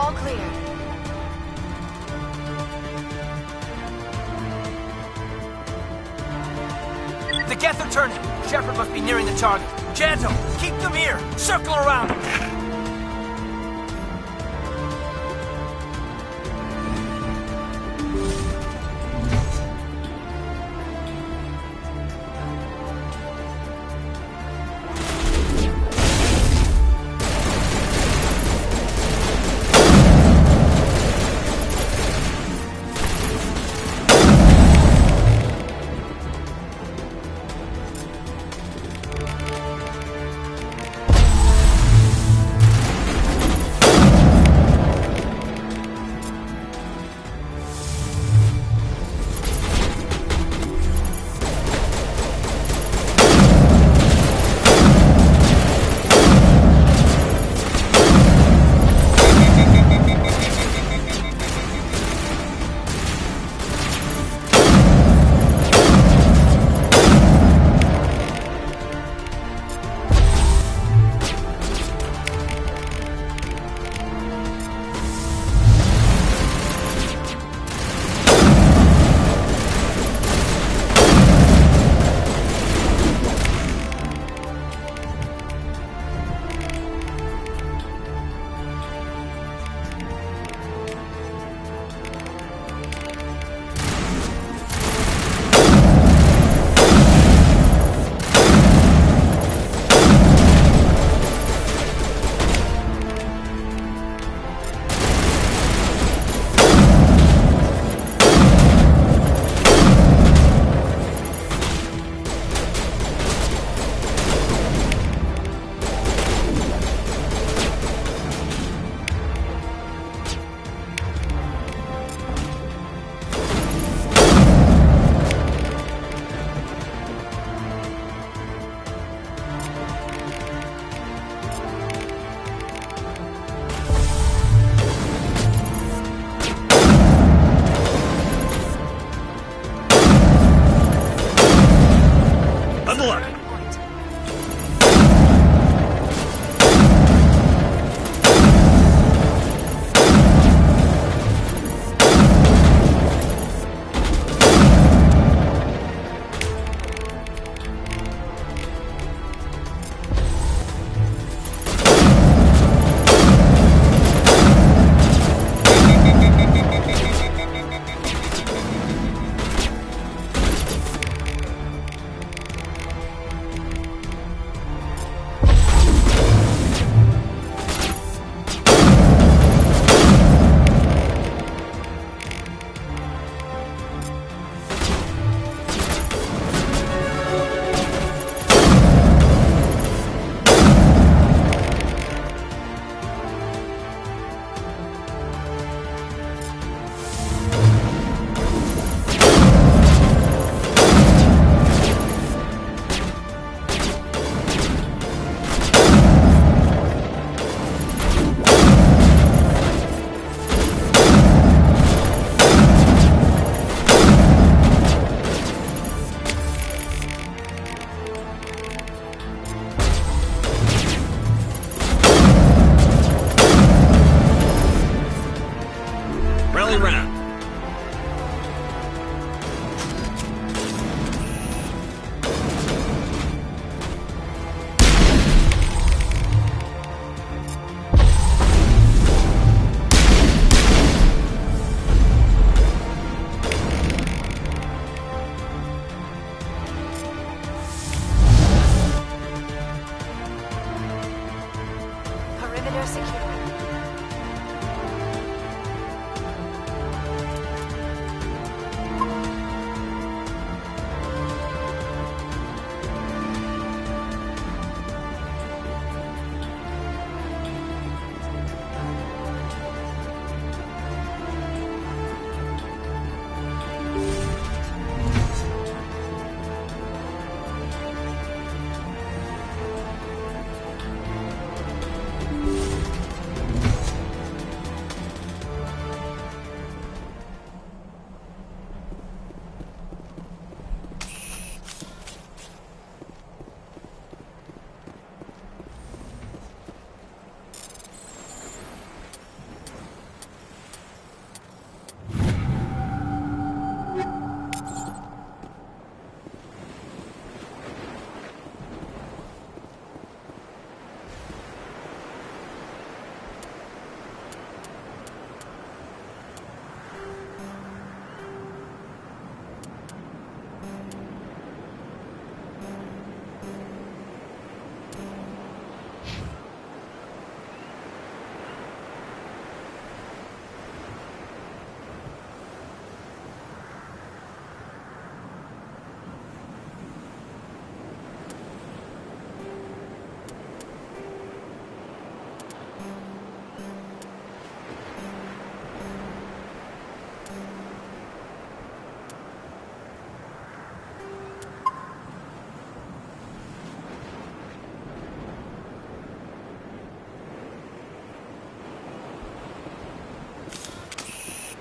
All clear. The Geth are turning. Shepard must be nearing the target. Janto, keep them here. Circle around them.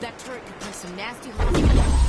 That turret could play some nasty holes.